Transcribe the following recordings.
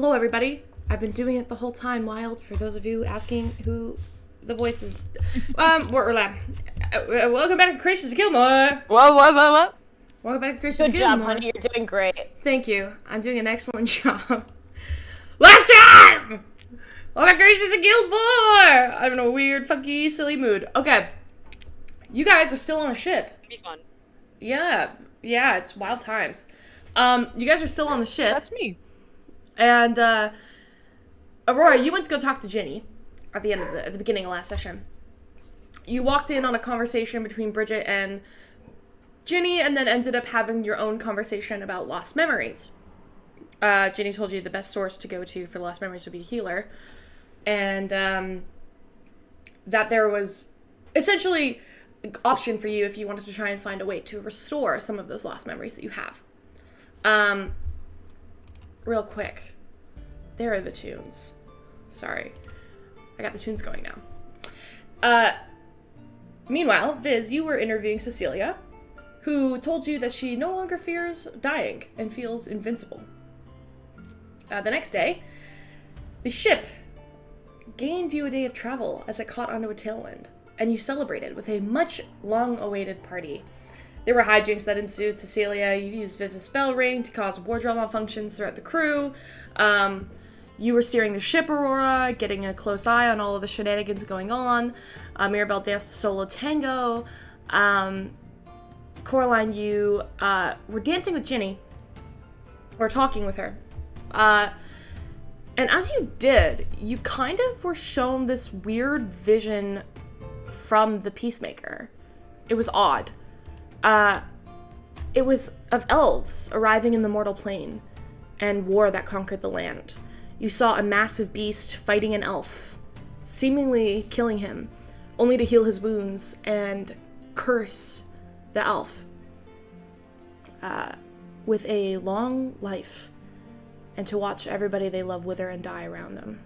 Hello, everybody. I've been doing it the whole time, Wild, for those of you asking who the voice is. We're loud. Welcome back to the Creations of Gildmoor. What? Welcome back to the Creations of Good Gildmoor. job, honey. You're doing great. Thank you. I'm doing an excellent job. Last time! Welcome to the Creations of Gildmoor! I'm in a weird, funky, silly mood. Okay. You guys are still on the ship. It'll be fun. Yeah, it's wild times. You guys are still on the ship. That's me. And, Aurora, you went to go talk to Ginny at the beginning of last session. You walked in on a conversation between Bridget and Ginny, and then ended up having your own conversation about lost memories. Ginny told you the best source to go to for lost memories would be a healer, and that there was essentially an option for you if you wanted to try and find a way to restore some of those lost memories that you have. Real quick, there are the tunes. Sorry, I got the tunes going now. Meanwhile, Viz, you were interviewing Cecilia, who told you that she no longer fears dying and feels invincible. The next day, the ship gained you a day of travel as it caught onto a tailwind, and you celebrated with a much long-awaited party. There were hijinks that ensued. Cecilia, you used Viz's spell ring to cause wardrobe malfunctions throughout the crew. You were steering the ship, Aurora, getting a close eye on all of the shenanigans going on. Mirabelle danced a solo tango. Coraline, you were dancing with Ginny, or talking with her. And as you did, you kind of were shown this weird vision from the Peacemaker. It was odd. It was of elves arriving in the mortal plane and war that conquered the land. You saw a massive beast fighting an elf, seemingly killing him, only to heal his wounds and curse the elf with a long life, and to watch everybody they love wither and die around them.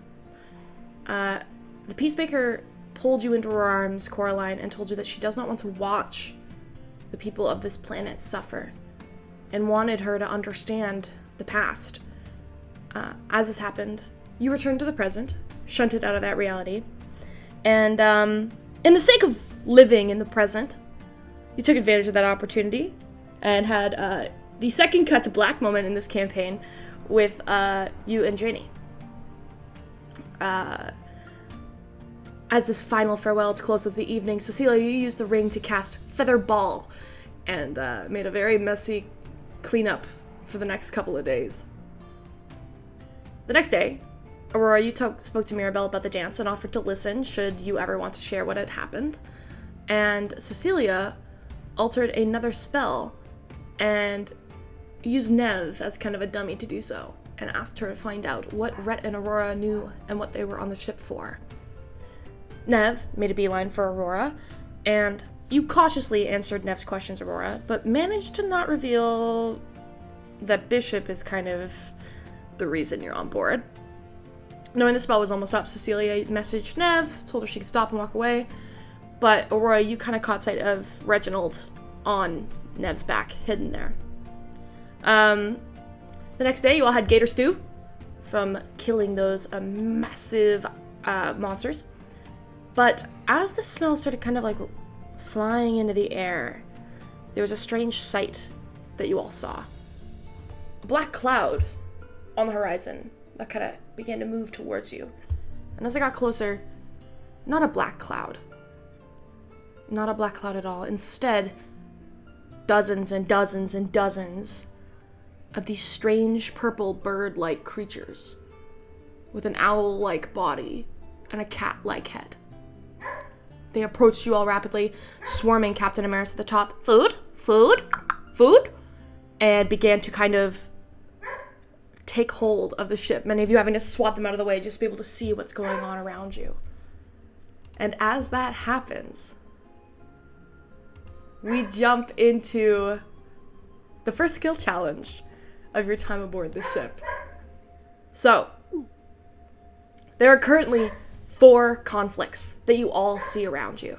The Peacemaker pulled you into her arms, Coraline, and told you that she does not want to watch the people of this planet suffer, and wanted her to understand the past. As this happened, you returned to the present, shunted out of that reality, and in the sake of living in the present, you took advantage of that opportunity and had the second cut to black moment in this campaign with you and Janie. As this final farewell to close of the evening, Cecilia, you used the ring to cast Feather Ball and made a very messy cleanup for the next couple of days. The next day, Aurora, you spoke to Mirabelle about the dance and offered to listen should you ever want to share what had happened. And Cecilia altered another spell and used Nev as kind of a dummy to do so, and asked her to find out what Rhett and Aurora knew and what they were on the ship for. Nev made a beeline for Aurora, and you cautiously answered Nev's questions, Aurora, but managed to not reveal that Bishop is kind of the reason you're on board. Knowing the spell was almost up, Cecilia messaged Nev, told her she could stop and walk away, but Aurora, you kind of caught sight of Reginald on Nev's back, hidden there. The next day, you all had gator stew from killing those massive monsters. But as the smell started kind of like flying into the air, there was a strange sight that you all saw. A black cloud on the horizon that kind of began to move towards you. And as I got closer, not a black cloud. Not a black cloud at all. Instead, dozens and dozens and dozens of these strange purple bird-like creatures with an owl-like body and a cat-like head. They approached you all rapidly, swarming Captain Amaris at the top. Food? Food? Food? And began to kind of take hold of the ship, many of you having to swat them out of the way just to be able to see what's going on around you. And as that happens, we jump into the first skill challenge of your time aboard the ship. So, there are currently 4 conflicts that you all see around you.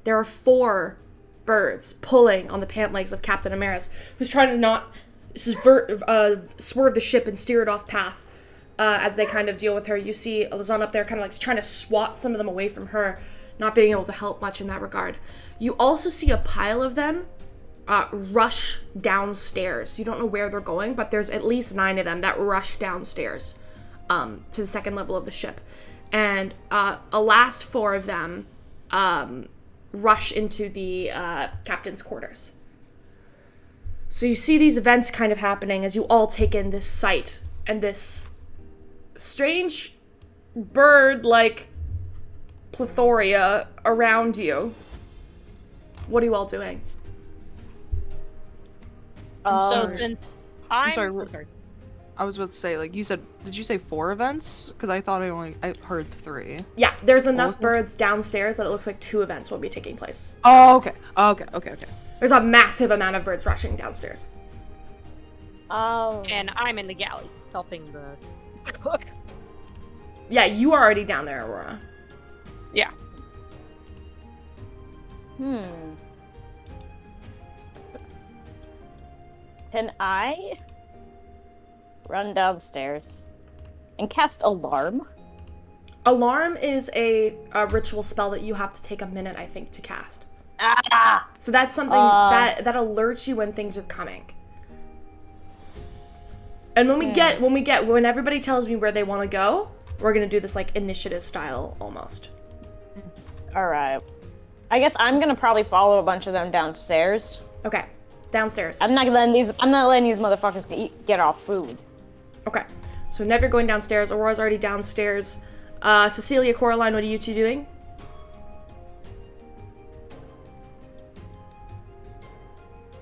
There are 4 birds pulling on the pant legs of Captain Amaris, who's trying to not swerve the ship and steer it off path. As they kind of deal with her, you see Elizan up there kind of like trying to swat some of them away from her, not being able to help much in that regard. You also see a pile of them rush downstairs. You don't know where they're going, but there's at least 9 of them that rush downstairs to the second level of the ship. And a last 4 of them rush into the captain's quarters. So you see these events kind of happening as you all take in this sight and this strange bird-like plethora around you. What are you all doing? So since I'm sorry. I was about to say, like, did you say 4 events? Because I thought I heard 3. Yeah, there's enough birds downstairs that it looks like 2 events will be taking place. Oh, okay. There's a massive amount of birds rushing downstairs. Oh. And I'm in the galley helping the cook. Yeah, you are already down there, Aurora. Yeah. Can I run downstairs and cast Alarm? Alarm is a ritual spell that you have to take a minute, I think, to cast. Ah! So that's something that alerts you when things are coming. And when everybody tells me where they want to go, we're gonna do this like initiative style almost. All right. I guess I'm gonna probably follow a bunch of them downstairs. Okay, downstairs. I'm not letting these motherfuckers get off food. Okay, so never going downstairs. Aurora's already downstairs. Cecilia, Coraline, what are you two doing?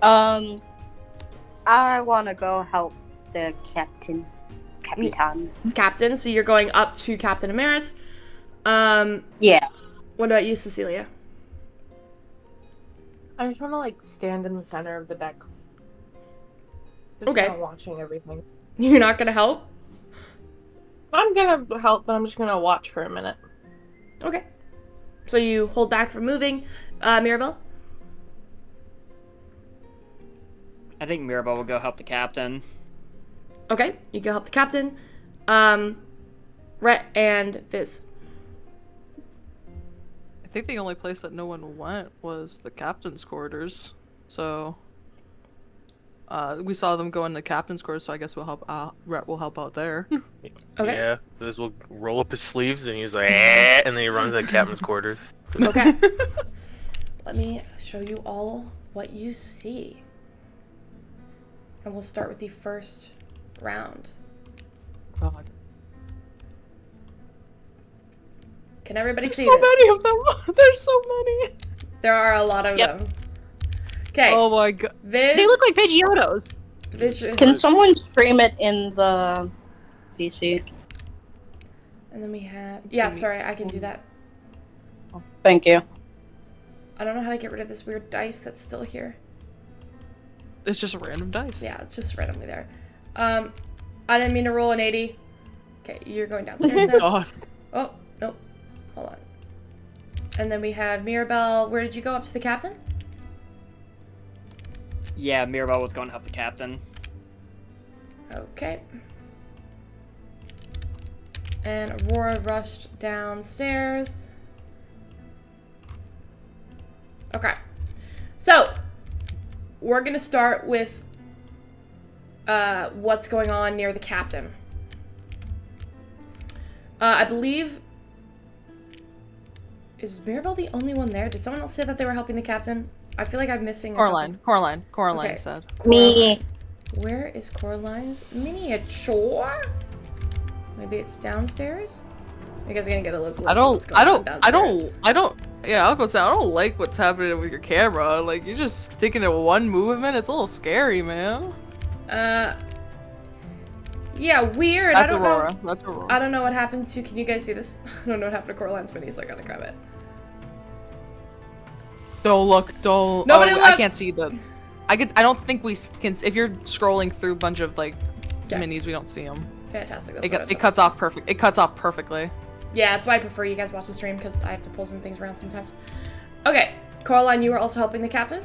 I want to go help the Capitan. Captain, so you're going up to Captain Amaris. Yeah. What about you, Cecilia? I just want to, like, stand in the center of the deck. Just Okay. Kind of watching everything. You're not gonna help? I'm gonna help, but I'm just gonna watch for a minute. Okay. So you hold back from moving. Mirabelle? I think Mirabelle will go help the captain. Okay, you go help the captain. Rhett and Viz. I think the only place that no one went was the captain's quarters. So we saw them go in the captain's quarters, so I guess we'll help out. Rhett will help out there. Okay. Yeah, Liz will roll up his sleeves and he's like, eh, and then he runs at captain's quarters. Okay. Let me show you all what you see. And we'll start with the first round. God. Can everybody There's see so this? many of them. There's so many. There are a lot of them. Okay. Oh my god. Viz. They look like Pidgeotos. Viz. Can someone stream it in the PC? And then we have... Yeah, sorry, I can do that. Thank you. I don't know how to get rid of this weird dice that's still here. It's just a random dice. Yeah, it's just randomly there. I didn't mean to roll an 80. Okay, you're going downstairs now. God. Oh, nope. Hold on. And then we have Mirabelle. Where did you go? Up to the captain? Yeah, Mirabelle was going to help the captain. Okay. And Aurora rushed downstairs. Okay. So, we're going to start with what's going on near the captain. I believe... Is Mirabelle the only one there? Did someone else say that they were helping the captain? I feel like I'm missing... Coraline Okay. said. Me. Where is Coraline's miniature? Maybe it's downstairs? You guys are gonna get a little glimpse of what's going on downstairs. Yeah, I was about to say, I don't like what's happening with your camera. Like, you're just sticking to one movement. It's a little scary, man. Yeah, weird. That's I don't Aurora. know. That's Aurora. I don't know what happened to... Can you guys see this? I don't know what happened to Coraline's mini, so I gotta grab it. Don't look. Don't. Nobody I look! can't see the. I don't think we can. If you're scrolling through a bunch of like minis, we don't see them. Fantastic. It cuts off perfect. It cuts off perfectly. Yeah, that's why I prefer you guys watch the stream, because I have to pull some things around sometimes. Okay, Coraline, you were also helping the captain.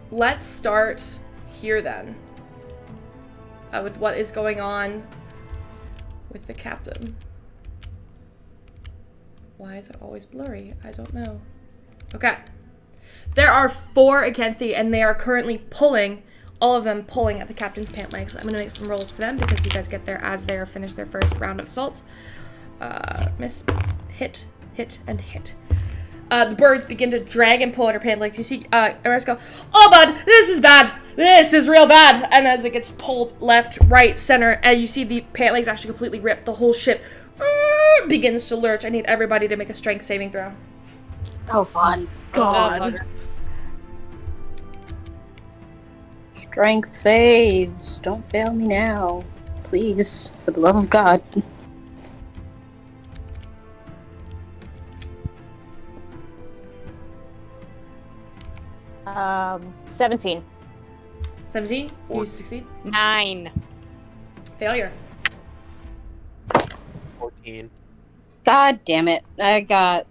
Let's start here then. With what is going on with the captain. Why is it always blurry? I don't know. Okay. There are 4 Ikenthi, and they are currently pulling, all of them pulling at the captain's pant legs. I'm gonna make some rolls for them because you guys get there as they are finished their first round of assaults. Miss, hit, hit, and hit. The birds begin to drag and pull at her pant legs. You see Eris go, "Oh, bud, this is bad. This is real bad." And as it gets pulled left, right, center, and you see the pant legs actually completely ripped, the whole ship begins to lurch. I need everybody to make a strength saving throw. Oh, fun. God. Strength saves. Don't fail me now. Please, for the love of God. 17. 17? You succeed? 9. Failure. 14. God damn it. I got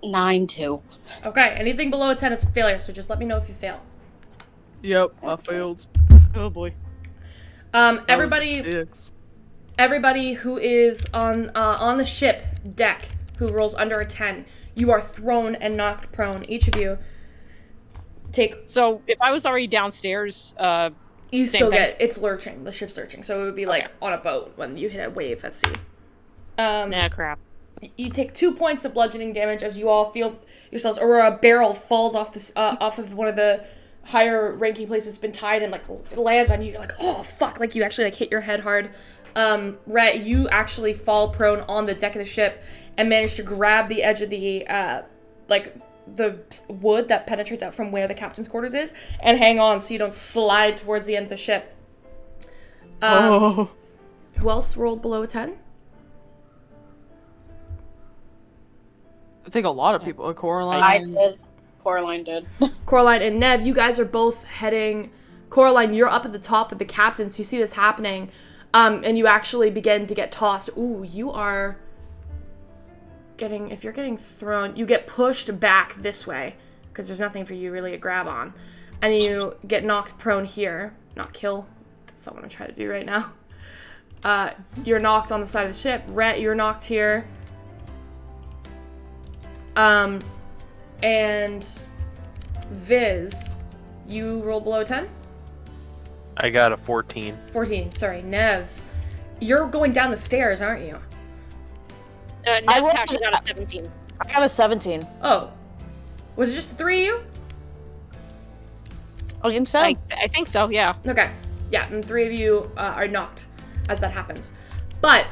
9 too. Okay, anything below a 10 is a failure, so just let me know if you fail. Yep, I failed. Oh boy. Everybody who is on the ship deck who rolls under a 10, you are thrown and knocked prone. Each of you take. So if I was already downstairs, you same still thing? get, it's lurching. The ship's lurching, so it would be like on a boat when you hit a wave at sea. Nah, crap. You take 2 points of bludgeoning damage as you all feel yourselves, or a barrel falls off this off of one of the higher ranking places. It's been tied and like it lands on you. You're like, oh fuck! Like you actually like hit your head hard. Rhett, you actually fall prone on the deck of the ship and manage to grab the edge of the like the wood that penetrates out from where the captain's quarters is and hang on so you don't slide towards the end of the ship. Who else rolled below a 10? I think a lot of people. Coraline. I did. Coraline did. Coraline and Nev, you guys are both heading. Coraline, you're up at the top with the captain, so you see this happening, and you actually begin to get tossed. Ooh, you are getting. If you're getting thrown, you get pushed back this way because there's nothing for you really to grab on, and you get knocked prone here. Not kill. That's not what I'm trying to do right now. You're knocked on the side of the ship. Rhett, you're knocked here. And Viz, you rolled below a 10? I got a 14. 14, sorry. Nev, you're going down the stairs, aren't you? Nev actually got a 17. I got a 17. Oh. Was it just the 3 of you? I think so. I think so, yeah. Okay. Yeah, and 3 of you are knocked as that happens. But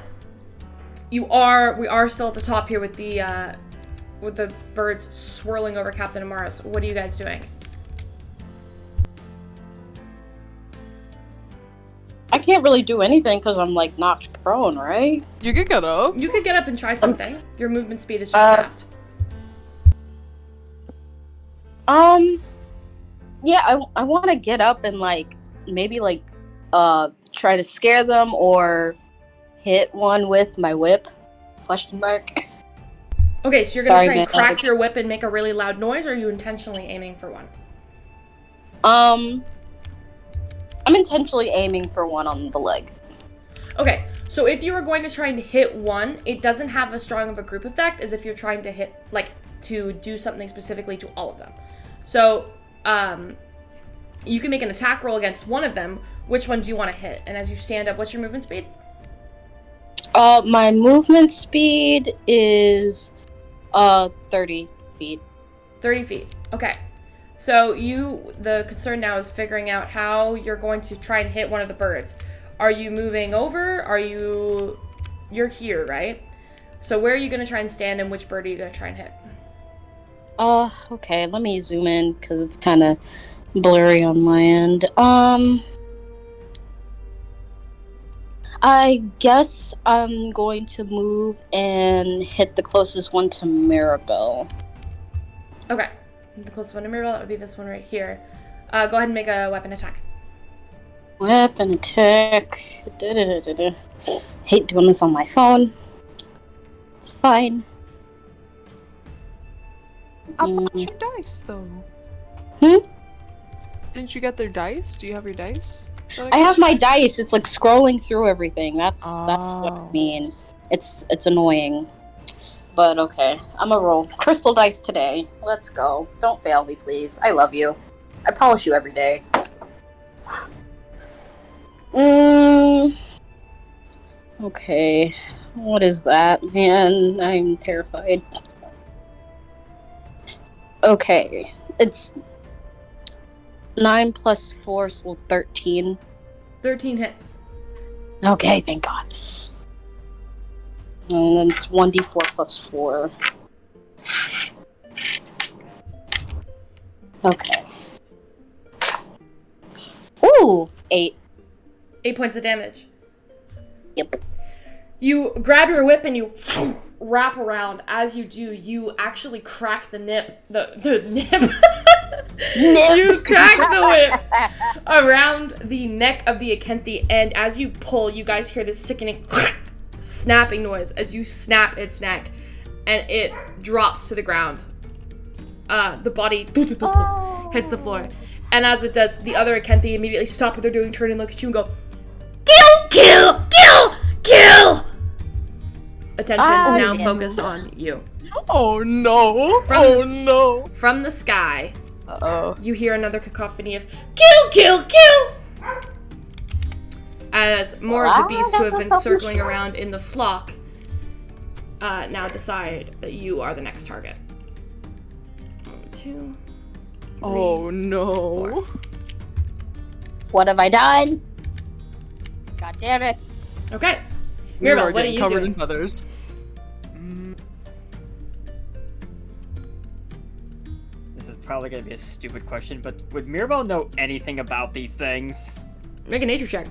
we are still at the top here with the birds swirling over Captain Amaris. What are you guys doing? I can't really do anything because I'm like knocked prone, right? You could get up. You could get up and try something. Your movement speed is just halved. Yeah, I want to get up and like maybe like try to scare them or hit one with my whip? Question mark. Okay, so you're gonna try and crack your whip and make a really loud noise, or are you intentionally aiming for one? I'm intentionally aiming for one on the leg. Okay, so if you were going to try and hit one, it doesn't have as strong of a group effect as if you're trying to hit, like, to do something specifically to all of them. So, you can make an attack roll against one of them. Which one do you want to hit? And as you stand up, what's your movement speed? My movement speed is 30 feet. 30 feet. Okay. So the concern now is figuring out how you're going to try and hit one of the birds. Are you moving over? You're here, right? So where are you going to try and stand, and which bird are you going to try and hit? Okay, let me zoom in because it's kind of blurry on my end. I guess I'm going to move and hit the closest one to Mirabelle. Okay. The closest one to Mirabelle, that would be this one right here. Go ahead and make a weapon attack. Weapon attack. Hate doing this on my phone. It's fine. I bought you dice, though. Didn't you get their dice? Do you have your dice? I have my dice. It's like scrolling through everything. That's what I Oh. mean. It's annoying. But okay, I'm gonna roll crystal dice today. Let's go. Don't fail me, please. I love you. I polish you every day. Okay. What is that, man? I'm terrified. Okay. It's 9 plus 4, so 13. 13 hits. Okay, thank God. And then it's 1d4 plus 4. Okay. Ooh, 8. 8 points of damage. Yep. You grab your whip and you wrap around. As you do, you actually crack the nip. The nip. You crack the whip around the neck of the Ikenthi, and as you pull, you guys hear this sickening snapping noise as you snap its neck, and it drops to the ground. The body hits the floor, and as it does, the other Ikenthi immediately stop what they're doing, turn and look at you and go, "Kill! Kill! Kill! Kill!" Attention now focused on you. Oh no! No! From the sky, Uh-oh. you hear another cacophony of "Kill! Kill! Kill!" as more of the beasts who have been circling around in the flock now decide that you are the next target. 1, 2, 3, Oh no! 4. What have I done? God damn it. Okay. You Mirabelle, are what are getting you covered doing? in feathers. This is probably gonna be a stupid question, but would Mirabelle know anything about these things? Make a nature check.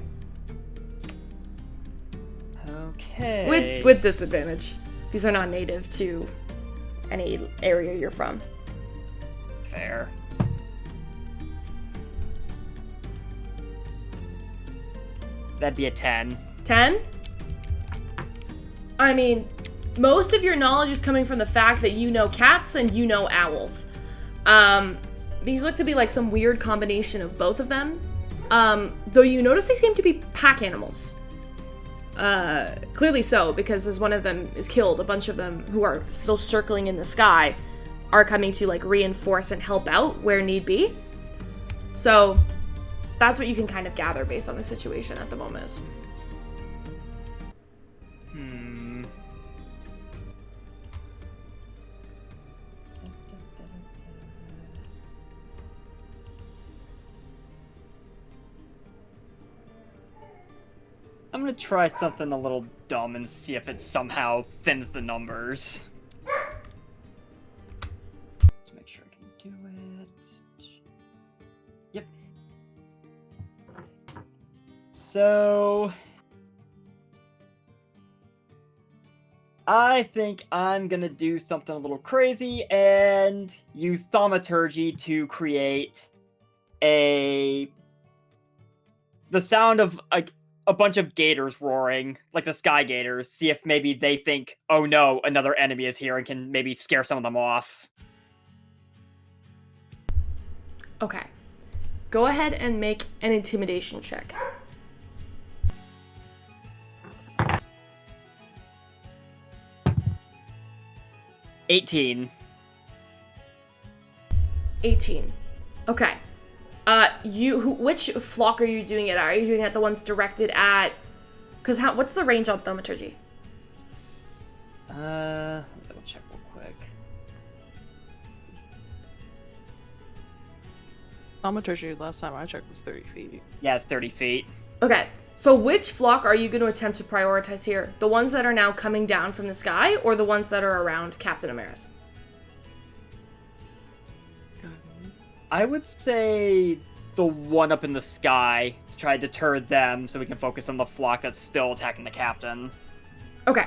Okay. With disadvantage. These are not native to any area you're from. Fair. That'd be a 10. 10? I mean, most of your knowledge is coming from the fact that you know cats and you know owls. These look to be like some weird combination of both of them. Though you notice they seem to be pack animals. Clearly so, because as one of them is killed, a bunch of them who are still circling in the sky are coming to like reinforce and help out where need be. So that's what you can kind of gather based on the situation at the moment. I'm gonna try something a little dumb and see if it somehow thins the numbers. Let's make sure I can do it. Yep. So I think I'm gonna do something a little crazy and use thaumaturgy to create the sound of a bunch of gators roaring, like the sky gators, see if maybe they think, oh no, another enemy is here and can maybe scare some of them off. Okay. Go ahead and make an intimidation check. $18. 18. Okay. Which flock are you doing it at? Are you doing it at the ones directed at... Because what's the range on thaumaturgy? Double check real quick. Thaumaturgy last time I checked was 30 feet. Yeah, it's 30 feet. Okay. So which flock are you going to attempt to prioritize here? The ones that are now coming down from the sky, or the ones that are around Captain Amaris? I would say the one up in the sky, to try to deter them so we can focus on the flock that's still attacking the captain. Okay.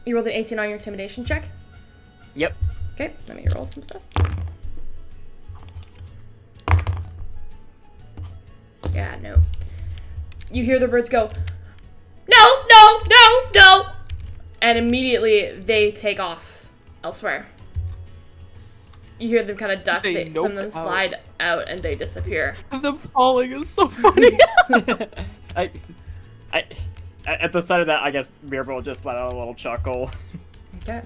You rolled an 18 on your intimidation check? Yep. Okay, let me roll some stuff. Yeah, no. You hear the birds go, no, no, no, no! And immediately they take off elsewhere. You hear them kind of duck. They Some of them nope out. slide out and they disappear. Them falling is so funny. I, at the sight of that, I guess Mirabel will just let out a little chuckle. Okay.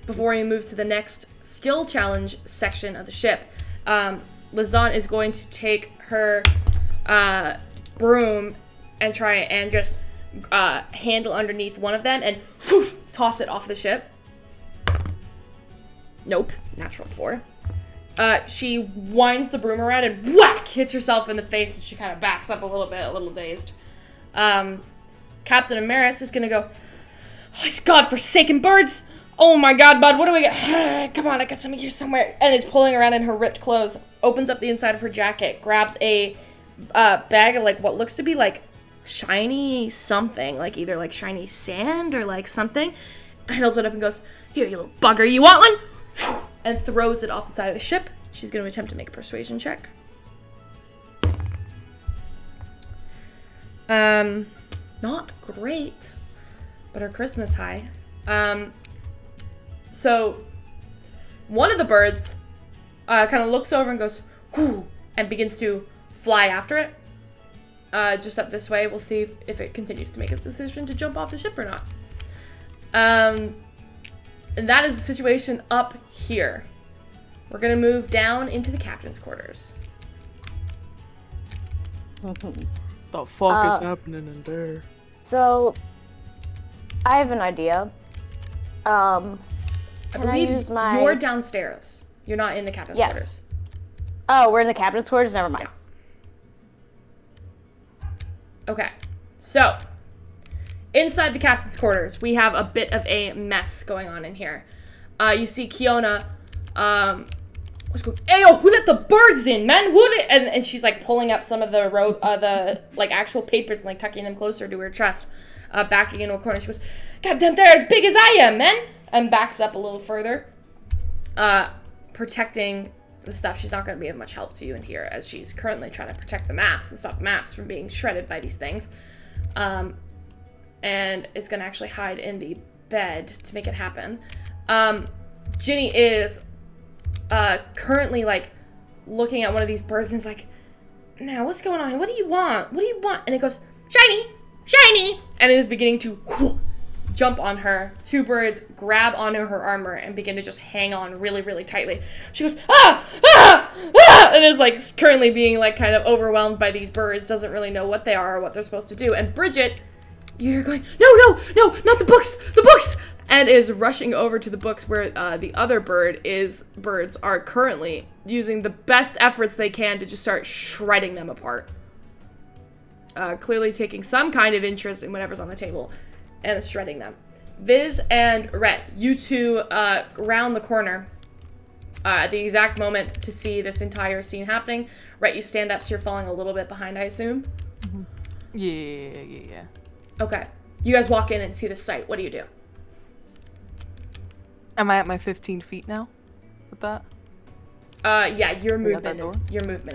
Before we move to the next skill challenge section of the ship, Lazan is going to take her broom and try and just handle underneath one of them and toss it off the ship. Nope, natural 4. She winds the broom around and whack, hits herself in the face, and she kind of backs up a little bit, a little dazed. Captain Amaris is gonna go, oh, these godforsaken birds! Oh my god, bud, what do we get? Come on, I got some here somewhere. And is pulling around in her ripped clothes, opens up the inside of her jacket, grabs a bag of like what looks to be like shiny something, like either like shiny sand or like something, handles it up and goes, here, you little bugger, you want one? And throws it off the side of the ship. She's going to attempt to make a persuasion check. Not great, but her charisma's high. So one of the birds kind of looks over and goes, whoo, and begins to fly after it. Just up this way. We'll see if it continues to make its decision to jump off the ship or not. And that is the situation up here. We're gonna move down into the captain's quarters. The fuck is happening in there? So, I have an idea. I Can believe use my... you're downstairs. You're not in the captain's quarters. Oh, we're in the captain's quarters? Never mind. Okay, so inside the captain's quarters, we have a bit of a mess going on in here. You see Kiona, what's going? Ayo, who let the birds in, man? Who let? And she's like pulling up some of the like actual papers and like tucking them closer to her chest, backing into a corner. She goes, "God damn, they're as big as I am, man!" And backs up a little further, protecting the stuff. She's not going to be of much help to you in here, as she's currently trying to protect the maps and stop the maps from being shredded by these things. And is going to actually hide in the bed to make it happen. Ginny is currently like looking at one of these birds and is like, now what's going on? What do you want? What do you want? And it goes, shiny, shiny, and it is beginning to jump on her. Two birds grab onto her armor and begin to just hang on really, really tightly. She goes, ah, ah, ah, and is like currently being like kind of overwhelmed by these birds, doesn't really know what they are or what they're supposed to do. And Bridget, you're going, no, not the books, and is rushing over to the books where the other birds are currently using the best efforts they can to just start shredding them apart. Clearly taking some kind of interest in whatever's on the table and shredding them. Viz and Rhett, you two round the corner at the exact moment to see this entire scene happening. Rhett, you stand up, so you're falling a little bit behind, I assume? Mm-hmm. Yeah. Okay. You guys walk in and see the sight. What do you do? Am I at my 15 feet now with that? Yeah, your movement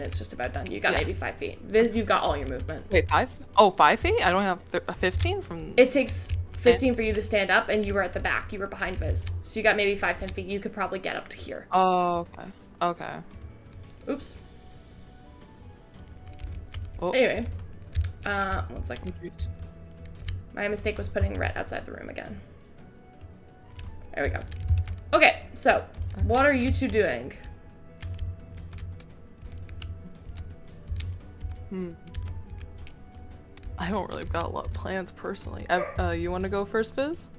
is just about done. You got maybe 5 feet. Viz, you've got all your movement. Wait, 5? Oh, 5 feet? I don't have 15 from... It takes 15 for you to stand up, and you were at the back. You were behind Viz. So you got maybe 5-10 feet. You could probably get up to here. Oh, okay. Oops. Oh. Anyway. 1 second. My mistake was putting Rhett outside the room again. There we go. Okay, so, what are you two doing? I don't really got a lot of plans personally. You want to go first, Viz?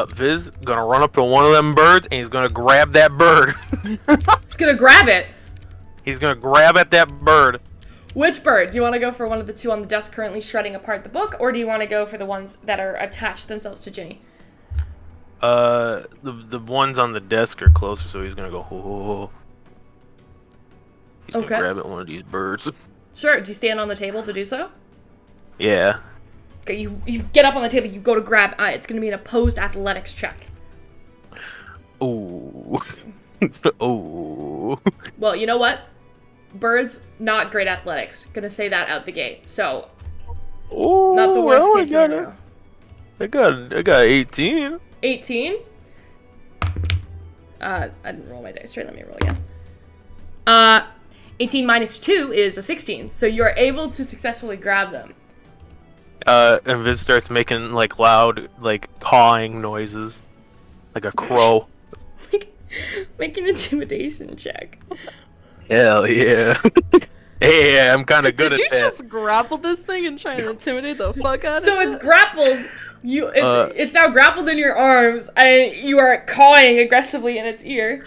Viz gonna run up to one of them birds and he's gonna grab that bird. He's gonna grab it. He's gonna grab at that bird. Which bird? Do you want to go for one of the two on the desk currently shredding apart the book, or do you want to go for the ones that are attached themselves to Ginny? The ones on the desk are closer, so he's gonna go. Oh. He's gonna grab at one of these birds. Sure. Do you stand on the table to do so? Yeah. Okay. You get up on the table. You go to grab. It's gonna be an opposed athletics check. Ooh. Oh. Well, you know what? Birds, not great athletics. Gonna say that out the gate. So, not the worst case scenario. I got 18. 18? I didn't roll my dice straight. Let me roll again. 18 minus 2 is a 16. So you're able to successfully grab them. And Viz starts making like loud, like cawing noises, like a crow. Make an intimidation check. Hell yeah! Hey, I'm kind of good Did at you that. just grapple this thing and try to intimidate the fuck out of it? So it's grappled. It's now grappled in your arms, and you are cawing aggressively in its ear.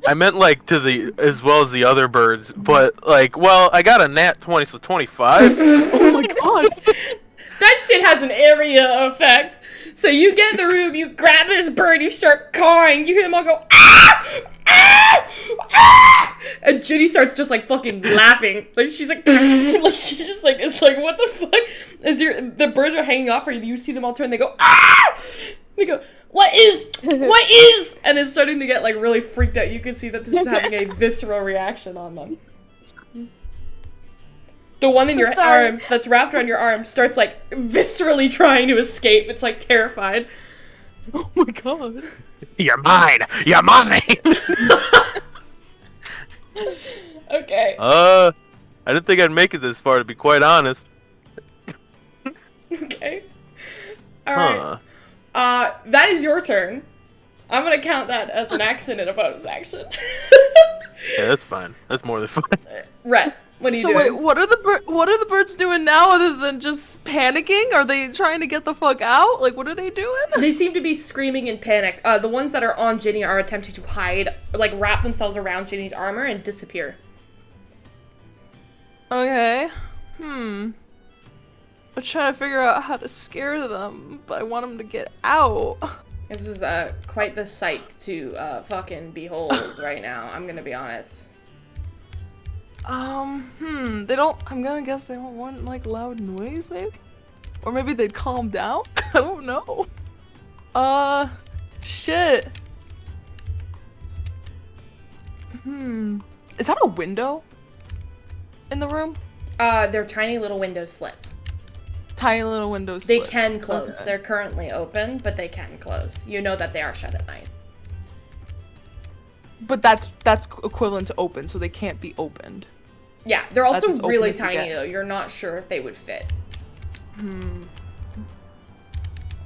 I meant like to the as well as the other birds, but like, well, I got a nat 20, so 25. Oh my god! That shit has an area effect. So you get in the room, you grab this bird, you start cawing, you hear them all go, ah! Ah! Ah! And Ginny starts just like fucking laughing. Like she's like, like she's just like, it's like, what the fuck? As the birds are hanging off her, you see them all turn, they go, ah! They go, what is? And it's starting to get like really freaked out. You can see that this is having a visceral reaction on them. The one in your arms that's wrapped around your arm starts like viscerally trying to escape. It's like terrified. Oh my god. You're mine! You're mine! Okay. I didn't think I'd make it this far, to be quite honest. Okay. Alright. That is your turn. I'm gonna count that as an action and a bonus action. Yeah, that's fine. That's more than fine. Rhett, what are you So doing? wait, what are the birds doing now other than just panicking? Are they trying to get the fuck out? Like, what are they doing? They seem to be screaming in panic. The ones that are on Ginny are attempting to hide, like wrap themselves around Ginny's armor and disappear. Okay. I'm trying to figure out how to scare them, but I want them to get out. This is quite the sight to fucking behold right now. I'm gonna be honest. They don't. I'm gonna guess they don't want like loud noise, maybe, or maybe they'd calm down. I don't know. Shit. Is that a window in the room? They're tiny little window slits. Tiny little windows. They can close. Okay. They're currently open, but they can close. You know that they are shut at night. But that's equivalent to open, so they can't be opened. Yeah, they're also That's as open really as you tiny get. though. You're not sure if they would fit.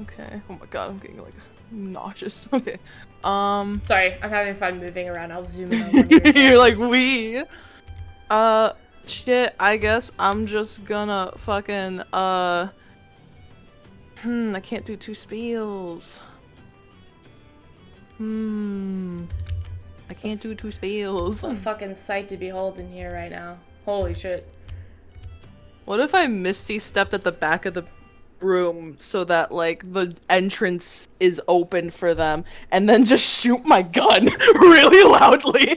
Okay. Oh my god, I'm getting like nauseous. Okay. Sorry, I'm having fun moving around. I'll zoom in on one of your You're like characters. shit, I guess I'm just gonna fucking, I can't do 2 spells. I can't do 2 spells. It's a fucking sight to behold in here right now. Holy shit. What if I Misty stepped at the back of the room so that, like, the entrance is open for them, and then just shoot my gun really loudly?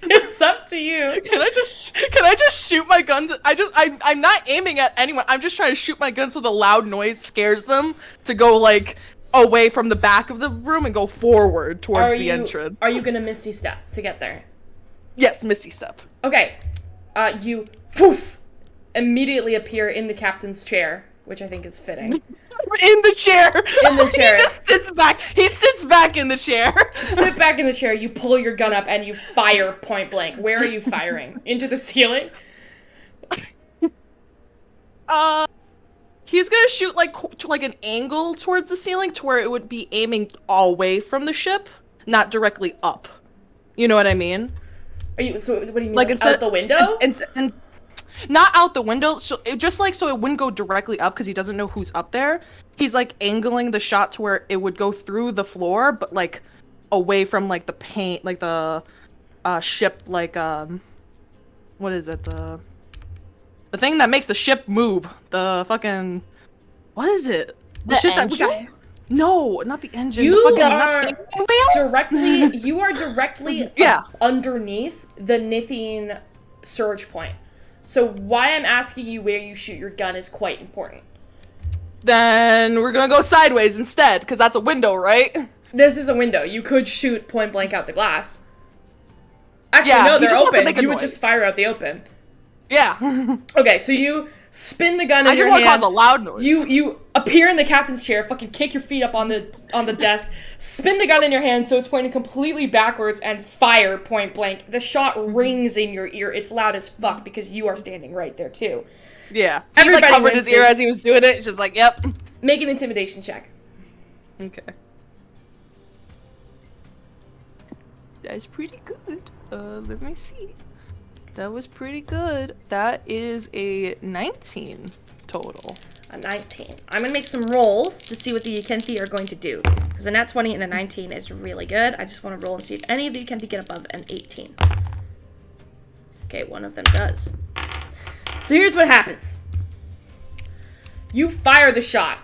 It's up to you. Can I just shoot my gun? I'm not aiming at anyone. I'm just trying to shoot my gun so the loud noise scares them to go like away from the back of the room and go forward towards the entrance. Are you gonna Misty Step to get there? Yes, Misty Step. Okay. You poof immediately appear in the captain's chair, which I think is fitting. In the chair. In the chair. He just sits back. He sits back in the chair. Sit back in the chair, you pull your gun up, and you fire point blank. Where are you firing? Into the ceiling? He's gonna shoot like to like an angle towards the ceiling to where it would be aiming away from the ship, not directly up. You know what I mean? So what do you mean? Like out the window? And not out the window, so it just like so it wouldn't go directly up because he doesn't know who's up there. He's like angling the shot to where it would go through the floor, but like away from like the paint, like the ship, like what is it? The thing that makes the ship move. The fucking what is it? The ship that we got. No, not the engine. You the are directly yeah. Underneath the Nithine surge point. So why I'm asking you where you shoot your gun is quite important. Then we're gonna go sideways instead, because that's a window, right? This is a window. You could shoot point blank out the glass. Actually, yeah, no, they're open. You would noise. just fire out the open. Yeah. Okay, so you spin the gun I in just your want to hand. cause a loud noise. You appear in the captain's chair, fucking kick your feet up on the desk, spin the gun in your hand so it's pointing completely backwards, and fire point blank. The shot rings in your ear. It's loud as fuck because you are standing right there too. Yeah. He Everybody like covered his ear winces. as he was doing it. It's just like, yep. Make an intimidation check. Okay. That's pretty good. Let me see. That was pretty good. That is a 19 total. A 19. I'm gonna make some rolls to see what the Ikenthi are going to do. Because a nat 20 and a 19 is really good. I just want to roll and see if any of the Ikenthi get above an 18. Okay, one of them does. So here's what happens. You fire the shot.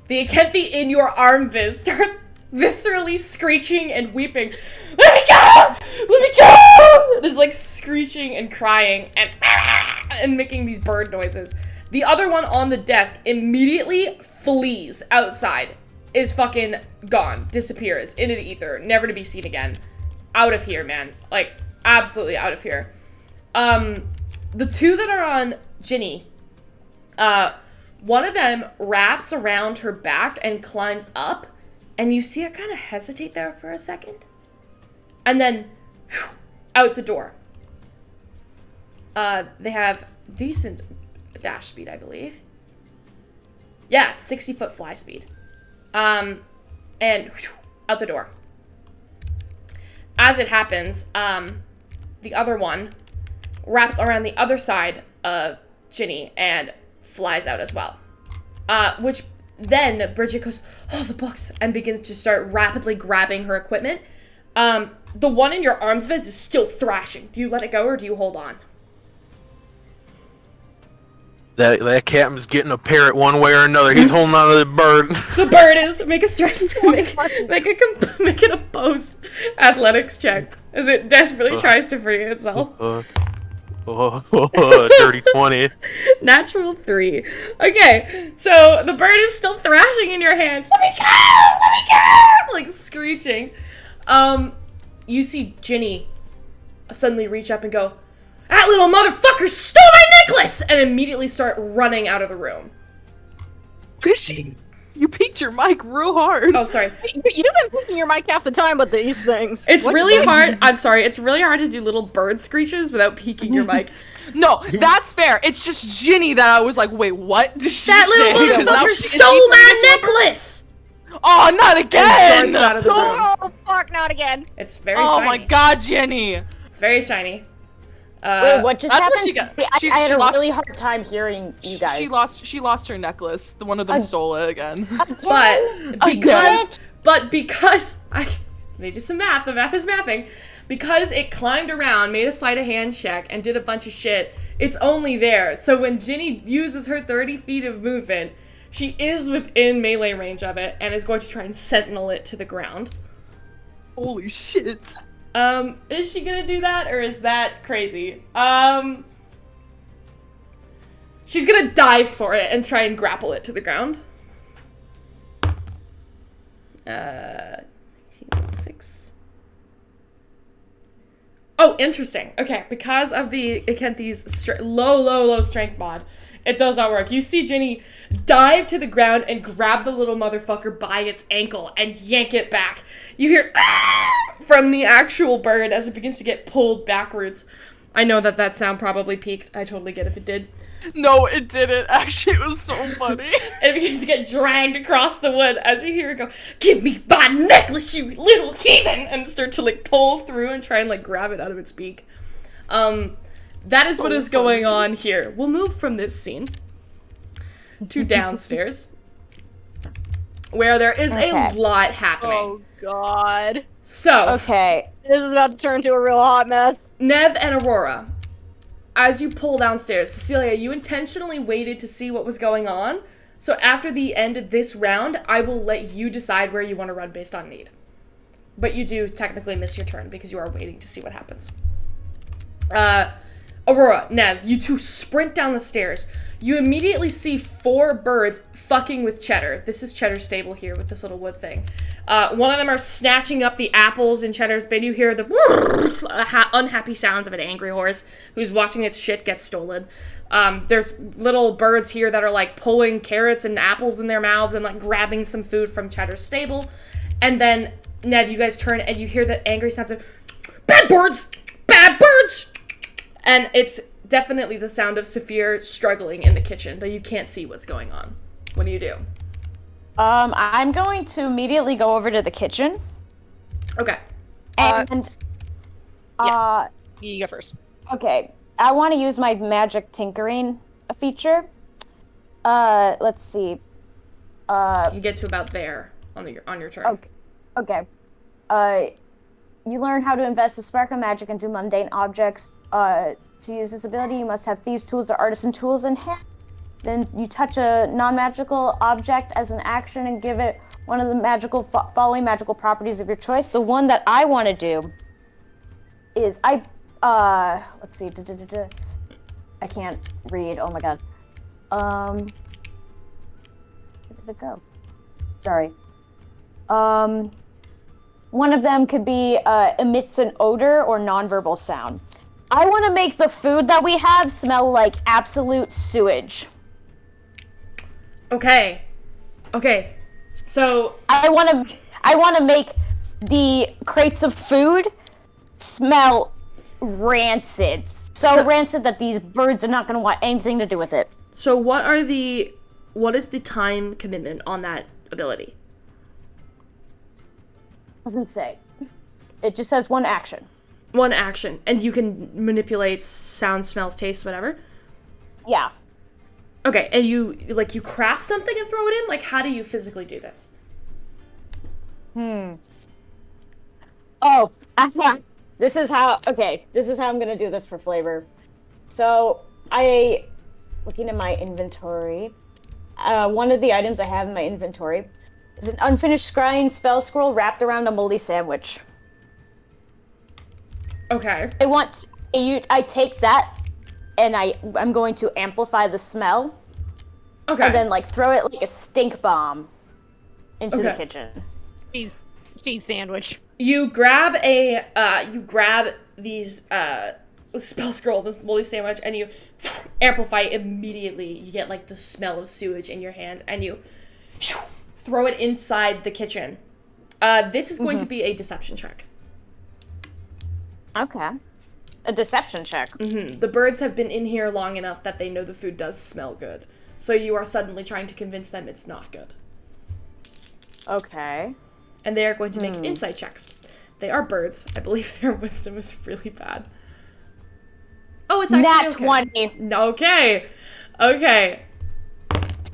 The Ikenthi in your arm viz starts viscerally screeching and weeping. Let me go! Let me go! There's like screeching and crying and making these bird noises. The other one on the desk immediately flees outside. Is fucking gone. Disappears into the ether. Never to be seen again. Out of here, man. Like, absolutely out of here. The two that are on Ginny, one of them wraps around her back and climbs up, and you see her kind of hesitate there for a second. And then, whew, out the door. They have decent dash speed, I believe. Yeah, 60-foot fly speed. And whew, out the door. As it happens, the other one wraps around the other side of Ginny and flies out as well. Which then Bridget goes, oh, the books, and begins to start rapidly grabbing her equipment. The one in your arms, Viz, is still thrashing. Do you let it go or do you hold on? That captain's getting a parrot one way or another. He's holding on to the bird. The bird is. Make a strength. Make an opposed athletics check as it desperately tries to free itself. Dirty 20. Natural 3. Okay, so the bird is still thrashing in your hands. Let me go! Let me go! Like screeching. You see Ginny suddenly reach up and go, that little motherfucker stole my necklace! And immediately start running out of the room. Chrissy, you peaked your mic real hard. Oh, sorry. You've been picking your mic half the time with these things. It's really hard. I'm sorry. It's really hard to do little bird screeches without peeking your mic. No, that's fair. It's just Ginny that I was like, wait, what did she That say? little 'Cause now motherfucker she- stole is she my necklace! Oh, not And again! darts out of the room. Oh, fuck, not again. It's very Oh shiny. my god, Ginny! It's very shiny. Wait, what just that's what happened? she got. I had She a lost- really hard time hearing you guys. She lost her necklace. The one of them stole it again. But because I made you some math, the math is mathing. Because it climbed around, made a sleight of hand check, and did a bunch of shit, it's only there. So when Ginny uses her 30 feet of movement, she is within melee range of it and is going to try and sentinel it to the ground. Holy shit. Is she gonna do that, or is that crazy? She's gonna dive for it and try and grapple it to the ground. 6. Oh, interesting. Okay, because of the Ikenthi's low strength mod, it does not work. You see Ginny dive to the ground and grab the little motherfucker by its ankle and yank it back. You hear from the actual bird as it begins to get pulled backwards. I know that sound probably peaked. I totally get if it did. No, it didn't. Actually, it was so funny. It begins to get dragged across the wood as you hear it go, give me my necklace, you little heathen! And start to like pull through and try and like grab it out of its beak. That is what is going on here. We'll move from this scene to downstairs, where there is a lot happening. Oh, God. So, Okay. This is about to turn into a real hot mess. Nev and Aurora, as you pull downstairs, Cecilia, you intentionally waited to see what was going on. So after the end of this round, I will let you decide where you want to run based on need. But you do technically miss your turn because you are waiting to see what happens. Aurora, Nev, you two sprint down the stairs. You immediately see 4 birds fucking with Cheddar. This is Cheddar's stable here with this little wood thing. One of them are snatching up the apples in Cheddar's bin. You hear the unhappy sounds of an angry horse who's watching its shit get stolen. There's little birds here that are like pulling carrots and apples in their mouths and like grabbing some food from Cheddar's stable. And then, Nev, you guys turn and you hear the angry sounds of bad birds! Bad birds! And it's definitely the sound of Saphir struggling in the kitchen, though you can't see what's going on. What do you do? I'm going to immediately go over to the kitchen. Okay. And You go first. okay, I want to use my magic tinkering feature. Let's see. You get to about there on your turn. Okay. You learn how to invest a spark of magic into mundane objects. To use this ability, you must have thieves' tools or artisan tools in hand. Then you touch a non-magical object as an action and give it one of the following magical properties of your choice. The one that I want to do is let's see. I can't read. Oh my god. Where did it go? Sorry. One of them could be emits an odor or nonverbal sound. I want to make the food that we have smell like absolute sewage. Okay. So I want to make the crates of food smell rancid. So rancid that these birds are not going to want anything to do with it. So what is the time commitment on that ability? Doesn't say. It just says one action. One action, and you can manipulate sound, smells, taste, whatever? Yeah. Okay, and you craft something and throw it in? Like, how do you physically do this? Oh, this is how I'm gonna do this for flavor. So, looking at my inventory, one of the items I have in my inventory is an unfinished scrying spell scroll wrapped around a moldy sandwich. Okay. I take that, and I'm going to amplify the smell. Okay. And then, throw it like a stink bomb into the kitchen. Feed sandwich. You grab these spell scroll, this moldy sandwich, and you amplify it immediately. You get the smell of sewage in your hands, and you throw it inside the kitchen. This is going to be a deception check. Okay. A deception check. The birds have been in here long enough that they know the food does smell good. So you are suddenly trying to convince them it's not good. Okay. And they are going to make insight checks. They are birds. I believe their wisdom is really bad. Oh, it's actually Nat okay. 20. Okay.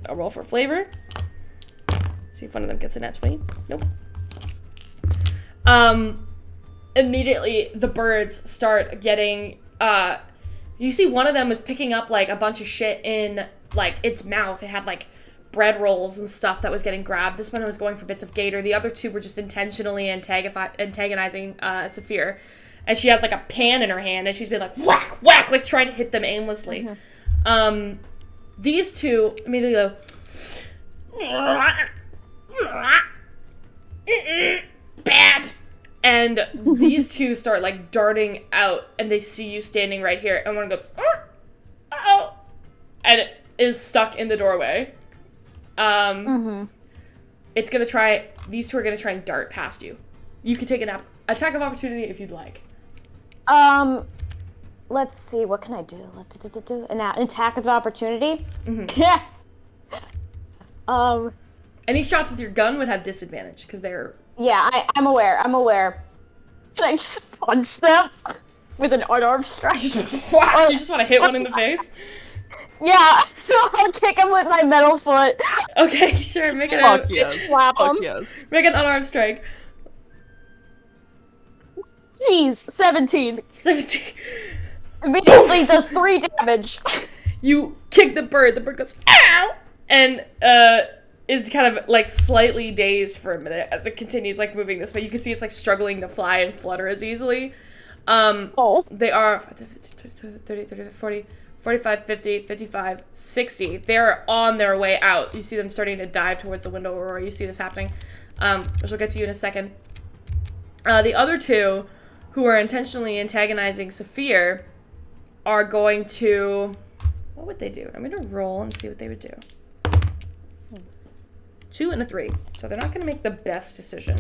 I'll roll for flavor. See if one of them gets a nat 20. Nope. Immediately the birds start getting you see one of them was picking up a bunch of shit in its mouth. It had bread rolls and stuff that was getting grabbed. This one was going for bits of gator. The other two were just intentionally antagonizing Saphir. And she has a pan in her hand and she's been whack, whack, trying to hit them aimlessly. These two immediately go bad. And these two start darting out, and they see you standing right here, and one goes, oh, and it is stuck in the doorway. It's gonna try. These two are gonna try and dart past you. You can take an attack of opportunity if you'd like. Let's see. What can I do? An attack of opportunity. Yeah. Any shots with your gun would have disadvantage because they're. Yeah, I'm aware. Can I just punch them with an unarmed strike? You just want to hit one in the face? Yeah, so I'll kick him with my metal foot. Okay, sure. Make it Fuck yes. Slap him. Yes. Make an unarmed strike. Jeez, 17. 17. Immediately does 3 damage. You kick the bird. The bird goes, ow! And, is kind of slightly dazed for a minute as it continues moving this way. You can see it's struggling to fly and flutter as easily. They are 30, 40, 45, 50, 55, 60. They're on their way out. You see them starting to dive towards the window, Aurora. You see this happening. Which will get to you in a second. The other two, who are intentionally antagonizing Saphir, are going to... What would they do? I'm going to roll and see what they would do. 2 and a 3. So they're not going to make the best decision.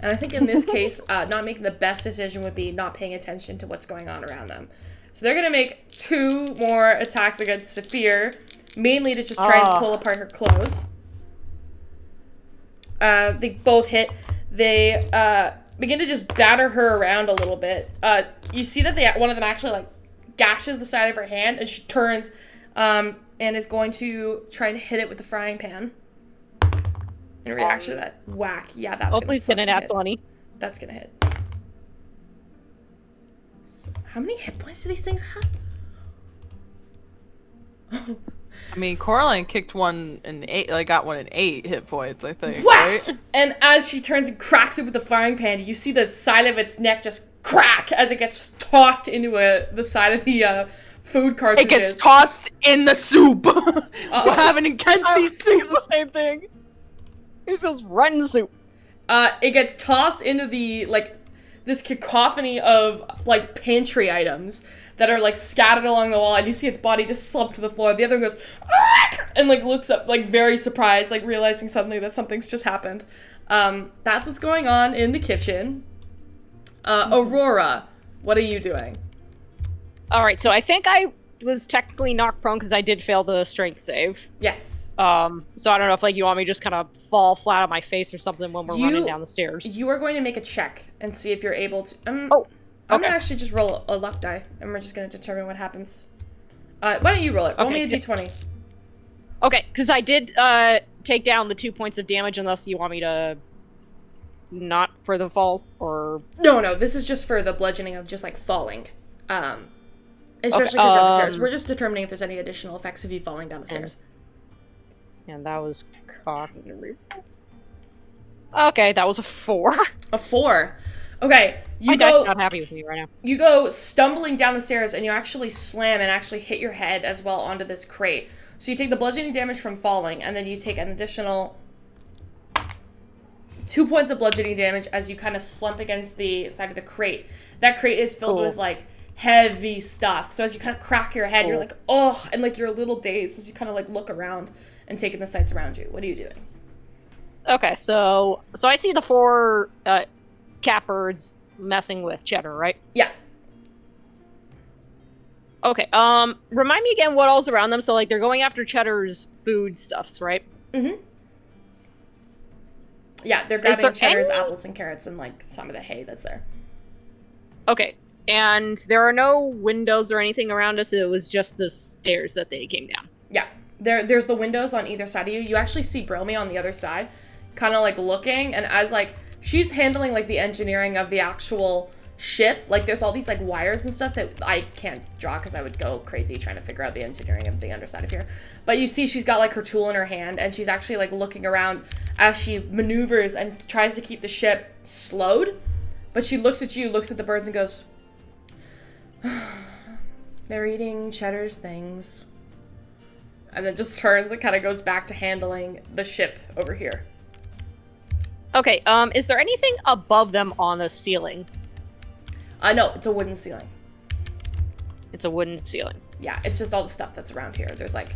And I think in this case, not making the best decision would be not paying attention to what's going on around them. So they're going to make 2 more attacks against Saphir, mainly to just try and pull apart her clothes. They both hit. They begin to just batter her around a little bit. You see that one of them actually like gashes the side of her hand, and she turns and is going to try and hit it with the frying pan. In reaction to that whack. Yeah, that's hopefully it's gonna nat 20. That's gonna hit. So, how many hit points do these things have? I mean, Coraline kicked one in 8, like got one in 8 hit points, I think. Whack! Right? And as she turns and cracks it with the frying pan, you see the side of its neck just crack as it gets tossed into the side of the food cartridges. It gets tossed in the soup. We're having Ikenthi soup. The same thing. It's just rotten soup. It gets tossed into the, like, this cacophony of, like, pantry items that are, like, scattered along the wall, and you see its body just slump to the floor. The other one goes, Argh! And, like, looks up, like, very surprised, like, realizing suddenly that something's just happened. That's what's going on in the kitchen. Aurora, what are you doing? Alright, so I think I was technically knocked prone because I did fail the strength save. Yes. So I don't know if, like, you want me to just kind of fall flat on my face or something when we're running down the stairs. You are going to make a check and see if you're able to... I'm okay. going to actually just roll a luck die, and we're just going to determine what happens. Why don't you roll it? Roll me a d20. Okay, because I did take down the 2 points of damage, unless you want me to not for the fall, or... No, this is just for the bludgeoning of just, like, falling. Especially because you're up the stairs. We're just determining if there's any additional effects of you falling down the stairs. And that was cognitive. Okay, that was a 4. A 4. Okay, My dice are not happy with me right now. You go stumbling down the stairs, and you actually slam and actually hit your head as well onto this crate. So you take the bludgeoning damage from falling, and then you take an additional 2 points of bludgeoning damage as you kind of slump against the side of the crate. That crate is filled with, like, heavy stuff. So as you kind of crack your head, you're like, oh, and, like, you're a little dazed as you kind of, like, look around and take in the sights around you. What are you doing? Okay, so I see the 4 catbirds messing with Cheddar, right? Yeah. Okay, remind me again what all's around them. So, like, they're going after Cheddar's food stuffs, right? Mm-hmm. Yeah, they're grabbing Cheddar's apples and carrots and, like, some of the hay that's there. Okay, and there are no windows or anything around us. It was just the stairs that they came down. Yeah. There's the windows on either side of you. You actually see Brilmy on the other side, kind of, like, looking, and as, like, she's handling, like, the engineering of the actual ship. Like, there's all these, like, wires and stuff that I can't draw because I would go crazy trying to figure out the engineering of the underside of here. But you see she's got, like, her tool in her hand, and she's actually, like, looking around as she maneuvers and tries to keep the ship slowed. But she looks at you, looks at the birds, and goes, they're eating Cheddar's things. And then just turns and kind of goes back to handling the ship over here. Okay, is there anything above them on the ceiling? No, it's a wooden ceiling. It's a wooden ceiling. Yeah, it's just all the stuff that's around here. There's, like,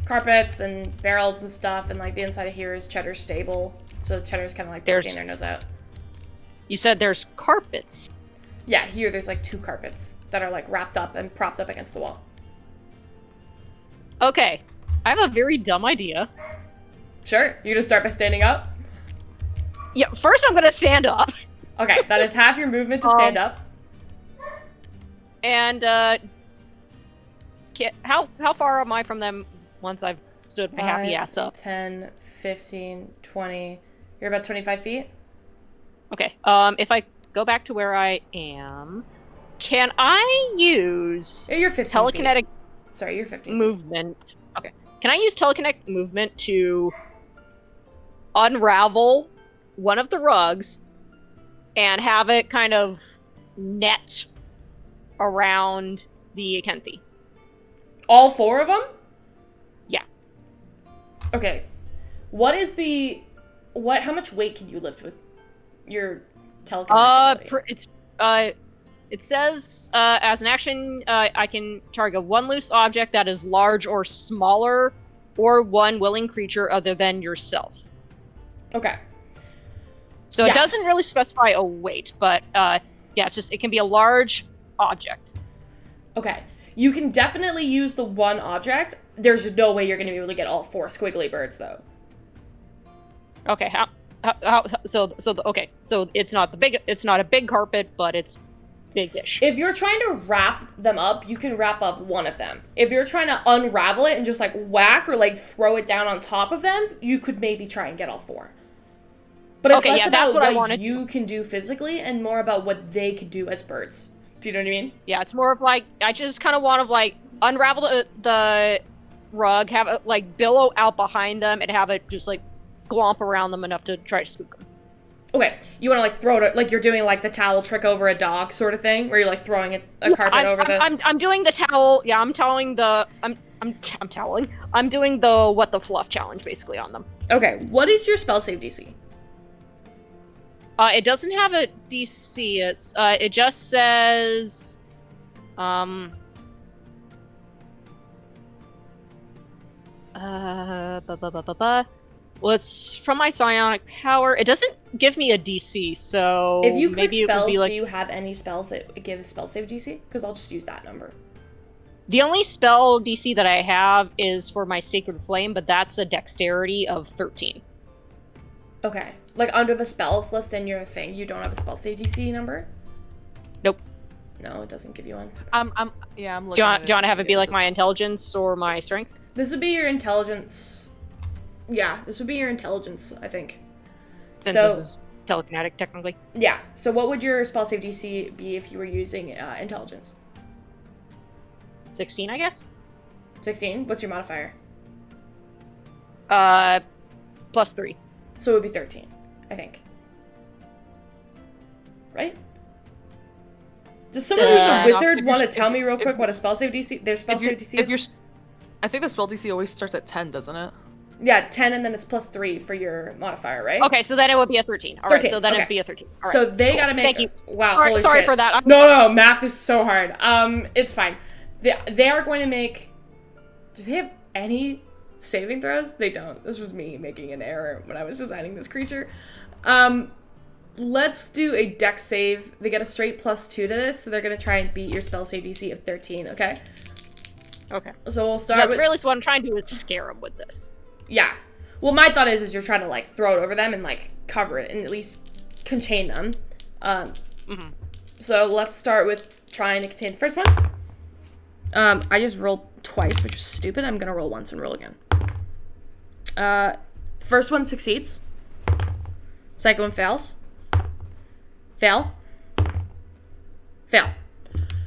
carpets and barrels and stuff, and, like, the inside of here is Cheddar's stable. So Cheddar's kind of, like, poking their nose out. You said there's carpets. Yeah, here there's, like, 2 carpets that are, like, wrapped up and propped up against the wall. Okay, I have a very dumb idea. Sure, you gonna start by standing up? Yeah, first I'm gonna stand up. Okay, that is half your movement to stand up. And, how far am I from them once I've stood my happy ass up? 10, 15, 20. You're about 25 feet? Okay, if I go back to where I am, can I use... Yeah, you're 15 telekinetic feet. Sorry, you're 15 movement. Okay. Can I use telekinetic movement to unravel one of the rugs and have it kind of net around the Ikenthi. All 4 of them? Yeah. Okay. How much weight can you lift with your telekinetic ability? It says, as an action, I can target one loose object that is large or smaller, or one willing creature other than yourself. Okay. So Yeah. it doesn't really specify a weight, but it can be a large object. Okay. You can definitely use the one object. There's no way you're going to be able to get all 4 squiggly birds, though. Okay, so it's not a big carpet, but it's big-ish. If you're trying to wrap them up, you can wrap up one of them. If you're trying to unravel it and just like whack or like throw it down on top of them, you could maybe try and get all 4. But it's less about what you can do physically and more about what they can do as birds. Do you know what I mean? Yeah, it's more of like, I just kind of want to like unravel the rug, have it like billow out behind them, and have it just like glomp around them enough to try to spook them. Okay, you want to like throw it, like you're doing like the towel trick over a dog sort of thing, where you're like throwing a carpet over the. I'm doing the towel. Yeah, I'm toweling the. I'm toweling. I'm doing the what the fluff challenge basically on them. Okay, what is your spell save DC? It doesn't have a DC. It just says, well, it's from my psionic power. It doesn't give me a DC, so if you click maybe spells, it would be like... do you have any spells that give spell save DC? Because I'll just use that number. The only spell DC that I have is for my Sacred Flame, but that's a dexterity of 13. Okay. Like under the spells list in your thing, you don't have a spell save DC number? Nope. No, it doesn't give you one. I'm looking. Do you want to have it be like my intelligence or my strength? This would be your intelligence. Yeah, this would be your intelligence, I think. Since this is telekinetic, technically. Yeah. So what would your spell save DC be if you were using intelligence? 16, I guess. 16? What's your modifier? Plus 3. So it would be 13, I think. Right? Does someone who's a wizard want to tell me real quick what a spell save DC, their spell save DC is? I think the spell DC always starts at 10, doesn't it? Yeah, 10 and then it's plus 3 for your modifier, right? Okay, so then it would be a 13. All right, 13, so then okay. it'd be a 13. All right, so they cool. gotta make... Thank you. Wow, holy sorry shit. for that. No, math is so hard. It's fine. They are going to make... Do they have any saving throws? They don't. This was me making an error when I was designing this creature. Let's do a dex save. They get a straight +2 to this, so they're going to try and beat your spell save DC of 13, okay? Okay. So we'll start with... Really, so what I'm trying to do is scare them with this. Yeah. Well, my thought is you're trying to, like, throw it over them and, like, cover it and at least contain them. So let's start with trying to contain the first one. I just rolled twice, which is stupid. I'm gonna roll once and roll again. First one succeeds. Second one fails. Fail. Fail.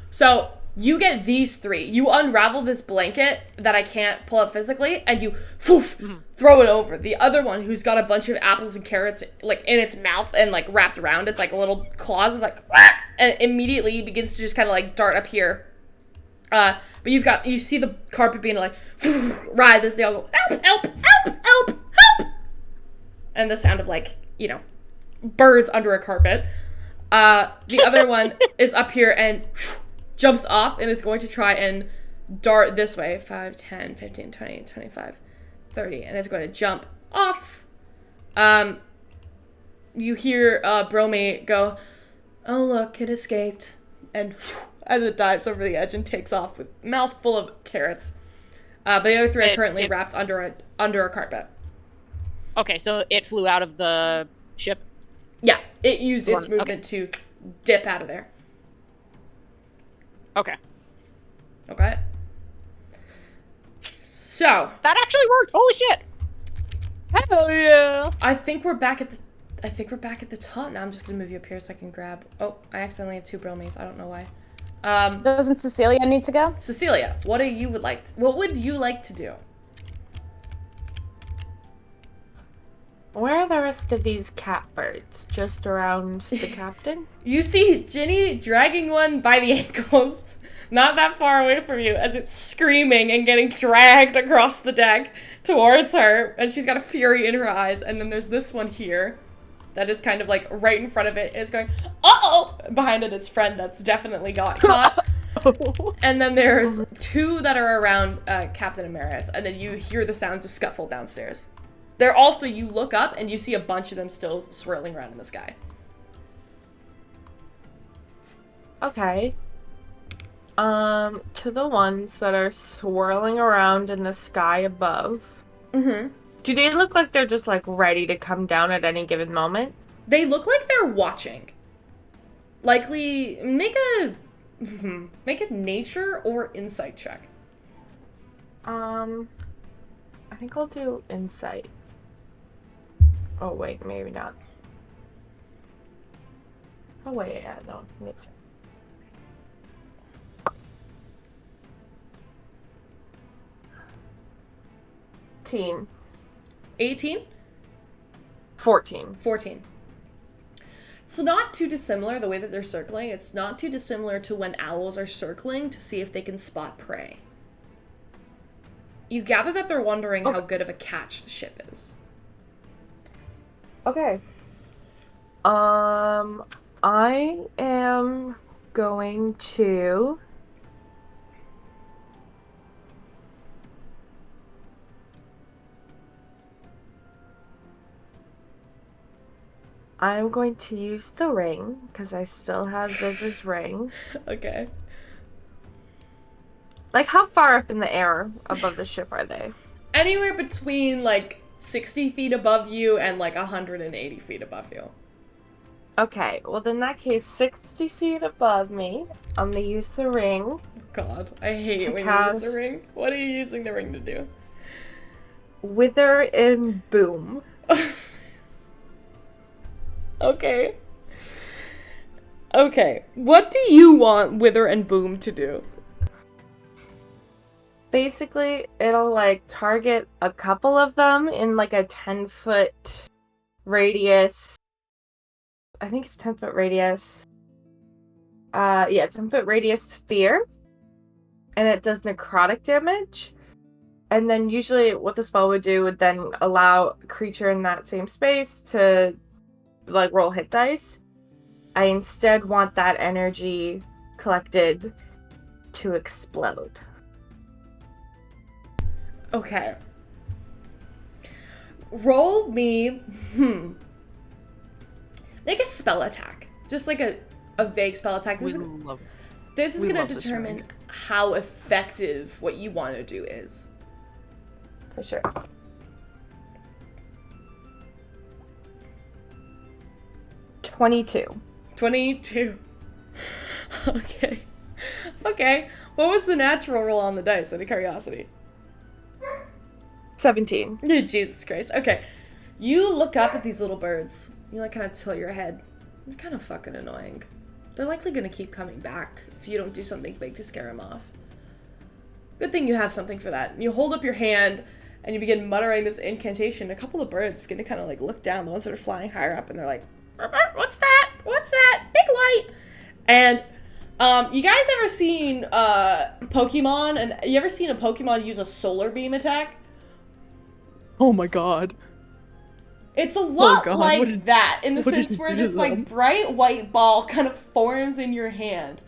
So you get these 3. You unravel this blanket that I can't pull up physically, and you throw it over. The other one, who's got a bunch of apples and carrots like in its mouth and like wrapped around its like little claws, is like, and immediately begins to just kind of like dart up here. But you see the carpet being like writhe as they all go help, help, help, help, help, and the sound of like, you know, birds under a carpet. The other one is up here and jumps off and is going to try and dart this way. 5, 10, 15, 20, 25, 30, and it's going to jump off. You hear Bromie go, "Oh look, it escaped," and as it dives over the edge and takes off with mouth full of carrots. But the other 3 are currently wrapped under a carpet. Okay, so it flew out of the ship? Yeah, it used its movement to dip out of there. Okay. Okay. So that actually worked. Holy shit! Hell yeah! I think we're back at the top now. I'm just gonna move you up here so I can grab. Oh, I accidentally have 2 Bromies. I don't know why. Doesn't Cecilia need to go? Cecilia, what would you like to do? Where are the rest of these catbirds? Just around the captain? You see Ginny dragging one by the ankles, not that far away from you, as it's screaming and getting dragged across the deck towards her, and she's got a fury in her eyes. And then there's this one here that is kind of like right in front of it, and is going, uh-oh! Behind it is friend that's definitely got caught. And then there's two that are around Captain Amaris, and then you hear the sounds of scuffle downstairs. They're also, you look up and you see a bunch of them still swirling around in the sky. Okay. To the ones that are swirling around in the sky above. Mm-hmm. Do they look like they're just like ready to come down at any given moment? They look like they're watching. Likely, make a nature or insight check. I think I'll do insight. Oh wait, maybe not. Oh wait, yeah, no, nature. Teen. 18? 14. 14. It's not too dissimilar, the way that they're circling. It's not too dissimilar to when owls are circling to see if they can spot prey. You gather that they're wondering how good of a catch the ship is. Okay. I am going to... I'm going to use the ring, because I still have Viz's ring. Okay. Like, how far up in the air above the ship are they? Anywhere between, like, 60 feet above you and, like, 180 feet above you. Okay, well, in that case, 60 feet above me, I'm going to use the ring. God, I hate it when you use the ring. What are you using the ring to do? Wither and boom. Okay. Okay. What do you want Wither and Boom to do? Basically, it'll, like, target a couple of them in, like, a 10-foot radius. I think it's 10-foot radius. Yeah, 10-foot radius sphere. And it does necrotic damage. And then usually what the spell would do would then allow a creature in that same space to, like, roll hit dice. I instead want that energy collected to explode. Okay. Roll me... Make a spell attack. Just like a vague spell attack. This is going to determine how effective what you want to do is. For sure. $22. 22. Okay. Okay. What was the natural roll on the dice, out of curiosity? 17. Oh, Jesus Christ. Okay. You look up at these little birds. You, like, kind of tilt your head. They're kind of fucking annoying. They're likely going to keep coming back if you don't do something big to scare them off. Good thing you have something for that. And you hold up your hand, and you begin muttering this incantation. A couple of birds begin to kind of, like, look down, the ones that are flying higher up, and they're like, what's that? What's that? Big light! And, you guys ever seen, Pokemon? And you ever seen a Pokemon use a solar beam attack? Oh my god. It's a lot God, like that, in the sense where this, like, bright white ball kind of forms in your hand.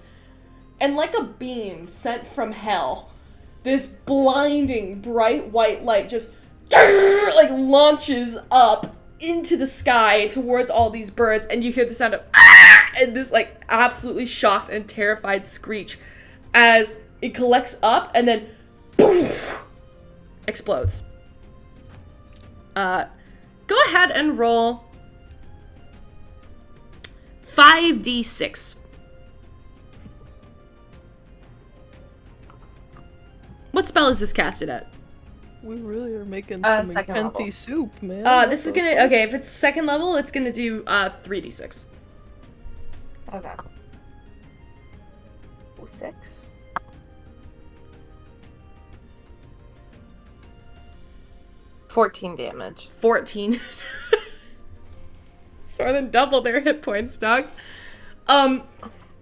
And like a beam sent from hell, this blinding bright white light just, like, launches up into the sky towards all these birds, and you hear the sound of, ah! And this, like, absolutely shocked and terrified screech as it collects up and then, poof, explodes. Go ahead and roll 5d6. What spell is this casted at? We really are making some Ikenthi soup, man. This is gonna, okay, if it's second level, it's gonna do 3d6. Okay. 6. 14 damage. 14. It's more than double their hit points, Doug.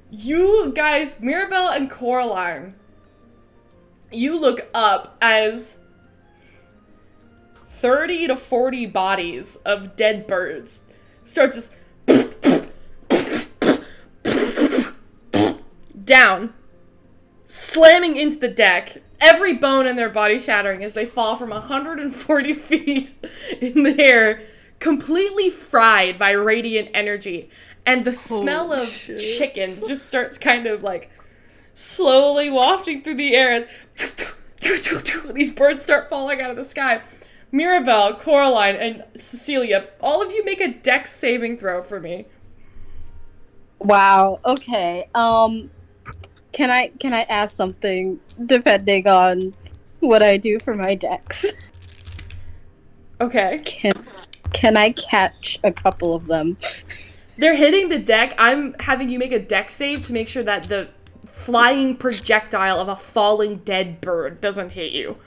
You guys, Mirabelle and Coraline, you look up as 30 to 40 bodies of dead birds start just down, slamming into the deck, every bone in their body shattering as they fall from 140 feet in the air, completely fried by radiant energy. And the smell of chicken just starts kind of like slowly wafting through the air as these birds start falling out of the sky. Mirabelle, Coraline, and Cecilia, all of you make a dex saving throw for me. Wow. Okay. Can I ask something depending on what I do for my dex? Okay. Can I catch a couple of them? They're hitting the deck. I'm having you make a dex save to make sure that the flying projectile of a falling dead bird doesn't hit you.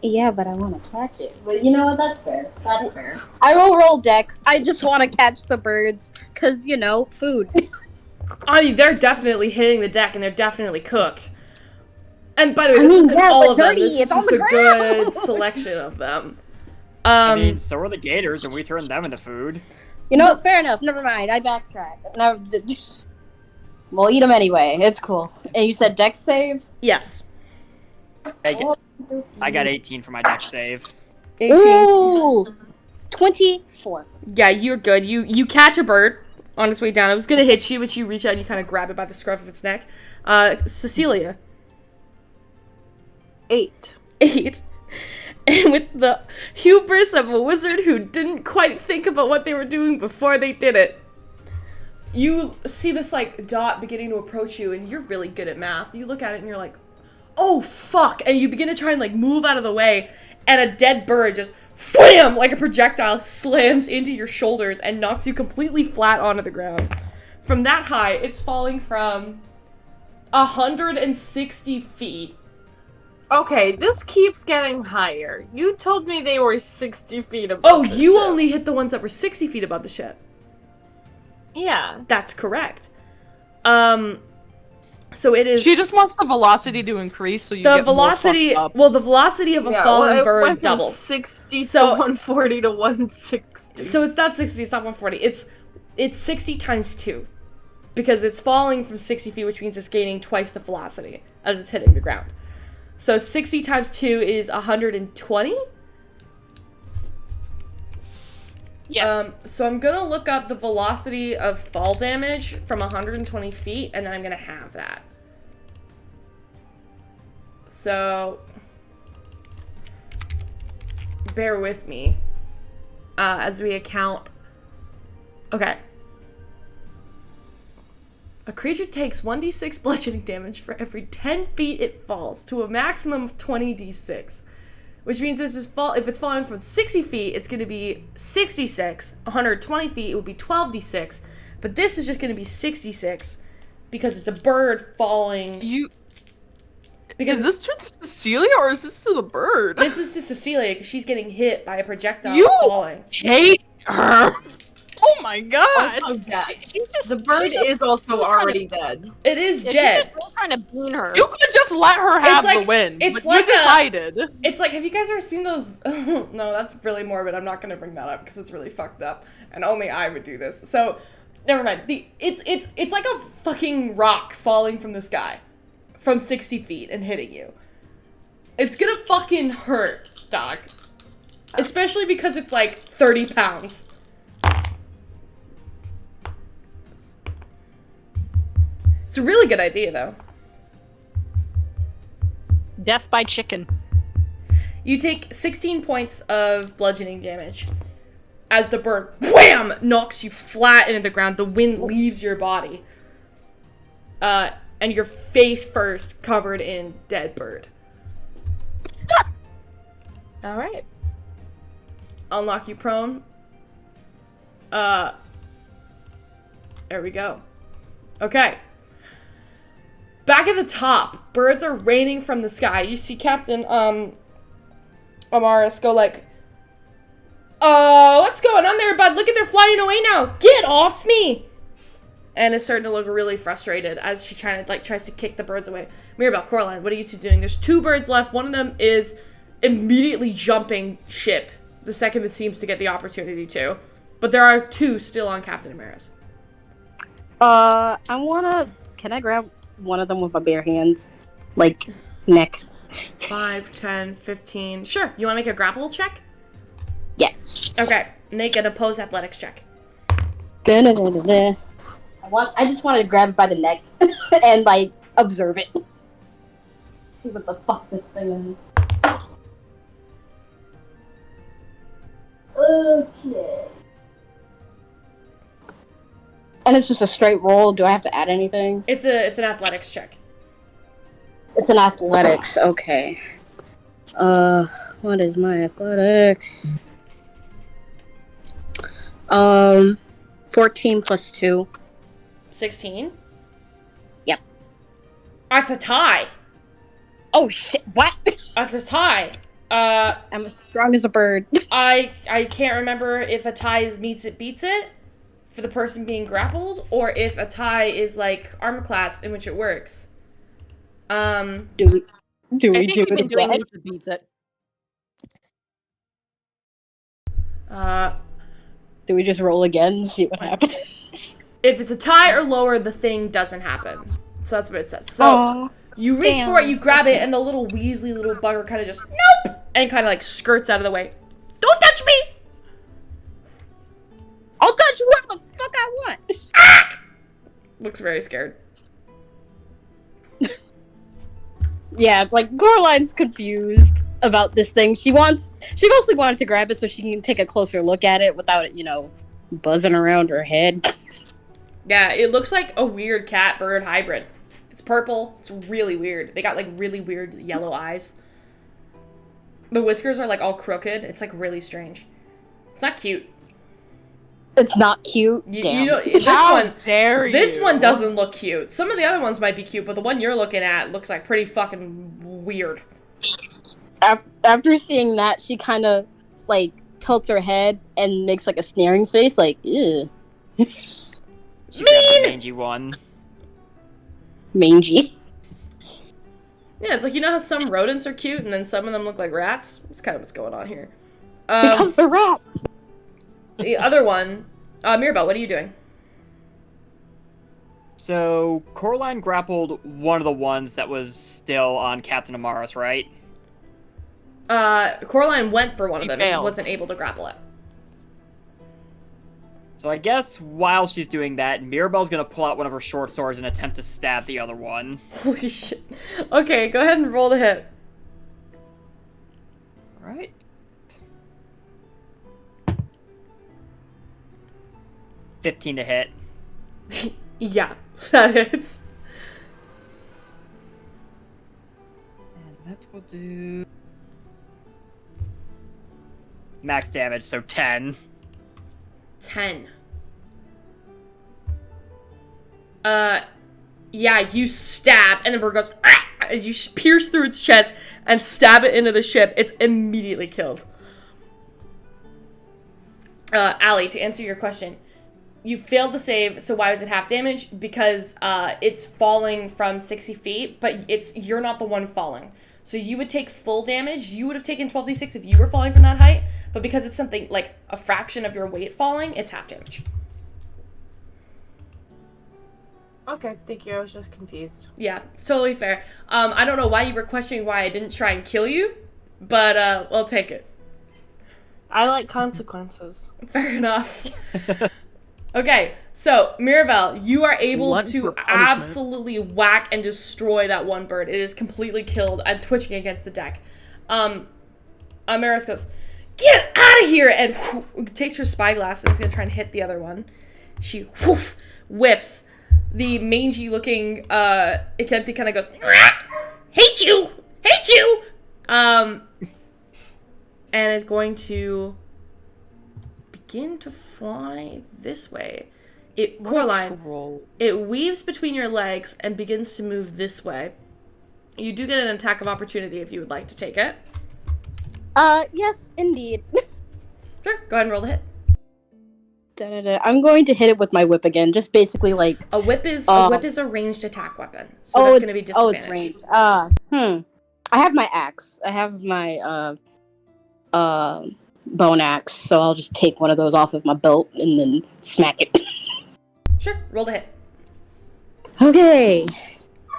Yeah, but I want to catch it. But you know what? That's fair. That's fair. I will roll dex. I just want to catch the birds because, you know, food. I mean, they're definitely hitting the deck and they're definitely cooked. And by the way, this isn't all of them. This is just a good selection of them. I mean, so are the gators, and we turned them into food. You know, fair enough. Never mind. I backtrack. Never. We'll eat them anyway. It's cool. And you said dex save? Yes. I got 18 for my dex save. 18. Ooh! 24. Yeah, you're good. You catch a bird on its way down. It was gonna hit you, but you reach out and you kind of grab it by the scruff of its neck. Cecilia. 8. 8. And with the hubris of a wizard who didn't quite think about what they were doing before they did it, you see this, like, dot beginning to approach you, and you're really good at math. You look at it and you're like, oh, fuck! And you begin to try and, like, move out of the way, and a dead bird just, wham! Like a projectile slams into your shoulders and knocks you completely flat onto the ground. From that high, it's falling from 160 feet. Okay, this keeps getting higher. You told me they were 60 feet above Oh, the you ship. only hit the ones that were 60 feet above the ship. Yeah. That's correct. So it is... She just wants the velocity to increase so you the get velocity, more fucked up. well, the velocity of a fallen it bird went from doubles. 60 So- to 140 to 160. So it's not 60, it's not 140. It's 60 times 2. Because it's falling from 60 feet, which means it's gaining twice the velocity as it's hitting the ground. So 60 times 2 is 120? Yes. So I'm gonna look up the velocity of fall damage from 120 feet, and then I'm gonna have that. So... bear with me. As we account... Okay. A creature takes 1d6 bludgeoning damage for every 10 feet it falls, to a maximum of 20d6. Which means if it's falling from 60 feet, it's going to be 66. 120 feet, it would be 12d6. But this is just going to be 66, because it's a bird falling... Because Is this to Cecilia or is this to the bird? this is to Cecilia, because she's getting hit by a projectile You falling. hate her. Oh my god. Also dead. Just, The bird is also already dead. It is yeah, dead. She's just trying to bean her. You could just let her have like- the win. it's but like you decided. It's like, have you guys ever seen those? No, that's really morbid. I'm not gonna bring that up because it's really fucked up, and only I would do this. So, never mind. It's like a fucking rock falling from the sky, from 60 feet and hitting you. It's gonna fucking hurt, Doc. Especially because it's like 30 pounds. It's a really good idea, though. Death by chicken. You take 16 points of bludgeoning damage as the bird, wham, knocks you flat into the ground. The wind leaves your body. And your face first covered in dead bird. Alright. I'll knock you prone. There we go. Okay. Back at the top, birds are raining from the sky. You see Captain, Amaris go like, Oh, what's going on there, bud? Look at they're flying away now. Get off me! And is starting to look really frustrated as she tries to kick the birds away. Mirabelle, Coraline, what are you two doing? There's 2 birds left. One of them is immediately jumping ship the second it seems to get the opportunity to. But there are 2 still on Captain Amara's. Can I grab one of them with my bare hands? Like, neck. 5, 10, 15. Sure. You want to make a grapple check? Yes. Okay. Make an opposed athletics check. Da-da-da-da-da. I just wanted to grab it by the neck and, like, observe it. See what the fuck this thing is. Okay. And it's just a straight roll. Do I have to add anything? It's an athletics check. It's an athletics. Okay. What is my athletics? 14 plus 2. 16? Yep. That's a tie. Oh shit! What? That's a tie. I'm as strong as a bird. I can't remember if a tie is meets it beats it for the person being grappled, or if a tie is like armor class in which it works. Do we I do think you've been it doing again? this to beats it. Do we just roll again and see what happens? If it's a tie or lower, the thing doesn't happen. So that's what it says. So Aw, you reach damn. for it, you grab it, and the little Weasley little bugger kind of just nope, and kind of like skirts out of the way. Don't touch me! I'll touch whoever the fuck I want. Looks very scared. Yeah, it's like Coraline's confused about this thing. She mostly wanted to grab it so she can take a closer look at it without it, buzzing around her head. Yeah, it looks like a weird cat-bird hybrid. It's purple. It's really weird. They got like really weird yellow eyes. The whiskers are like all crooked. It's like really strange. It's not cute. It's not cute. You Damn. know, this How one, dare this you? one doesn't look cute. Some of the other ones might be cute, but the one you're looking at looks like pretty fucking weird. After seeing that, she kind of like tilts her head and makes like a sneering face, like ew. She grabbed the mangy one. Mangy. Yeah, it's like, you know how some rodents are cute and then some of them look like rats? That's kind of what's going on here. Because they're rats. The other one, Mirabelle, what are you doing? So, Coraline grappled one of the ones that was still on Captain Amara's, right? Coraline went for one of She them and failed. wasn't able to grapple it. So I guess while she's doing that, Mirabelle's gonna pull out one of her short swords and attempt to stab the other one. Holy shit. Okay, go ahead and roll the hit. Alright. $15 to hit. Yeah, that hits. And that will do... max damage, so 10. 10. Yeah, you stab, and the bird goes, "Ah!" as you pierce through its chest and stab it into the ship. It's immediately killed. Allie, to answer your question, you failed the save, so why was it half damage? Because, it's falling from 60 feet, but you're not the one falling. So you would take full damage. You would have taken 12d6 if you were falling from that height, but because it's something like a fraction of your weight falling, it's half damage. Okay, thank you. I was just confused. Yeah, it's totally fair. I don't know why you were questioning why I didn't try and kill you, but I'll take it. I like consequences. Fair enough. Okay, so Mirabelle, you are able Glutton to for punishment. absolutely whack and destroy that one bird. It is completely killed and twitching against the deck. Maris goes, "Get out of here!" and takes her spyglass and is gonna try and hit the other one. She whiffs. The mangy-looking Ikenthi kind of goes, "Hate you! Hate you!" And is going to begin to fly this way. Coraline, it weaves between your legs and begins to move this way. You do get an attack of opportunity if you would like to take it. Yes, indeed. Sure, go ahead and roll the hit. Da-da-da. I'm going to hit it with my whip again. Just basically like. A whip is a ranged attack weapon, so that's going to be disadvantage. Oh, it's ranged. I have my axe. I have my bone axe, so I'll just take one of those off of my belt and then smack it. Sure, roll the hit. Okay.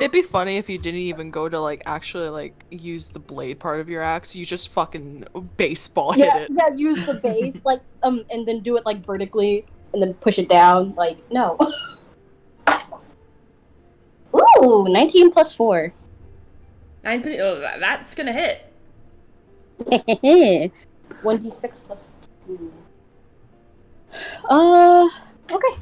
It'd be funny if you didn't even go to like actually like use the blade part of your axe. You just fucking baseball hit it. Yeah, use the base like and then do it like vertically and then push it down. Like no. Ooh, 19 plus 4. 9. Oh, that's gonna hit. 1d6 plus 2. Okay.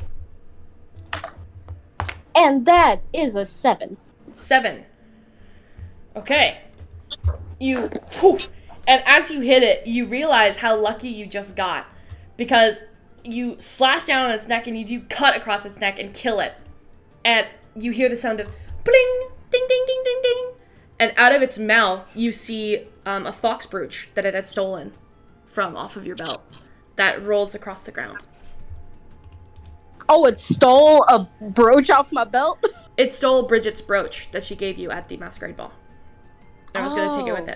And that is a 7. 7. Okay. You poof, and as you hit it, you realize how lucky you just got, because you slash down on its neck and you do cut across its neck and kill it, and you hear the sound of bling, ding, ding, ding, ding, ding, and out of its mouth you see a fox brooch that it had stolen from off of your belt that rolls across the ground. Oh, it stole a brooch off my belt? It stole Bridget's brooch that she gave you at the masquerade ball. I was going to take it with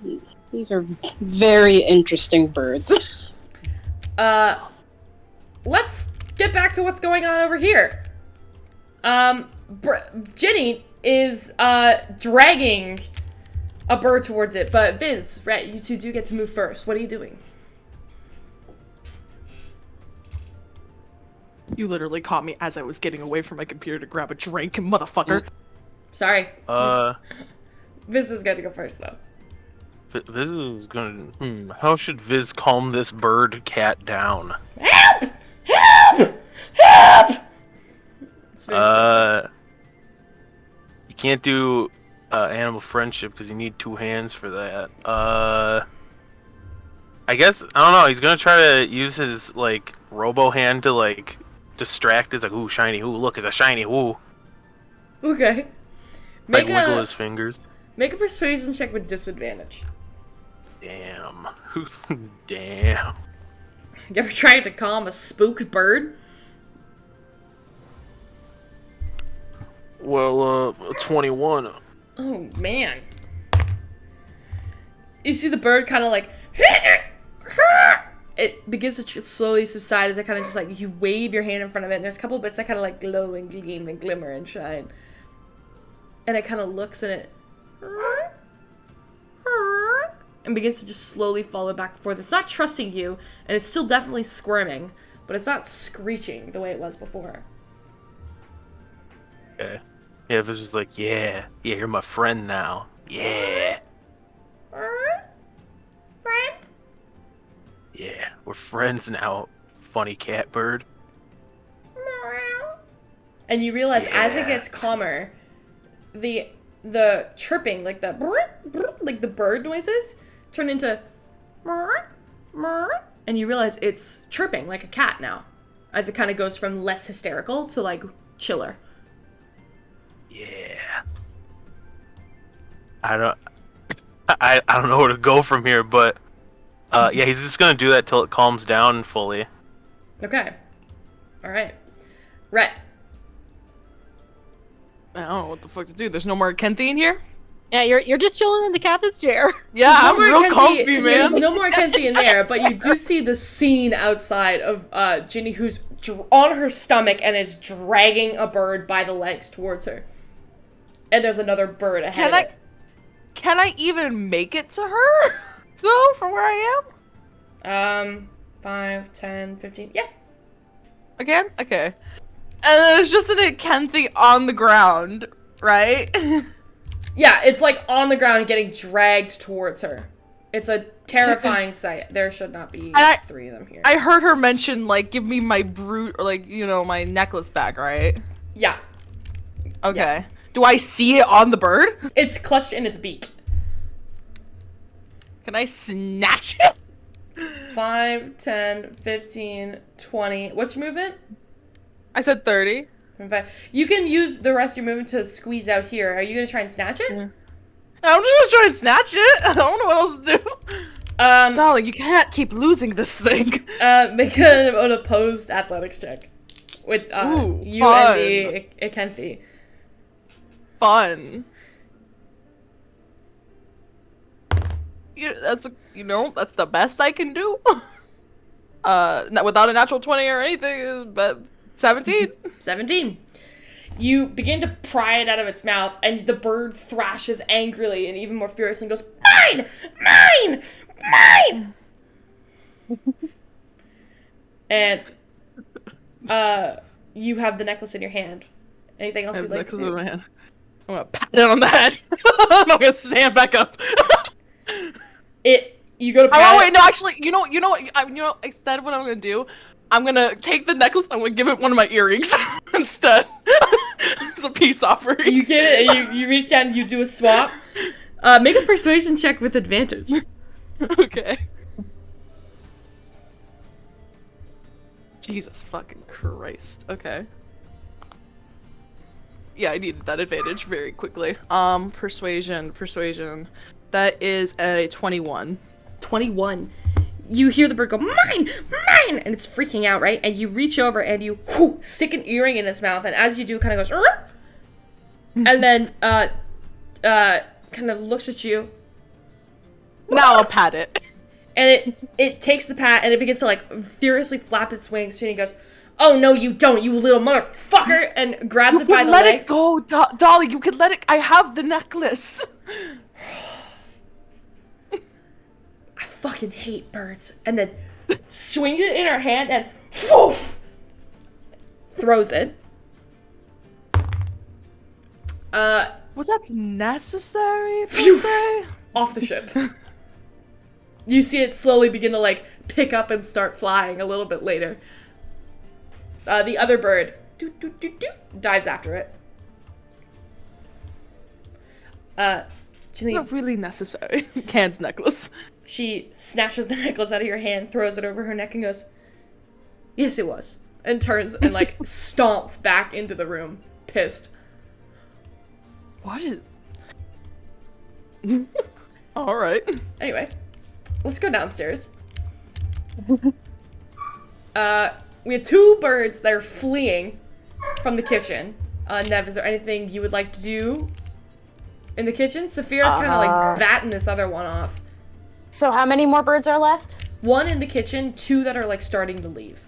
it. These are very interesting birds. Let's get back to what's going on over here. Ginny is dragging a bird towards it, but Viz, Rhett, you two do get to move first. What are you doing? You literally caught me as I was getting away from my computer to grab a drink, motherfucker. Sorry. Viz is going to go first, though. Viz is gonna. How should Viz calm this bird cat down? Help! Help! Help! It's very stressful. You can't do animal friendship because you need 2 hands for that. I guess I don't know. He's gonna try to use his like robo hand to like distract. It's like ooh shiny. Ooh look, it's a shiny. Ooh. Okay. Like wiggle his fingers. Make a persuasion check with disadvantage. Damn. Damn. You ever tried to calm a spook bird? Well, 21. Oh, man. You see the bird kind of like... It begins to slowly subside as it kind of just like... You wave your hand in front of it, and there's a couple bits that kind of like glow and gleam and glimmer and shine. And it kind of looks and it... and begins to just slowly follow back and forth. It's not trusting you, and it's still definitely squirming, but it's not screeching the way it was before. Okay. Yeah, if it's just like, yeah, you're my friend now. Yeah. Friend? Yeah, we're friends now, funny cat bird. And you realize as it gets calmer, the chirping, like the bird noises, turn into and you realize it's chirping like a cat now, as it kind of goes from less hysterical to like chiller. Yeah. I don't know where to go from here, but yeah, he's just gonna do that till it calms down fully. Okay. All right. Rhett. I don't know what the fuck to do. There's no more Ikenthi in here? Yeah, you're just chilling in the captain's chair. Yeah, I'm real comfy, man. There's no more Ikenthi in there, but you do see the scene outside of Ginny, who's on her stomach and is dragging a bird by the legs towards her. And there's another bird ahead of it. Can I even make it to her, though, from where I am? 5, 10, 15, yeah. Again? Okay. And then it's just an Ikenthi on the ground, right? Yeah, it's like on the ground getting dragged towards her. It's a terrifying sight. There should not be 3 of them here. I heard her mention, like, give me my brute, or, like, you know, my necklace back, right? Yeah. Okay. Yeah. Do I see it on the bird? It's clutched in its beak. Can I snatch it? 5, 10, 15, 20. What's your movement? I said 30. You can use the rest of your movement to squeeze out here. Are you going to try and snatch it? Yeah. I'm just going to try and snatch it. I don't know what else to do. Darling, you can't keep losing this thing. Make an opposed athletics check with Ooh, you fun. and the Ikenthi. Fun. That's the best I can do. Without a natural 20 or anything, but 17. 17. You begin to pry it out of its mouth, and the bird thrashes angrily and even more furiously and goes, "Mine! Mine! Mine!" And, you have the necklace in your hand. Anything else you'd like to do? I'm gonna pat it on the head. I'm gonna stand back up. You go to pat Oh wait, no, actually, you know what? Instead, what I'm gonna do, I'm gonna take the necklace. I'm gonna give it one of my earrings instead. It's a peace offering. You get it, and you reach down and you do a swap. Make a persuasion check with advantage. Okay. Jesus fucking Christ. Okay. Yeah, I needed that advantage very quickly. Persuasion. That is a 21. 21. You hear the bird go, "Mine! Mine!" And it's freaking out, right? And you reach over and you stick an earring in its mouth, and as you do, it kind of goes, "Rrr!" And then, kind of looks at you. Now I'll pat it. And it takes the pat, and it begins to, like, furiously flap its wings, and he goes, "Oh, no, you don't, you little motherfucker!" And grabs it by the let legs. It go, Dolly, you can let it. I have the necklace. I fucking hate birds. And then swings it in her hand and woof, throws it. Was that necessary? Per se? Off the ship. You see it slowly begin to, like, pick up and start flying a little bit later. The other bird dives after it. Not really necessary. Can's necklace. She snatches the necklace out of your hand, throws it over her neck, and goes, "Yes, it was." And turns and, like, stomps back into the room, pissed. What is... Alright. Anyway, let's go downstairs. We have two birds that are fleeing from the kitchen. Nev, is there anything you would like to do in the kitchen? Saphira's kind of, like, batting this other one off. So how many more birds are left? One in the kitchen, two that are, like, starting to leave.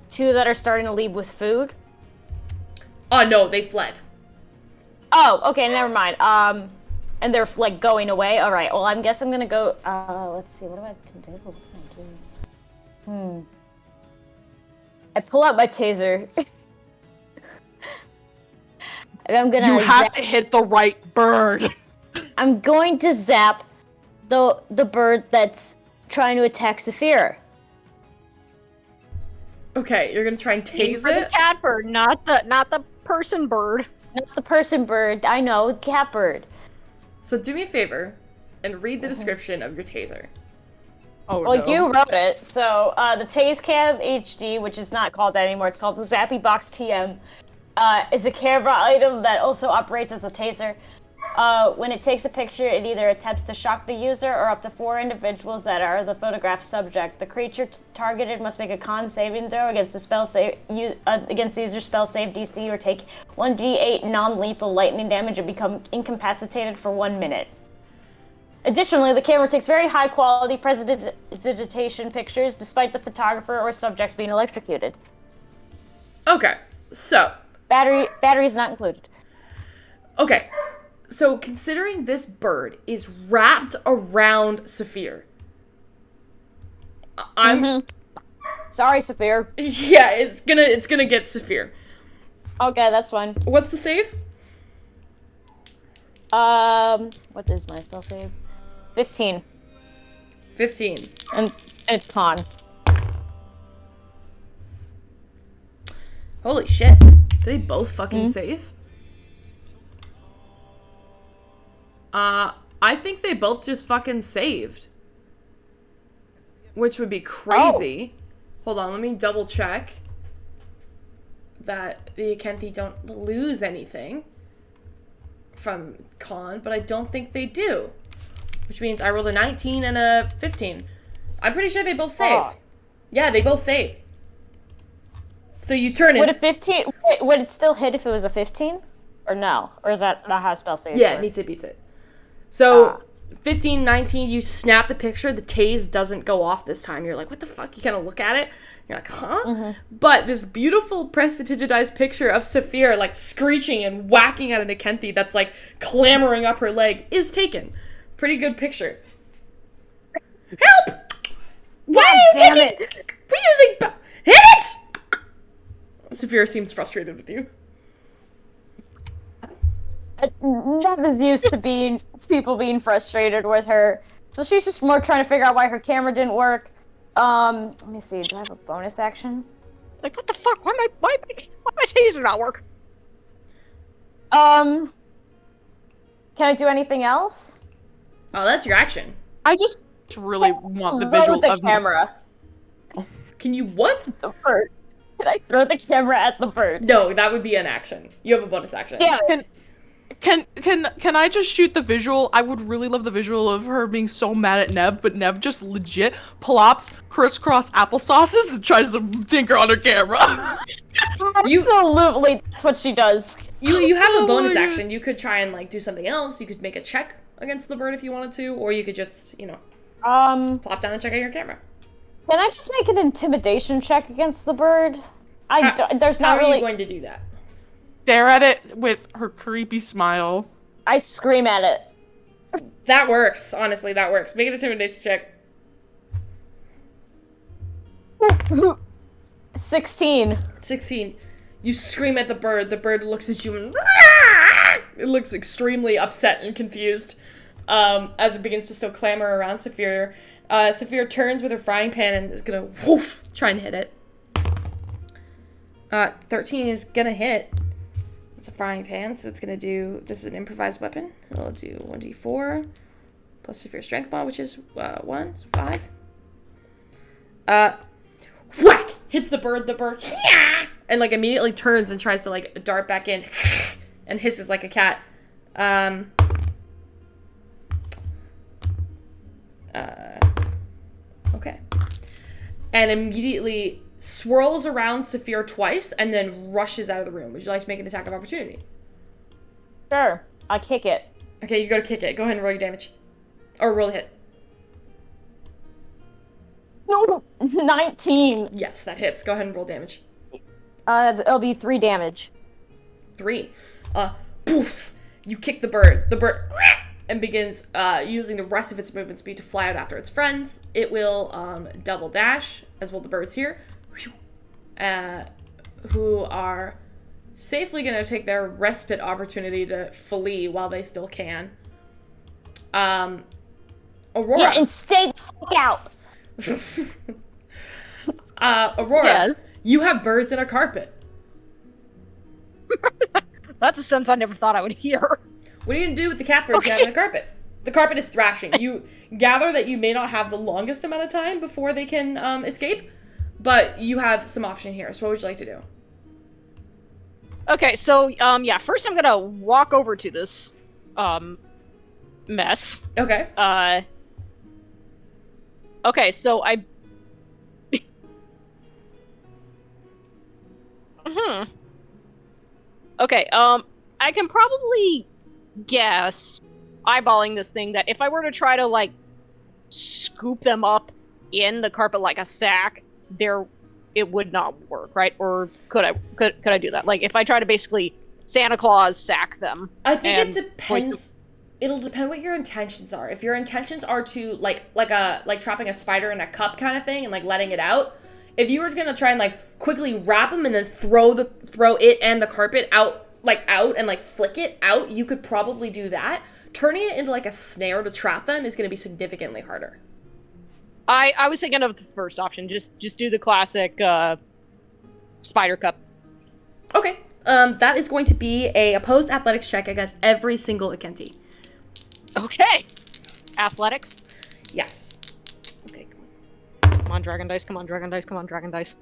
Two that are starting to leave with food? Oh, no, they fled. Oh, okay, never mind. And they're, like, going away? Alright, well, I guess I'm gonna go, let's see, what can I do? I pull out my taser. And I'm gonna You have to hit the right bird. I'm going to zap the bird that's trying to attack Saphira. Okay, you're gonna try and tase For the it? cat bird, not the person bird. Not the person bird, I know, the cat bird. So do me a favor and read the description of your taser. Oh, Well, no. you wrote it. So, the TaseCam HD, which is not called that anymore, it's called the Zappy Box TM, is a camera item that also operates as a taser. When it takes a picture, it either attempts to shock the user or up to 4 individuals that are the photograph subject. The creature targeted must make a con saving throw against the user's spell save DC or take 1d8 non-lethal lightning damage and become incapacitated for 1 minute. Additionally, the camera takes very high-quality presentation pictures despite the photographer or subjects being electrocuted. Okay, so. Battery is not included. Okay, so considering this bird is wrapped around Saphir, Sorry, Saphir. Yeah, it's gonna get Saphir. Okay, that's fine. What's the save? What is my spell save? 15. 15. And it's con. Holy shit. Did they both fucking save? I think they both just fucking saved. Which would be crazy. Hold on, let me double check that the Ikenthi don't lose anything. from con, but I don't think they do. Which means I rolled a 19 and a 15. I'm pretty sure they both save. Oh. Yeah, they both save. So you turn it. Would a 15? Would it still hit if it was a 15? Or no? Or is that not how spell saves Yeah, work? it beats it. So 15, 19, you snap the picture, the tase doesn't go off this time. You're like, what the fuck? You kind of look at it, you're like, huh? But this beautiful prestidigitized picture of Saphir, like, screeching and whacking at an Ikenthi that's, like, clambering up her leg is taken. Pretty good picture. Help! Why are you damn taking... We're using... Hit it! Saphir seems frustrated with you. Nev is used to people being frustrated with her, so she's just more trying to figure out why her camera didn't work. Let me see. Do I have a bonus action? Like, what the fuck? Why my taser not work? Can I do anything else? Oh, that's your action. I just really want the Throw visual the of camera. Can you what? The bird. Can I throw the camera at the bird? No, that would be an action. You have a bonus action. Damn it. Can I just shoot the visual? I would really love the visual of her being so mad at Nev, but Nev just legit plops crisscross applesauces and tries to tinker on her camera. Absolutely, that's what she does. You have a bonus action. You could try and like do something else. You could make a check against the bird if you wanted to, or you could just, plop down and check out your camera. Can I just make an intimidation check against the bird? There's How not really. are you going to do that? Stare at it with her creepy smile. I scream at it. That works. Honestly, that works. Make an intimidation check. 16. 16. You scream at the bird. The bird looks at you and it looks extremely upset and confused as it begins to still clamor around Saphir. Saphir turns with her frying pan and is gonna try and hit it. 13 is gonna hit. It's a frying pan, so it's gonna do. This is an improvised weapon. It'll do 1d4 plus Saphir strength mod, which is 1, so 5. Whack! Hits the bird. The bird, and like immediately turns and tries to like dart back in, and hisses like a cat. Okay. And immediately swirls around Saphir twice and then rushes out of the room. Would you like to make an attack of opportunity? Sure. I kick it. Okay, you go to kick it. Go ahead and roll your damage. Or roll a hit. No, 19. Yes, that hits. Go ahead and roll damage. It'll be 3 damage. 3. Poof! You kick the bird. The bird and begins using the rest of its movement speed to fly out after its friends. It will double dash, as will the birds here, who are safely going to take their respite opportunity to flee while they still can. Aurora. Yeah, and stay the fuck out. Aurora, Yes. you have birds in a carpet. That's a sense I never thought I would hear. What are you going to do with the catbirds you have in a carpet? The carpet is thrashing. You gather that you may not have the longest amount of time before they can escape, but you have some option here. So what would you like to do? Okay, so, yeah, first I'm gonna walk over to this, mess. Okay. Okay, so Okay, I can probably guess, eyeballing this thing, that if I were to try to, like, scoop them up in the carpet like a sack, it would not work, right? Or could I do that? Like, if I try to basically Santa Claus sack them. I think it depends. It'll depend what your intentions are. If your intentions are to like trapping a spider in a cup kind of thing and like letting it out, if you were gonna try and like quickly wrap them and then throw it and the carpet out and like flick it out, you could probably do that. Turning it into like a snare to trap them is gonna be significantly harder. I was thinking of the first option. Just do the classic spider cup. Okay. That is going to be a opposed athletics check against every single Ikenthi. Okay. Athletics. Yes. Okay. Come on, dragon dice. Come on, dragon dice. Come on, dragon dice.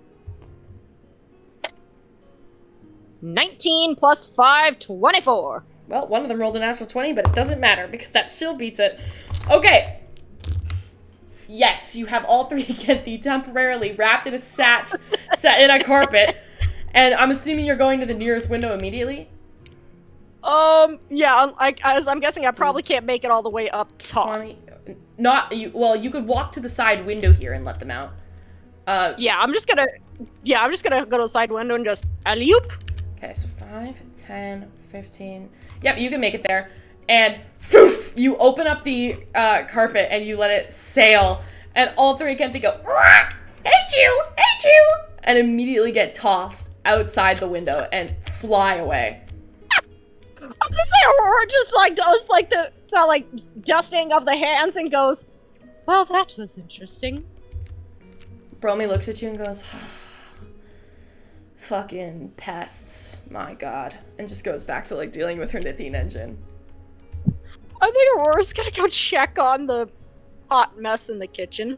19 plus 5, 24. Well, one of them rolled a natural 20, but it doesn't matter because that still beats it. Okay. Yes, you have all three Ikenthi temporarily wrapped in a set in a carpet. And I'm assuming you're going to the nearest window immediately? Yeah, as I'm guessing I probably can't make it all the way up top. 20, well, you could walk to the side window here and let them out. Yeah, I'm just gonna go to the side window and just alley-oop. Okay, so 5, 10, 15. Yep, you can make it there. And poof, you open up the carpet and you let it sail. And all three Ikenthi go, hate you, and immediately get tossed outside the window and fly away. I'm gonna say Aurora just like does like the like dusting of the hands and goes, well, that was interesting. Bromy looks at you and goes, fucking pests, my god. And just goes back to like dealing with her Nithine engine. I think Aurora's gonna go check on the hot mess in the kitchen.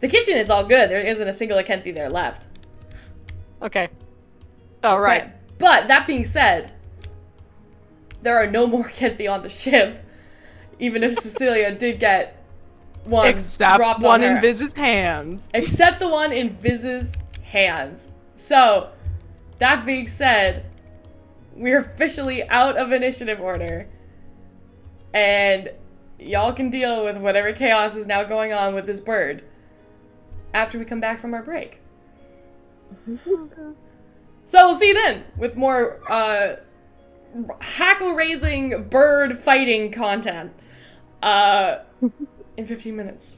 The kitchen is all good. There isn't a single Ikenthi there left. Okay. Oh, right. Okay. But that being said, there are no more Ikenthi on the ship. Even if Cecilia did get one Except dropped one on her. in Viz's hands. Except the one in Viz's hands. So, that being said, we're officially out of initiative order. And y'all can deal with whatever chaos is now going on with this bird after we come back from our break. So we'll see you then with more hackle-raising bird fighting content in 15 minutes.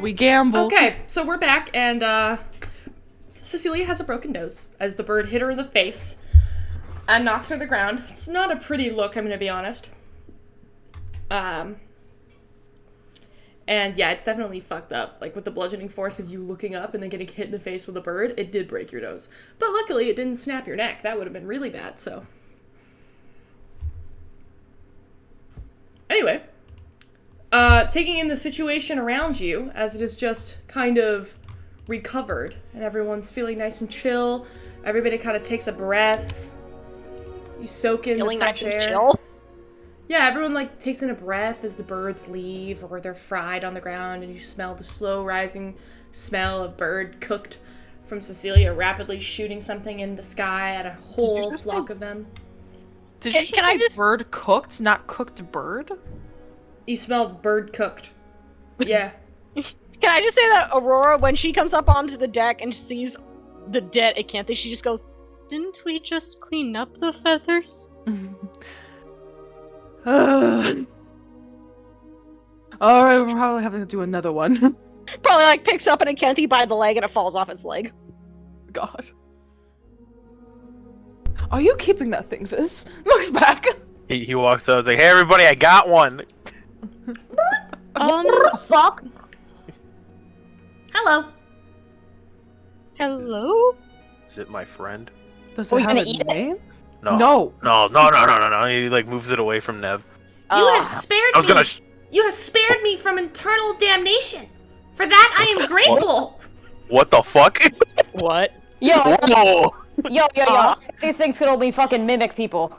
we gamble. Okay, so we're back, and Cecilia has a broken nose as the bird hit her in the face and knocked her to the ground. It's not a pretty look, I'm gonna be honest. And yeah, it's definitely fucked up. Like, with the bludgeoning force of you looking up and then getting hit in the face with a bird, it did break your nose. But luckily, it didn't snap your neck. That would have been really bad, so. Anyway, taking in the situation around you, as it is just kind of recovered, and everyone's feeling nice and chill. Everybody kind of takes a breath. You soak in Feeling the fresh nice and air. chill? Yeah, everyone like takes in a breath as the birds leave or they're fried on the ground, and you smell the slow rising smell of bird cooked from Cecilia rapidly shooting something in the sky at a whole flock of them. Did you Can I just- bird cooked, not cooked bird? You smell bird cooked. Yeah. Can I just say that Aurora, when she comes up onto the deck and sees the dead Ikenthi, she just goes, "Didn't we just clean up the feathers?" Alright, we'll probably have to do another one. Probably like picks up an Ikenthi by the leg and it falls off its leg. God. Are you keeping that thing, Fizz? Looks back. He walks out and is like, hey everybody, I got one! Fuck. Hello. Hello? Is it my friend? Does Are it we have gonna a eat it? name? No. No. No. He like moves it away from Nev. You have spared I was me. gonna... You have spared me from eternal damnation. For that, I am grateful. What the fuck? What? Yo, Whoa! yo. These things could only fucking mimic people.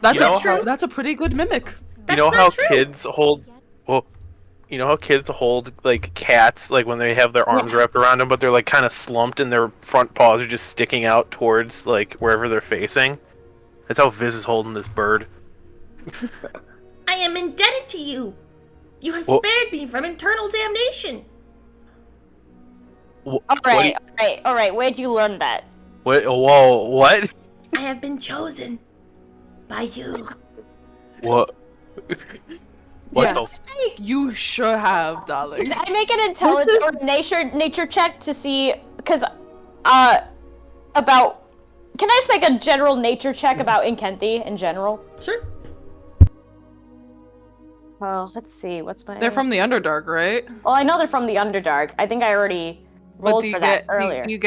That's, You know how- that's a pretty good mimic. You That's know not how true. kids hold... Well, you know how kids hold, like, cats, like, when they have their arms wrapped around them, but they're, like, kind of slumped and their front paws are just sticking out towards, like, wherever they're facing? That's how Viz is holding this bird. I am indebted to you. You have Well- spared me from eternal damnation. What? All right. Where'd you learn that? Whoa, what? I have been chosen by you. What? What Yes. You sure have, darling. Can I make an intelligence or nature check to see? Because, about. Can I just make a general nature check about Ikenthi in general? Sure. Well, let's see. What's my? They're from the Underdark, right? Well, I know they're from the Underdark. I think I already rolled for that earlier. Do you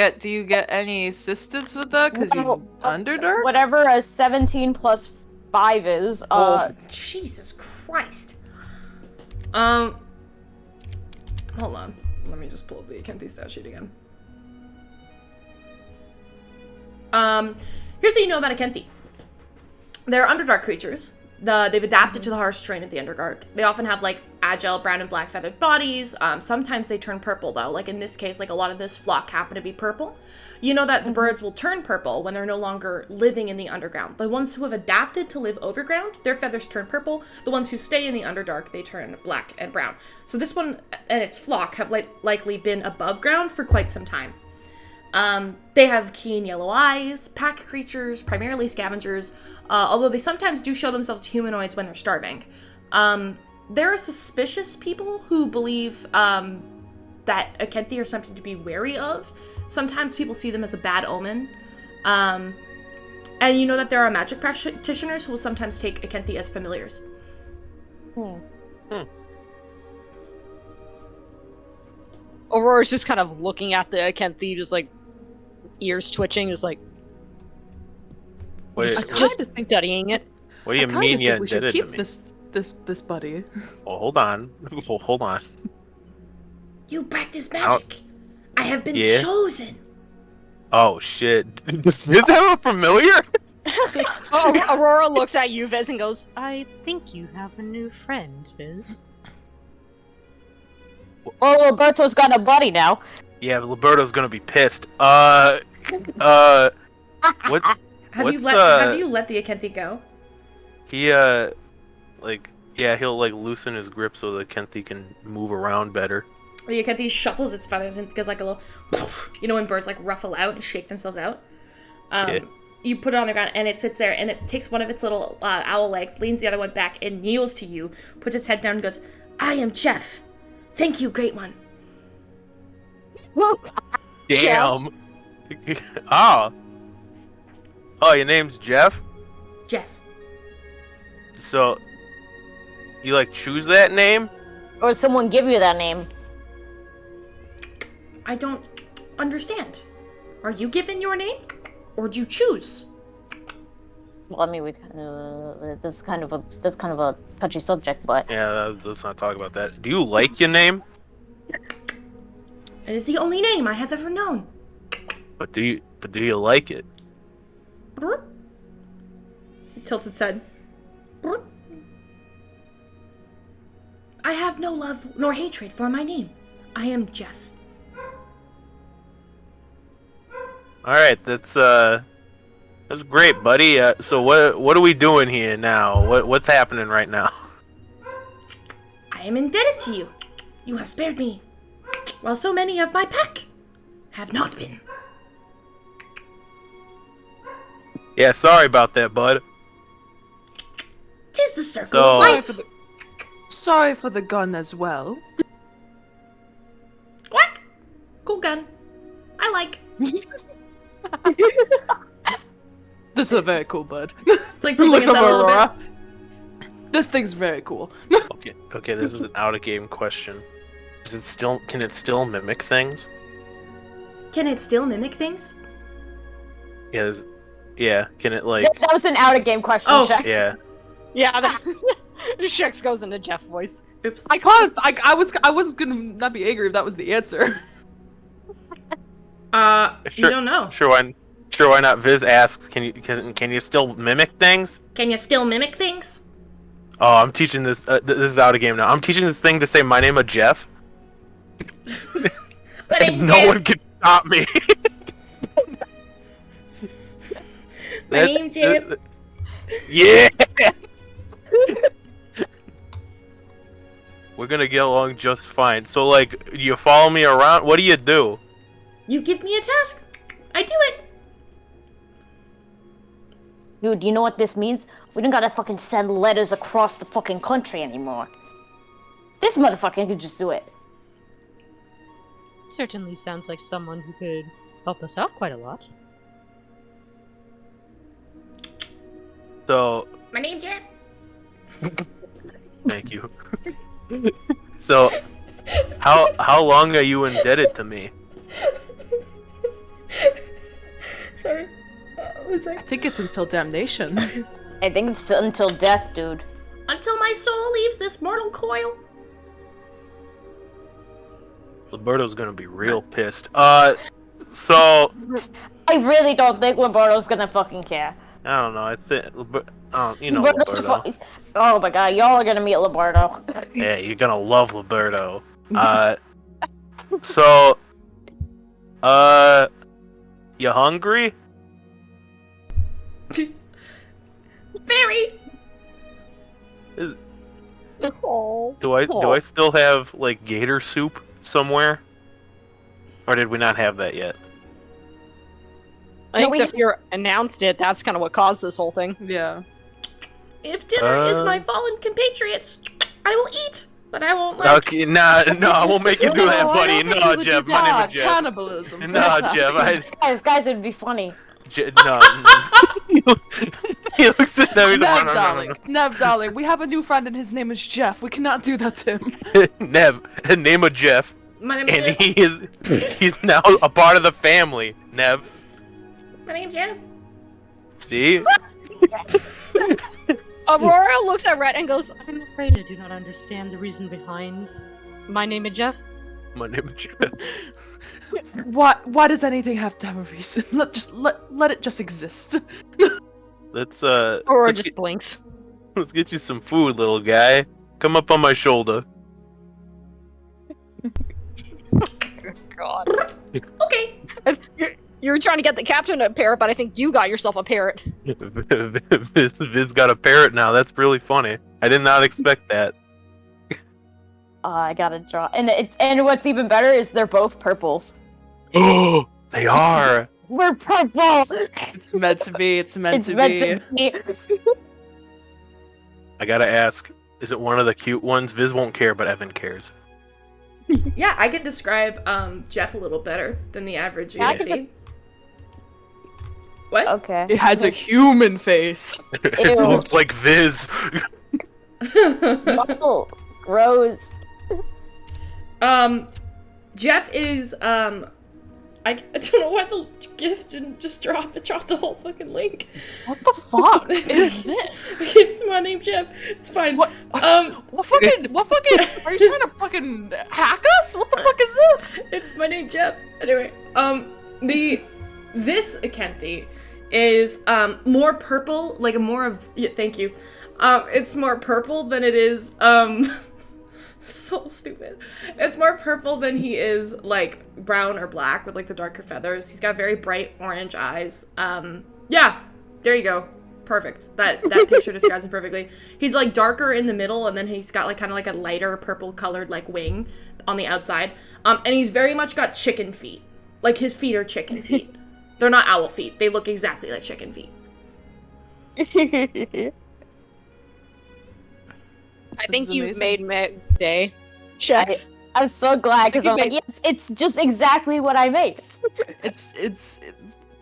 get any assistance with that? Because Well, you Underdark? Whatever a 17 plus 5 is. Jesus Christ. Hold on. Let me just pull up the Ikenthi stat sheet again. Here's what you know about Ikenthi. They're Underdark creatures. They've adapted to the harsh terrain of the Underdark. They often have, like, agile brown and black feathered bodies. Sometimes they turn purple, though. Like, in this case, like, a lot of this flock happen to be purple. You know that the birds will turn purple when they're no longer living in the underground. The ones who have adapted to live overground, their feathers turn purple. The ones who stay in the Underdark, they turn black and brown. So this one and its flock have likely been above ground for quite some time. They have keen yellow eyes, pack creatures, primarily scavengers, although they sometimes do show themselves to humanoids when they're starving. There are suspicious people who believe that Ikenthi are something to be wary of. Sometimes people see them as a bad omen. And you know that there are magic practitioners who will sometimes take Ikenthi as familiars. Aurora's just kind of looking at the Ikenthi, just like ears twitching, just like What I just kinda think studying it. do you I kinda mean you think we should did it to keep me? this buddy. Oh, hold on. Hold on. You practice magic. I have been Yeah. chosen. Oh, shit. Does Viz have a familiar? Aurora looks at you, Viz, and goes, "I think you have a new friend, Viz." Well, Roberto's got a buddy now. Yeah, Liberto's gonna be pissed. What? Have What's, you let the Ikenthi go? He, like, yeah, he'll, like, loosen his grip so the Kenthi can move around better. The Ikenthi shuffles its feathers and gives like a little, you know, when birds like ruffle out and shake themselves out. Yeah. You put it on the ground and it sits there and it takes one of its little owl legs, leans the other one back, and kneels to you, puts its head down and goes, "I am Jeff, Thank you, great one. Damn. Oh. Oh, your name's Jeff? Jeff. So, you like choose that name? Or someone give you that name? I don't understand. Are you given your name? Or do you choose? Well, I mean, that's kind of a touchy subject, but Yeah, let's not talk about that. Do you like your name? It is the only name I have ever known. But do you like it? He tilts its head. I have no love nor hatred for my name. I am Jeff. Alright, that's great, buddy. So what are we doing here now? What's happening right now? I am indebted to you. You have spared me, while so many of my pack have not been. Yeah, sorry about that, bud. 'Tis the circle So- of life. Sorry for the gun as well. Quack! Cool gun. I like. This is a very cool bird. It's like Who tilting its looks over head a little bit. Aurora? This thing's very cool. Okay, this is an out-of-game question. Can it still mimic things? Can it still mimic things? Yeah, can it like... that was an out-of-game question, Oh. Shax. Yeah. Yeah, Shex goes into Jeff voice. Oops. I was gonna not be angry if that was the answer. You don't know. Sure, why not? Viz asks, can you still mimic things? Can you still mimic things? Oh, I'm teaching this. This is out of game now. I'm teaching this thing to say my name is Jeff. My name's No Jeff. one can stop me. My name's Jeff. Yeah. We're gonna get along just fine. So, like, you follow me around. What do you do? You give me a task. I do it. Dude, you know what this means? We don't gotta fucking send letters across the fucking country anymore. This motherfucker could just do it. Certainly sounds like someone who could help us out quite a lot. So, My name's Jeff. thank you. So, how long are you indebted to me? Sorry. What's I that? think it's until damnation. I think it's until death, dude. Until my soul leaves this mortal coil. Roberto's gonna be real pissed. So I really don't think Roberto's gonna fucking care. I don't know. I think, you know, Roberto's a Roberto. Oh my god, y'all are gonna meet Roberto. Yeah, you're gonna love Roberto. So, you hungry? Very. Oh. Do I still have like gator soup somewhere? Or did we not have that yet? I think No, if you announced it, that's kind of what caused this whole thing. Yeah. If dinner is my fallen compatriots, I will eat, but I won't like. Okay, no, I won't make you do that, buddy. No, Jeff, my name is Jeff. Cannibalism. No, Jeff, Guys, it'd be funny. no. He looks at them. He's like, Nev, darling. Nev, darling. We have a new friend and his name is Jeff. We cannot do that to him. Nev, name of Jeff, My name's and Jeff. he's now a part of the family. Nev, My name's Jeff. see? Aurora looks at Rhett and goes, I'm afraid I do not understand the reason behind my name is Jeff. My name is Jeff. Why does anything have to have a reason? Let it just exist. Let's Aurora let's just get, blinks. let's get you some food, little guy. Come up on my shoulder. God. Okay. You were trying to get the captain a parrot, but I think you got yourself a parrot. Viz got a parrot now. That's really funny. I did not expect that. I gotta draw, and what's even better is they're both purple. Oh, they are. We're purple. It's meant to be. It's meant It's to meant be. to be. I gotta ask, is it one of the cute ones? Viz won't care, but Evan cares. Yeah, I can describe Jeff a little better than the average Yeah, I can Ikenthi. What? Okay. It has a human face. It Ew. looks like Viz. Oh, gross. Jeff is I don't know why the gift didn't just drop. It dropped the whole fucking link. What the fuck is this? It's my name, Jeff. It's fine. What? What fucking? Are you trying to fucking hack us? What the fuck is this? It's my name, Jeff. Anyway, this Ikenthi is more purple, like thank you. It's more purple than it is so stupid. It's more purple than he is like brown or black with like the darker feathers. He's got very bright orange eyes. Yeah, there you go. Perfect. That picture describes him perfectly. He's like darker in the middle, and then he's got like kind of like a lighter purple colored like wing on the outside. And he's very much got chicken feet. Like his feet are chicken feet. They're not owl feet. They look exactly like chicken feet. I think is you've amazing. made Meg's day. Shucks. I'm so glad because I'm like, yes, it's just exactly what I made.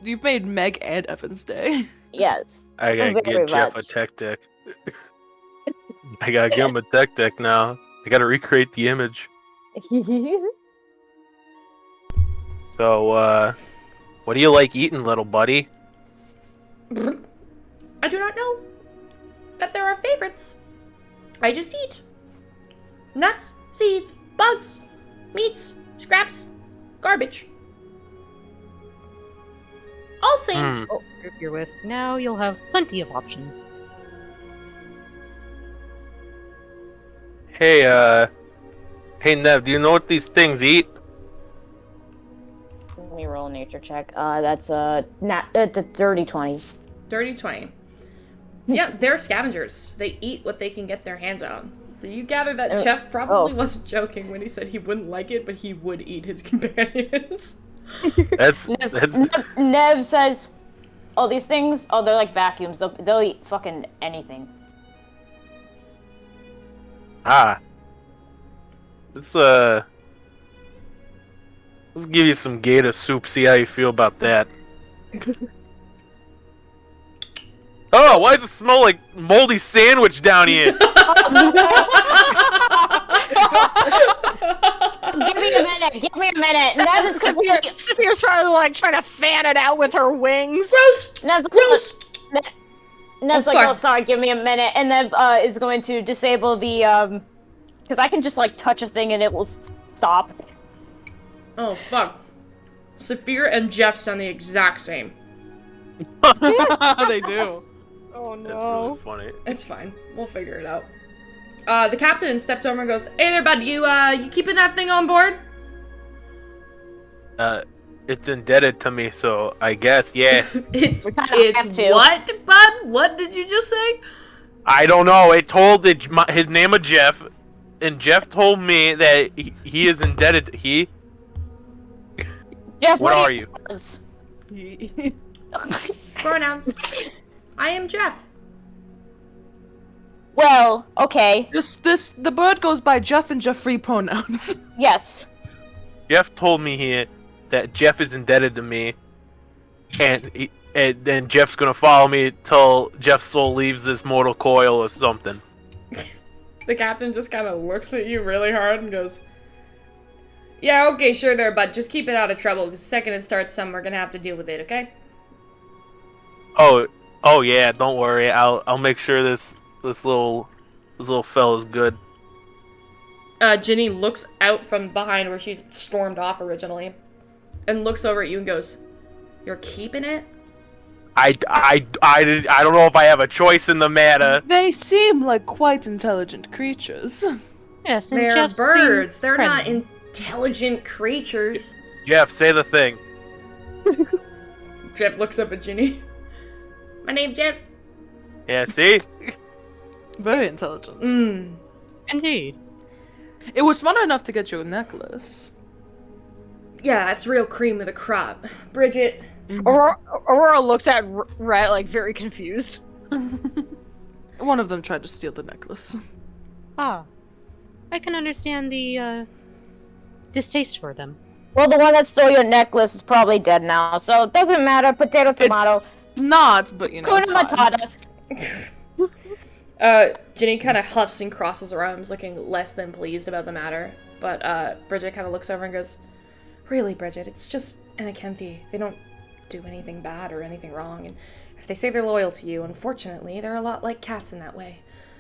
You've made Meg and Evan's day. Yes. I gotta Very get Jeff a much. tech deck. I gotta give him a tech deck now. I gotta recreate the image. So, what do you like eating, little buddy? I do not know that there are favorites. I just eat. Nuts, seeds, bugs, meats, scraps, garbage. All same. Oh, group you're with. Now you'll have plenty of options. Hey, hey Nev, do you know what these things eat? Let me roll a nature check. That's it's a dirty 20. Dirty 20. Yeah, they're scavengers. They eat what they can get their hands on. So you gather that Jeff probably wasn't joking when he said he wouldn't like it, but he would eat his companions. That's Nev says, "Oh, these things. Oh, they're like vacuums. They'll eat fucking anything." Let's give you some gator soup. See how you feel about that. Oh, why does it smell like moldy sandwich down here? Give me a minute. Give me a minute. Nev is completely. Saphira's trying to fan it out with her wings. Gross! Nev's Gross! Nev's Oh, like, fuck. "Oh, sorry. Give me a minute." And Nev is going to disable the because I can just like touch a thing and it will stop. Oh, fuck. Saphir and Jeff sound the exact same. They do. Oh That's really funny. It's fine. We'll figure it out. The captain steps over and goes, "Hey there, bud. You keeping that thing on board?" It's indebted to me, so I guess, yeah. It's kinda have to. what, bud? What did you just say? I don't know. It told his name of Jeff, and Jeff told me that he is indebted to he. Jeff, What are you? Pronouns. I am Jeff. Well, okay. The bird goes by Jeff and Jeffrey pronouns. Yes. Jeff told me that Jeff is indebted to me, and then Jeff's gonna follow me till Jeff's soul leaves this mortal coil or something. The captain just kind of looks at you really hard and goes, "Yeah, okay, sure there, bud. Just keep it out of trouble, because the second it starts, we're gonna have to deal with it, okay?" Oh yeah, don't worry. I'll make sure this little fella's good. Ginny looks out from behind where she's stormed off originally, and looks over at you and goes, "You're keeping it?" I don't know if I have a choice in the matter. They seem like quite intelligent creatures. Yes, and They're Jeff birds. They're not friendly. intelligent creatures. Jeff, say the thing. Jeff looks up at Ginny. "My name's Jeff." Yeah, see? Very intelligent. Mmm. Indeed. It was smart enough to get you a necklace. Yeah, that's real cream of the crop. Bridget. Aurora looks at Rat like very confused. One of them tried to steal the necklace. Ah, I can understand the distaste for them. Well, the one that stole your necklace is probably dead now, so it doesn't matter. Potato, tomato. It's not, but you know. It's Kuna fine. Matata. Ginny kind of huffs and crosses her arms, looking less than pleased about the matter. But Bridget kind of looks over and goes, "Really, Bridget, it's just an Ikenthi. They don't do anything bad or anything wrong, and if they say they're loyal to you, unfortunately, they're a lot like cats in that way.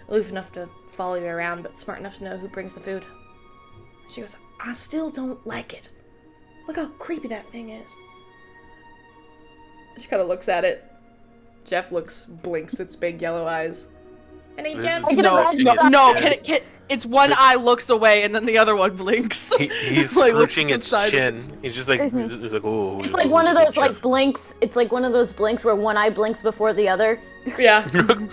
Aloof enough to follow you around, but smart enough to know who brings the food." She goes, "I still don't like it. Look how creepy that thing is." She kind of looks at it. Jeff blinks its big yellow eyes. "My name's Jeff." No, it's one eye looks away and then the other one blinks. He's Like, scrooching looks its inside chin. it. He's just like, he's like, oh. It's like one of those like blinks. It's like one of those blinks where one eye blinks before the other. Yeah.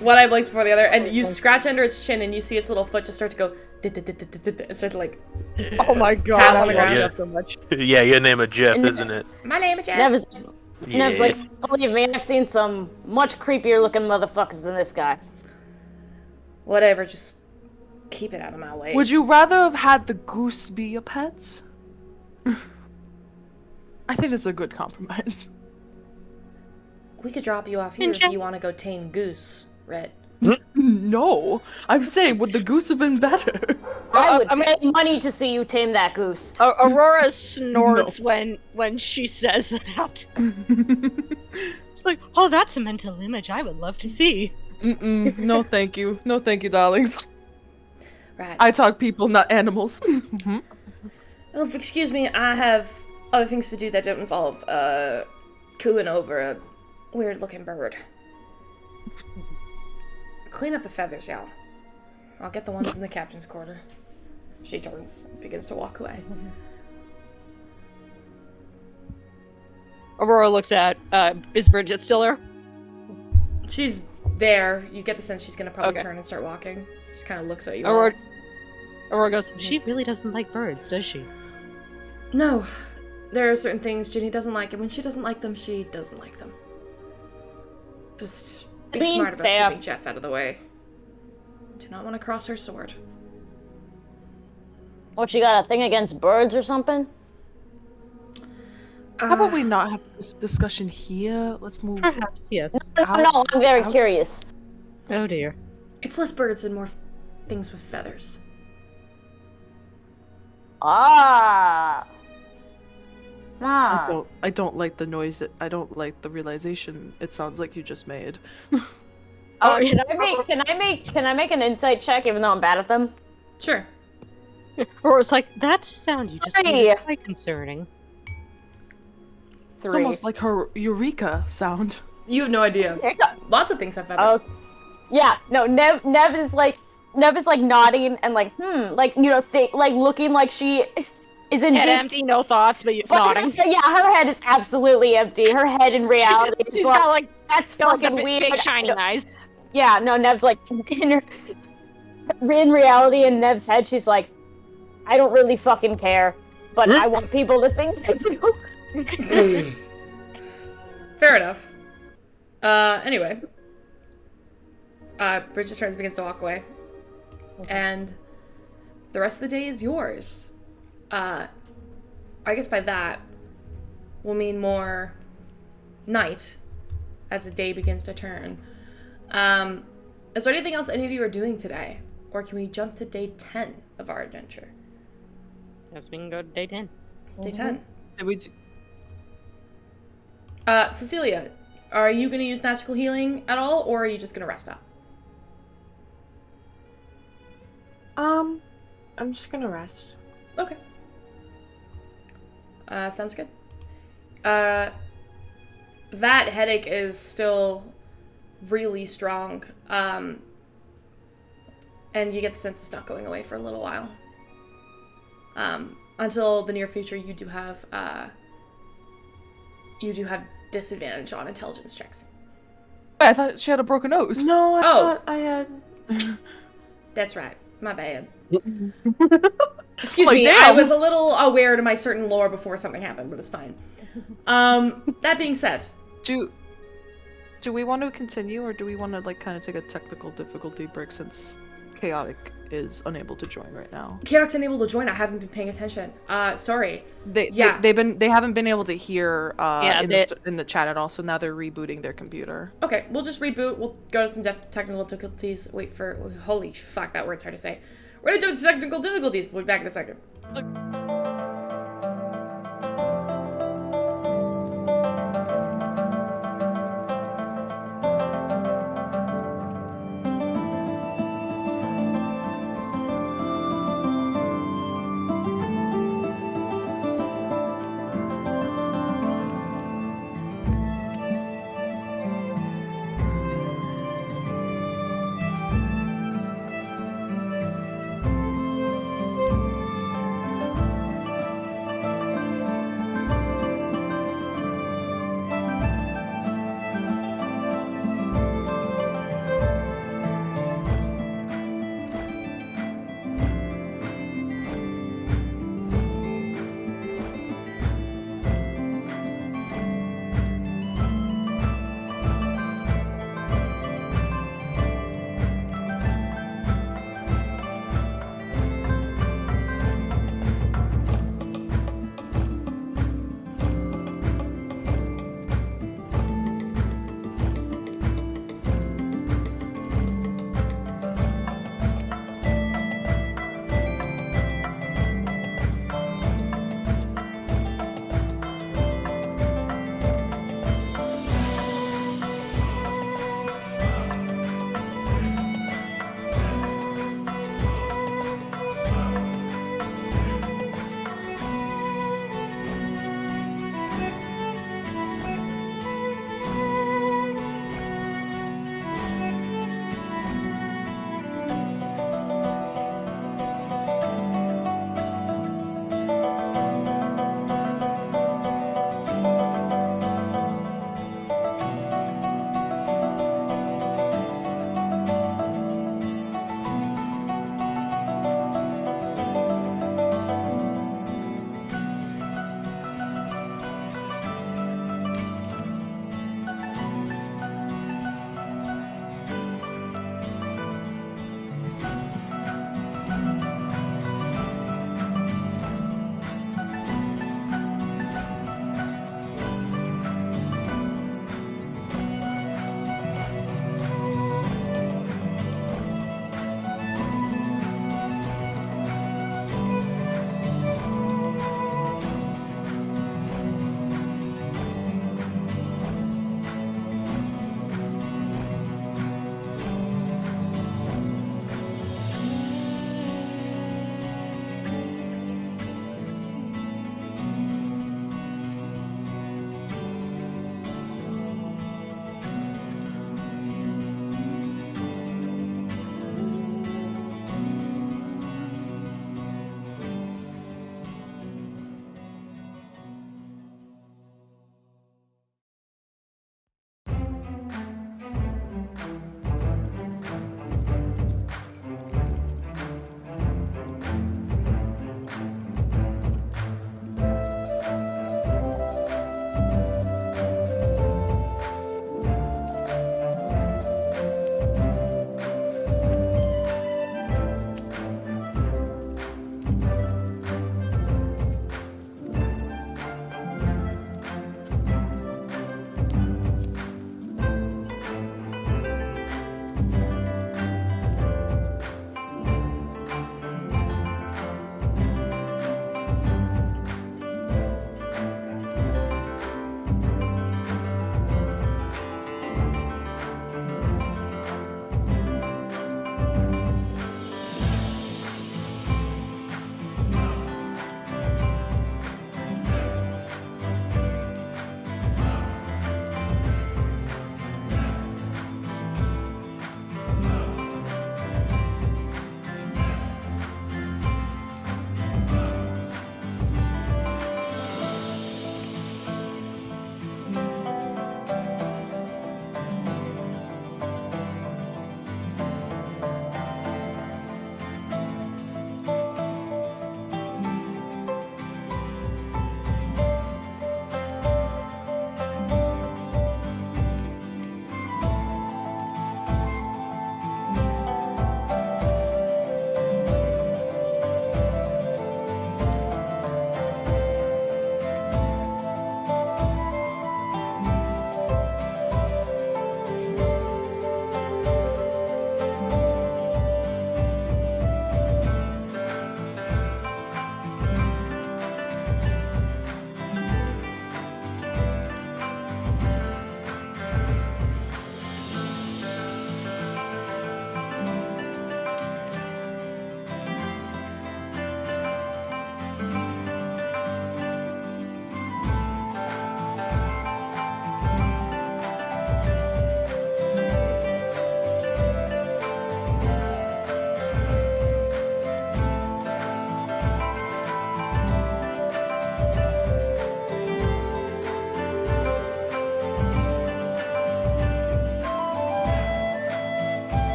One eye blinks before the other, and you scratch under its chin and you see its little foot just start to go and start to like Oh my god, tap on the I ground. love Jeff so much. Yeah, your name is Jeff, isn't it? "My name is Jeff." Nev's like, believe me, I've seen some much creepier looking motherfuckers than this guy. Whatever, just keep it out of my way. Would you rather have had the goose be your pet? I think it's a good compromise. We could drop you off here if you want to go tame Goose, Red. No, I'm saying, would the goose have been better? I would pay money to see you tame that goose. Aurora snorts when she says that. It's like, oh, that's a mental image I would love to see. No, thank you. No, thank you, darlings. Right. I talk people, not animals. Oh, excuse me, I have other things to do that don't involve, cooing over a weird-looking bird. Clean up the feathers, y'all. I'll get the ones in the captain's quarter. She turns and begins to walk away. Aurora looks at, is Bridget still there? She's there. You get the sense she's gonna probably Okay. turn and start walking. She kind of looks at you. Aurora goes, she really doesn't like birds, does she? No. There are certain things Ginny doesn't like, and when she doesn't like them, she doesn't like them. Just be smart about keeping Jeff out of the way. Do not want to cross her sword. What, she got a thing against birds or something? How about we not have this discussion here? Let's move. Perhaps, yes. No, I'm very curious. Oh dear. It's less birds and more things with feathers. Ah. I don't like the noise. I don't like the realization it sounds like you just made. Oh, Can I make an insight check even though I'm bad at them? Sure. Or it's like, that sound you just made is quite concerning. 3. Almost like her eureka sound. You have no idea. Lots of things have feathers. Yeah, no, Nev is like nodding and like, like, you know, like looking like she is in Head deep... empty, no thoughts, but nodding. Yeah, her head is absolutely empty. Her head in reality is She's got like, that's got, like, fucking the weird. big shiny eyes. Yeah, no, Nev's like, in reality, in Nev's head, she's like, I don't really fucking care, but I want people to think I do. Fair enough. Anyway. Bridget turns and begins to walk away. And the rest of the day is yours. I guess by that will mean more night as the day begins to turn. Is there anything else any of you are doing today? Or can we jump to day 10 of our adventure? Yes, we can go to day 10. Day 10. Did we do- Cecilia, are you going to use magical healing at all, or are you just going to rest up? I'm just gonna rest. Okay. Sounds good. That headache is still really strong. And you get the sense it's not going away for a little while. Until the near future, you do have disadvantage on intelligence checks. Wait, I thought she had a broken nose. No, I thought I had... That's right. My bad. Excuse Like, me, damn. I was a little aware to my certain lore before something happened, but it's fine. That being said, Do we want to continue, or do we want to like kind of take a technical difficulty break since Chaotic is unable to join right now. Chaotic's unable to join. I haven't been paying attention. Sorry. They haven't been able to hear in the chat at all, so now they're rebooting their computer. Okay, we'll just reboot. We'll go to some technical difficulties. Wait for... Holy fuck, that word's hard to say. We're gonna jump to technical difficulties. We'll be back in a second.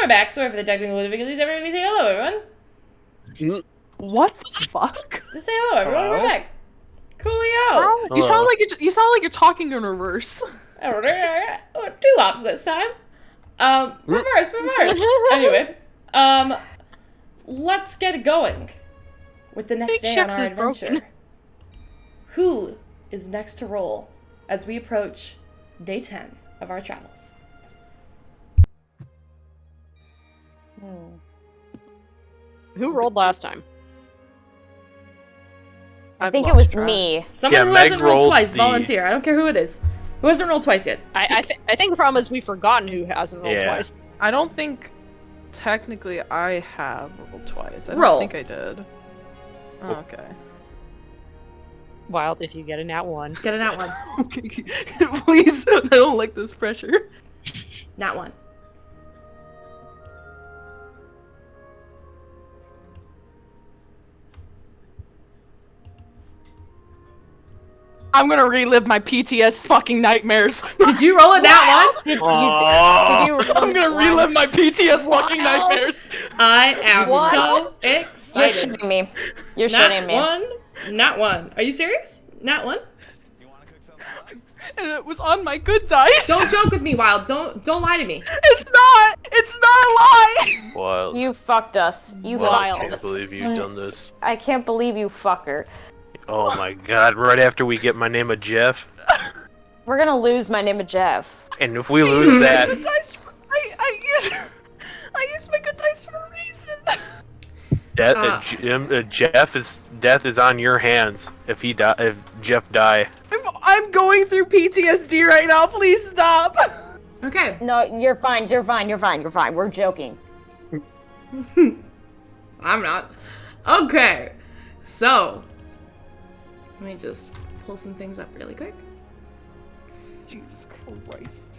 we're back. Sorry for the technical difficulties. Everybody say hello, everyone. What the fuck? Just say hello, everyone. Hello? We're back. Coolio. You sound like you're talking in reverse. Two hops this time. Reverse. Anyway, let's get going with the next Big day on Shucks our is broken. adventure. Who is next to roll as we approach day 10 of our travels? Who rolled last time? I think it was me. Someone who Meg hasn't rolled rolled twice, the- volunteer. I don't care who it is. Who hasn't rolled twice yet? I think the problem is we've forgotten who hasn't rolled Yeah. twice. I don't think technically I have rolled twice. I don't Roll. think I did. Oh, okay. Wild if you get a nat 1. Get a nat 1. Okay. Please, I don't like this pressure. Nat 1. I'm gonna relive my PTS fucking nightmares. Did you roll a nat 1? Aww. I'm gonna relive my PTS fucking nightmares. I am What? so You're excited. shitting me. You're Nat shitting me. 1. Nat 1. Are you serious? Nat 1? And it was on my good dice. Don't joke with me, Wild. Don't lie to me. It's not. It's not a lie. Wild. You fucked us. You Wild, I fucked can't us. believe you've done this. I can't believe you fucker. Oh my god, right after we get my name of Jeff. We're gonna lose my name of Jeff. And if we lose that, Good dice. I use my good dice for a reason. Jeff's death is on your hands if Jeff die. I'm going through PTSD right now. Please stop. Okay. No, you're fine. You're fine. You're fine. You're fine. We're joking. I'm not. Okay. So, let me just pull some things up really quick. Jesus Christ.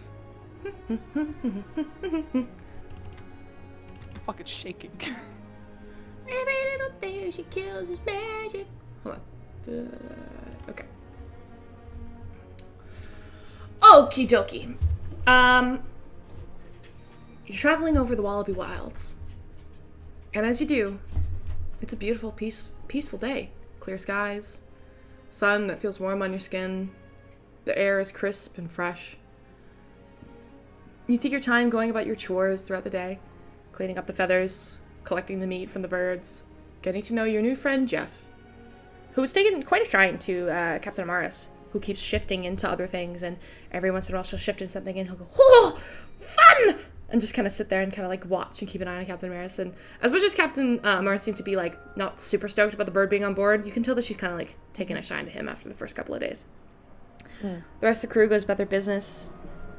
I'm fucking shaking. Every little thing she kills is magic. Hold on. Okay. Okie dokie. You're traveling over the Wallaby Wilds. And as you do, it's a beautiful, peaceful day. Clear skies, sun that feels warm on your skin. The air is crisp and fresh. You take your time going about your chores throughout the day, cleaning up the feathers, collecting the meat from the birds, getting to know your new friend Jeff, who has taken quite a shine to Captain Amaris, who keeps shifting into other things, and every once in a while she'll shift into something and he'll go, "Oh, fun!" and just kind of sit there and kind of like watch and keep an eye on Captain Amaris. And as much as Captain Amaris seemed to be like not super stoked about the bird being on board, you can tell that she's kind of like taking a shine to him after the first couple of days. The rest of the crew goes about their business.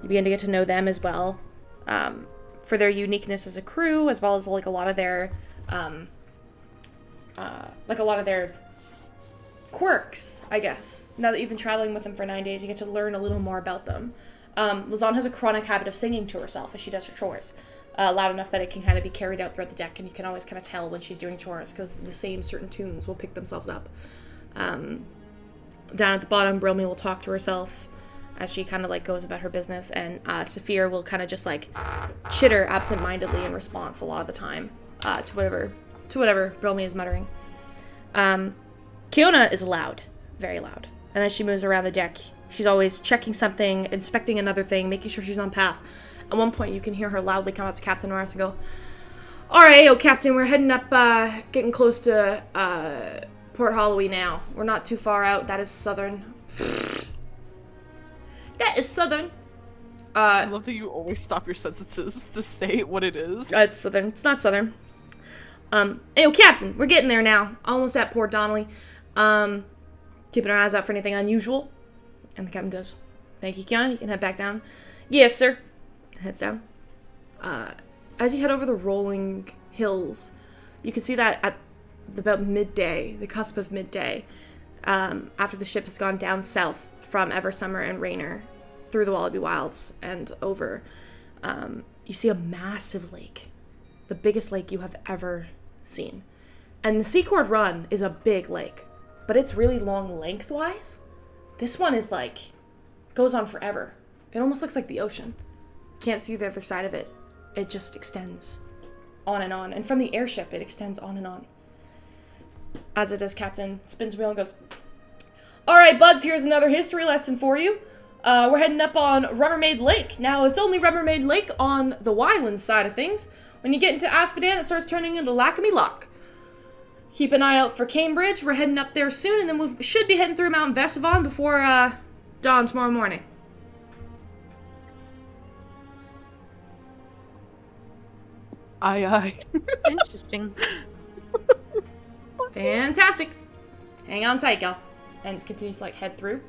You begin to get to know them as well, for their uniqueness as a crew, as well as like a lot of their quirks, I guess. Now that you've been traveling with them for 9 days, you get to learn a little more about them. Lazan has a chronic habit of singing to herself as she does her chores, loud enough that it can kind of be carried out throughout the deck, and you can always kind of tell when she's doing chores because the same certain tunes will pick themselves up. Down at the bottom, Bromie will talk to herself as she kind of like goes about her business, and Saphir will kind of just like chitter absent-mindedly in response a lot of the time to whatever Bromie is muttering. Kiona is loud, very loud, and as she moves around the deck, she's always checking something, inspecting another thing, making sure she's on path. At one point, you can hear her loudly come up to Captain Mars and go, "Alright, Captain, we're heading up, getting close to Port Holloway now. We're not too far out. That is southern." That is southern. I love that you always stop your sentences to state what it is. It's southern. It's not southern. Hey, Captain, we're getting there now. Almost at Port Donnelly. Keeping our eyes out for anything unusual. And the captain goes, "Thank you, Kiana. You can head back down." "Yes, sir." Heads down. As you head over the rolling hills, you can see that at about midday, the cusp of midday, after the ship has gone down south from Eversummer and Raynor through the Wallaby Wilds and over, you see a massive lake. The biggest lake you have ever seen. And the Seacord Run is a big lake, but it's really long lengthwise. This one is like, goes on forever. It almost looks like the ocean. Can't see the other side of it. it just extends on. And from the airship, it extends on and on. As it does, Captain spins the wheel and goes, "All right, buds, here's another history lesson for you. We're heading up on Rubbermaid Lake. Now, it's only Rubbermaid Lake on the Wyland side of things. When you get into Aspidan, it starts turning into Lackamy Lock. Keep an eye out for Cambridge. We're heading up there soon, and then we should be heading through Mount Vesivon before dawn tomorrow morning." Aye, aye. Interesting. Fantastic. Hang on tight, gal. And continues to, head through.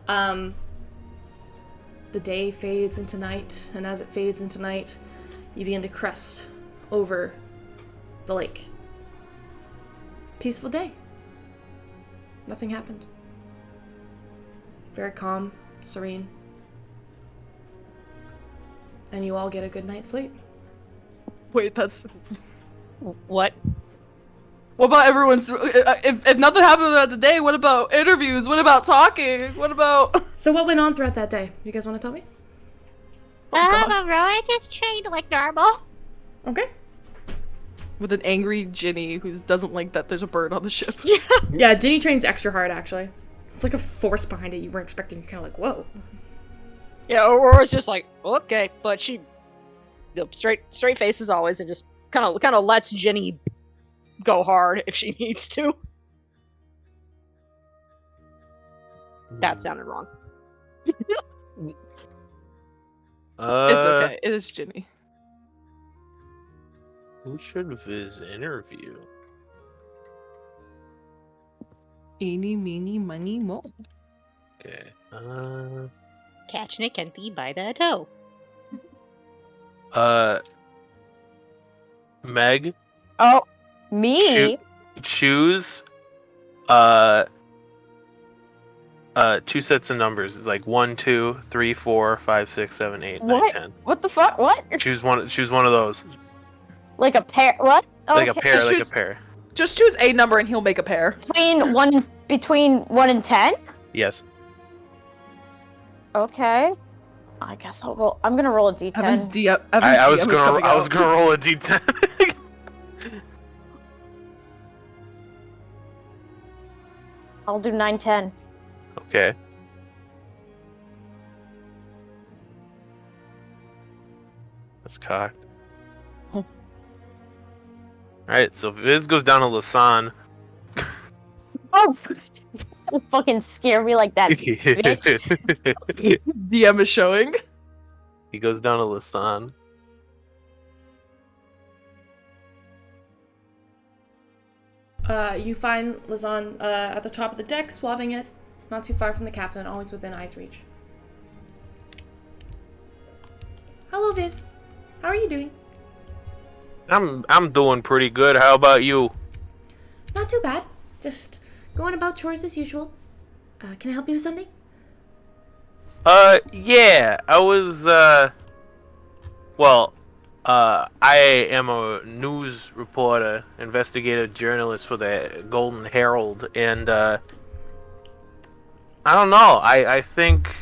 The day fades into night, and as it fades into night, you begin to crest over the lake. Peaceful day. Nothing happened. Very calm, serene. And you all get a good night's sleep. Wait, that's... What? What about everyone's... If nothing happened throughout the day, what about interviews? What about talking? What about... So what went on throughout that day? You guys want to tell me? I just trained like normal. Okay. With an angry Ginny who doesn't like that there's a bird on the ship. Yeah, Ginny trains extra hard, actually. It's like a force behind it you weren't expecting. You're kind of like, whoa. Yeah, Aurora's just like, okay, but she, straight face as always, and just kind of lets Ginny go hard if she needs to. That sounded wrong. It's okay. It is Ginny. Who should Viz interview? Eeny, meeny, miny, mo. Okay. Catch Ikenthi by the toe. Meg, Oh, me? choose two sets of numbers. It's like 1, 2, 3, 4, 5, 6, 7, 8, 9, What? 10. What the fuck? What? Choose one of those. Like a pair? What? Like a Okay. pair, like a Choose- pair. Just choose a number and he'll make a pair. Between 1 and 10? Yes. Okay. I guess I'll roll. I'm gonna roll a d10. Evan's DM. I was DM is coming gonna out. roll a d10. I'll do 9, 10. Okay. That's cocked. Oh. Alright, so Viz goes down to Lasan. Oh, don't fucking scare me like that. DM is showing. He goes down to Lasan. You find Lazan at the top of the deck, swabbing it, not too far from the captain, always within eye's reach. Hello, Viz. How are you doing? I'm doing pretty good. How about you? Not too bad. Just going about chores as usual. Can I help you with something? Yeah. I was I am a news reporter, investigative journalist for the Golden Herald, and I don't know. I think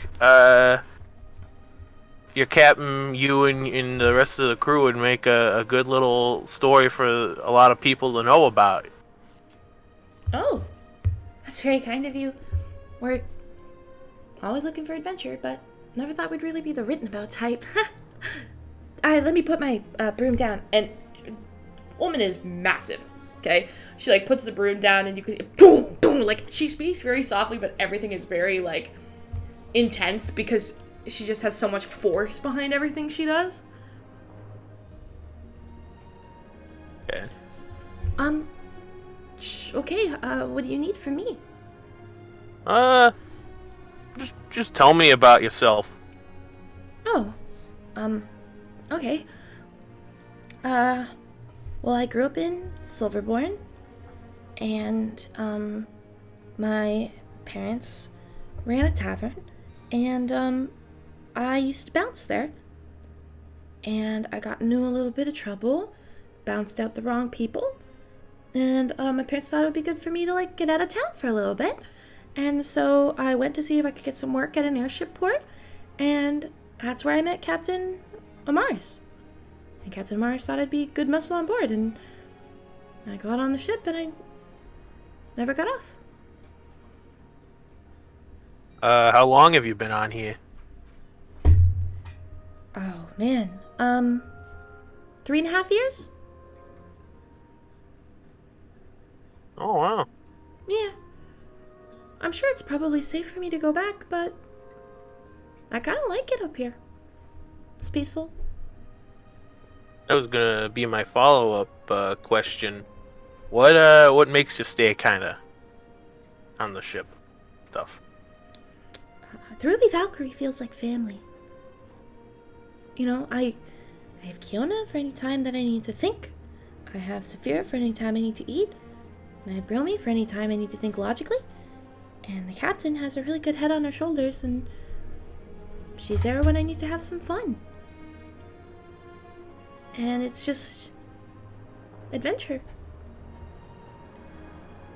your captain, you and the rest of the crew would make a good little story for a lot of people to know about. Oh, that's very kind of you. We're always looking for adventure, but never thought we'd really be the written about type. Let me put my broom down. And woman is massive, okay? She, like, puts the broom down and you can boom, boom. Like, she speaks very softly, but everything is very, like, intense because she just has so much force behind everything she does. Okay. Okay, what do you need from me? Just tell me about yourself. Oh, okay. Well, I grew up in Silverborn, and, my parents ran a tavern, and, I used to bounce there. And I got into a little bit of trouble, bounced out the wrong people, and, my parents thought it would be good for me to, like, get out of town for a little bit. And so I went to see if I could get some work at an airship port, and that's where I met Captain Amaris. And Captain Mars thought I'd be good muscle on board, and I got on the ship and I never got off. How long have you been on here? Oh, man. 3.5 years? Oh, wow. Yeah. I'm sure it's probably safe for me to go back, but I kind of like it up here. It's peaceful. That was gonna be my follow-up question. What makes you stay kinda on the ship stuff? The Ruby Valkyrie feels like family. You know, I have Kiona for any time that I need to think. I have Saphira for any time I need to eat. And I have Bromi for any time I need to think logically. And the captain has a really good head on her shoulders, and she's there when I need to have some fun. And it's just adventure.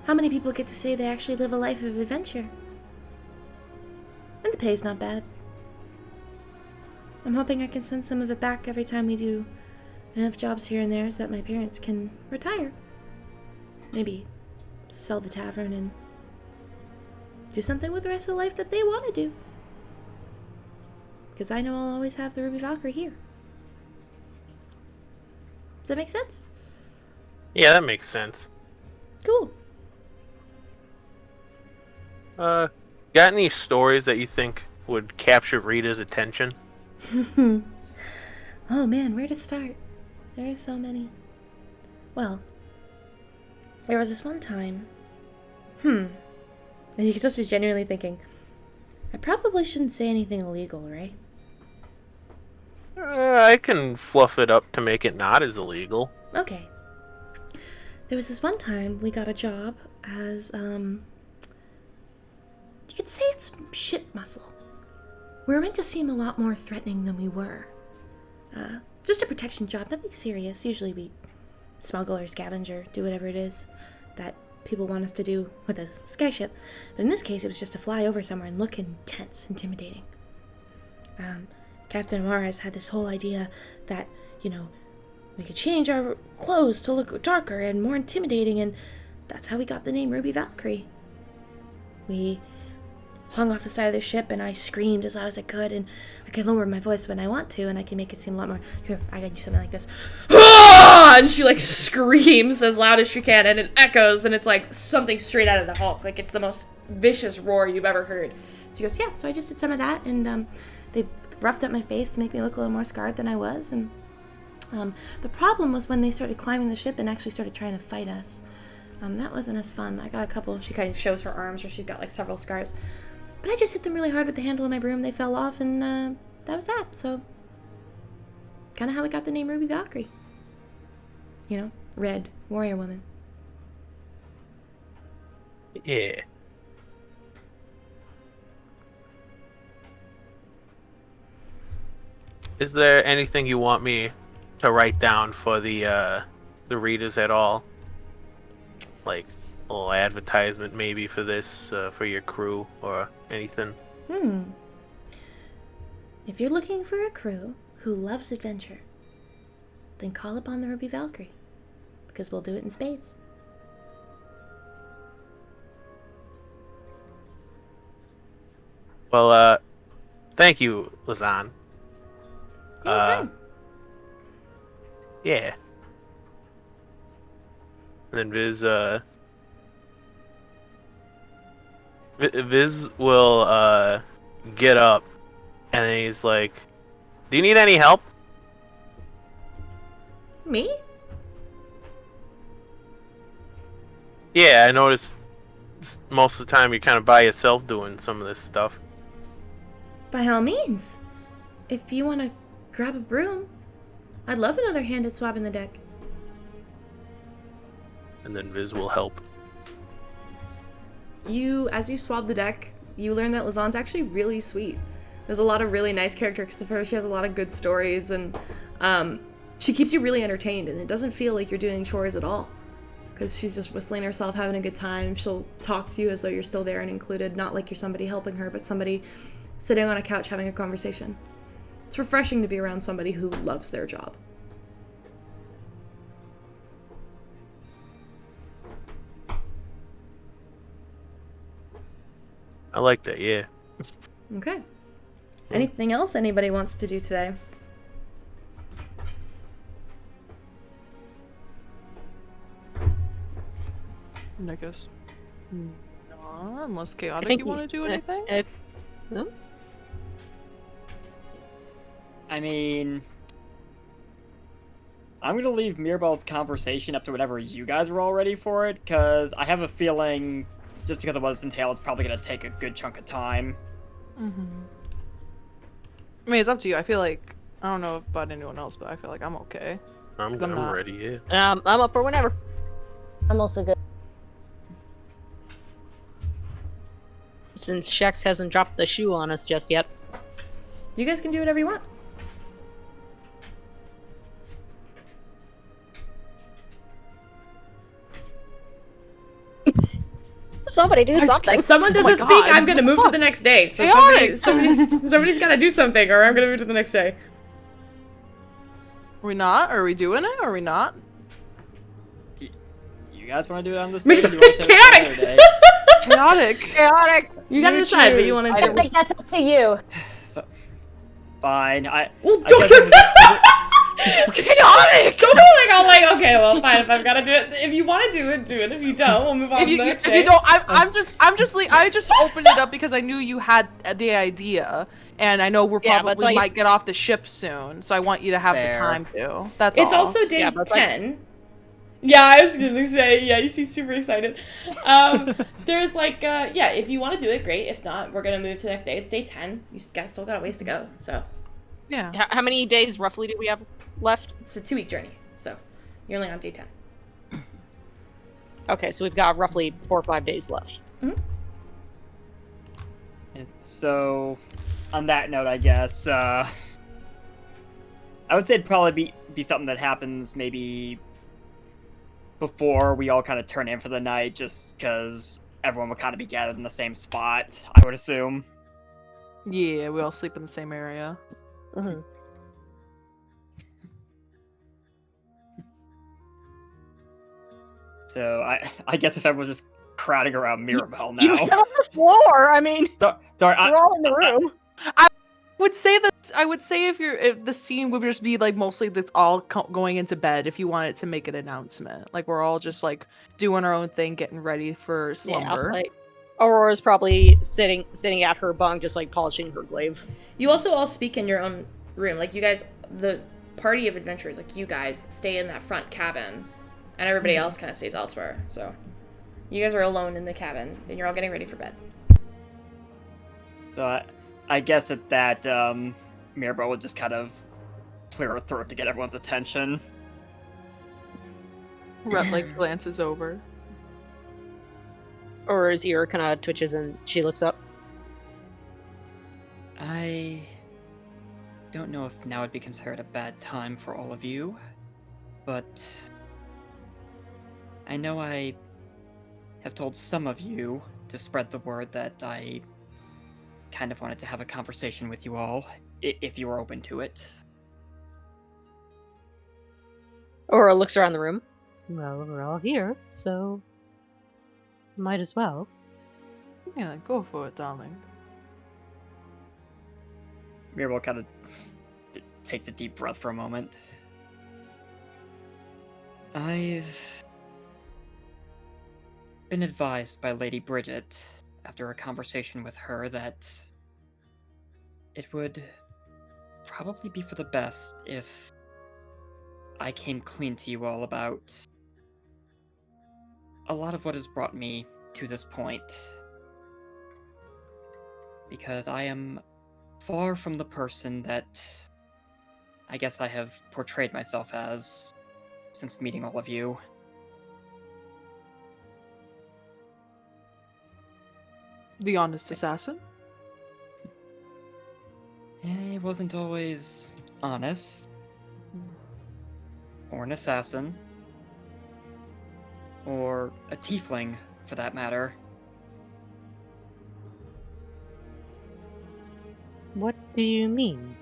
How many people get to say they actually live a life of adventure? And the pay's not bad. I'm hoping I can send some of it back every time we do enough jobs here and there so that my parents can retire. Maybe sell the tavern and do something with the rest of life that they want to do. Because I know I'll always have the Ruby Valkyrie here. Does that make sense? Yeah, that makes sense. Cool. Got any stories that you think would capture Rita's attention? Oh man, where to start? There are so many. Well, there was this one time. And you can just genuinely thinking, I probably shouldn't say anything illegal, right? I can fluff it up to make it not as illegal. Okay. There was this one time we got a job as, you could say it's ship muscle. We were meant to seem a lot more threatening than we were. Just a protection job, nothing serious. Usually we smuggle or scavenge or do whatever it is that people want us to do with a skyship. But in this case, it was just to fly over somewhere and look intense, intimidating. Captain Amaris had this whole idea that, you know, we could change our clothes to look darker and more intimidating, and that's how we got the name Ruby Valkyrie. We hung off the side of the ship, and I screamed as loud as I could, and I can lower my voice when I want to, and I can make it seem a lot more... Here, I gotta do something like this. Ah! And she, like, screams as loud as she can, and it echoes, and it's like something straight out of the Hulk. Like, it's the most vicious roar you've ever heard. She goes, yeah, so I just did some of that, and they roughed up my face to make me look a little more scarred than I was, and the problem was when they started climbing the ship and actually started trying to fight us. That wasn't as fun. I got a couple... She kind of shows her arms where she's got, like, several scars. But I just hit them really hard with the handle of my broom. They fell off, and that was that. So, kind of how we got the name Ruby Valkyrie. You know, red, warrior woman. Yeah. Is there anything you want me to write down for the readers at all? Like a little advertisement maybe for this, for your crew or anything? If you're looking for a crew who loves adventure, then call upon the Ruby Valkyrie, because we'll do it in spades. Well, thank you, Lazan. Anytime. Yeah. And then Viz will get up, and then he's like, "Do you need any help?" Me? Yeah, I noticed most of the time you're kind of by yourself doing some of this stuff. By all means. If you want to grab a broom, I'd love another hand at swabbing the deck. And then Viz will help. As you swab the deck, you learn that Lazan's actually really sweet. There's a lot of really nice characteristics of her. She has a lot of good stories, and she keeps you really entertained, and it doesn't feel like you're doing chores at all. Because she's just whistling herself, having a good time. She'll talk to you as though you're still there and included, not like you're somebody helping her, but somebody sitting on a couch having a conversation. It's refreshing to be around somebody who loves their job. I like that. Yeah. Okay. Anything else anybody wants to do today? I guess. No, unless chaotic, think you want to do anything? No? I mean, I'm gonna leave Mirabelle's conversation up to whenever you guys are all ready for it, because I have a feeling, just because of what it's entailed, it's probably gonna take a good chunk of time. Mm-hmm. I mean, it's up to you. I feel like, I don't know about anyone else, but I feel like I'm okay. I'm not- ready. Yeah. I'm up for whenever. I'm also good. Since Shex hasn't dropped the shoe on us just yet. You guys can do whatever you want. Somebody do something. If someone Oh my doesn't speak, God. I'm gonna move to the next day. So Chaotic. somebody's gotta do something, or I'm gonna move to the next day. Are we not? Are we doing it? Are we not? You guys want to do it on this day? Or do you want to Chaotic! day? Chaotic. Chaotic! You gotta decide what you want to I do. think that's up to you. Fine. Well, I guess Chaotic! Don't be like, all like, okay, well, fine. If I've got to do it, if you want to do it, do it. If you don't, we'll move on to the next If day. you don't, I just opened it up because I knew you had the idea, and I know we're Yeah, but it's probably like- might get off the ship soon, so I want you to have Fair. the time to. That's It's all. also day Yeah, but it's like- 10. Yeah, I was gonna say, yeah, you seem super excited. There's like, yeah, if you want to do it, great. If not, we're gonna move to the next day. It's day 10. You guys still got a ways to go, so Yeah. How many days roughly do we have left? it's a 2-week journey. So you're only on day 10. Okay, so we've got roughly 4 or 5 days left. So, on that note, I guess, I would say it'd probably be something that happens maybe before we all kind of turn in for the night, just because everyone would kind of be gathered in the same spot, I would assume. Yeah, we all sleep in the same area. Mm-hmm. So, I guess if everyone's just crowding around Mirabelle You now. fell on the floor! I mean, Sorry, we're all in the room. Would say that I would say if the scene would just be like mostly that's all going into bed if you wanted to make an announcement, like we're all just like doing our own thing, getting ready for slumber. Yeah, like Aurora's probably sitting at her bunk, just like polishing her glaive. You also all speak in your own room. Like, you guys, the party of adventurers, like, you guys stay in that front cabin, and everybody else kind of stays elsewhere. So you guys are alone in the cabin, and you're all getting ready for bed. So I guess at that, Mirabelle would just kind of clear her throat to get everyone's attention. Rhett like glances over. Aurora's ear kind of twitches and she looks up. I don't know if now would be considered a bad time for all of you, but I know I have told some of you to spread the word that I kind of wanted to have a conversation with you all, if you were open to it. Aurora looks around the room. Well, we're all here, so might as well. Yeah, go for it, darling. Mirabelle kind of just takes a deep breath for a moment. I've been advised by Lady Bridget, after a conversation with her, that it would probably be for the best if I came clean to you all about a lot of what has brought me to this point. Because I am far from the person that I guess I have portrayed myself as since meeting all of you. The honest assassin? I wasn't always honest, or an assassin, or a tiefling, for that matter. What do you mean?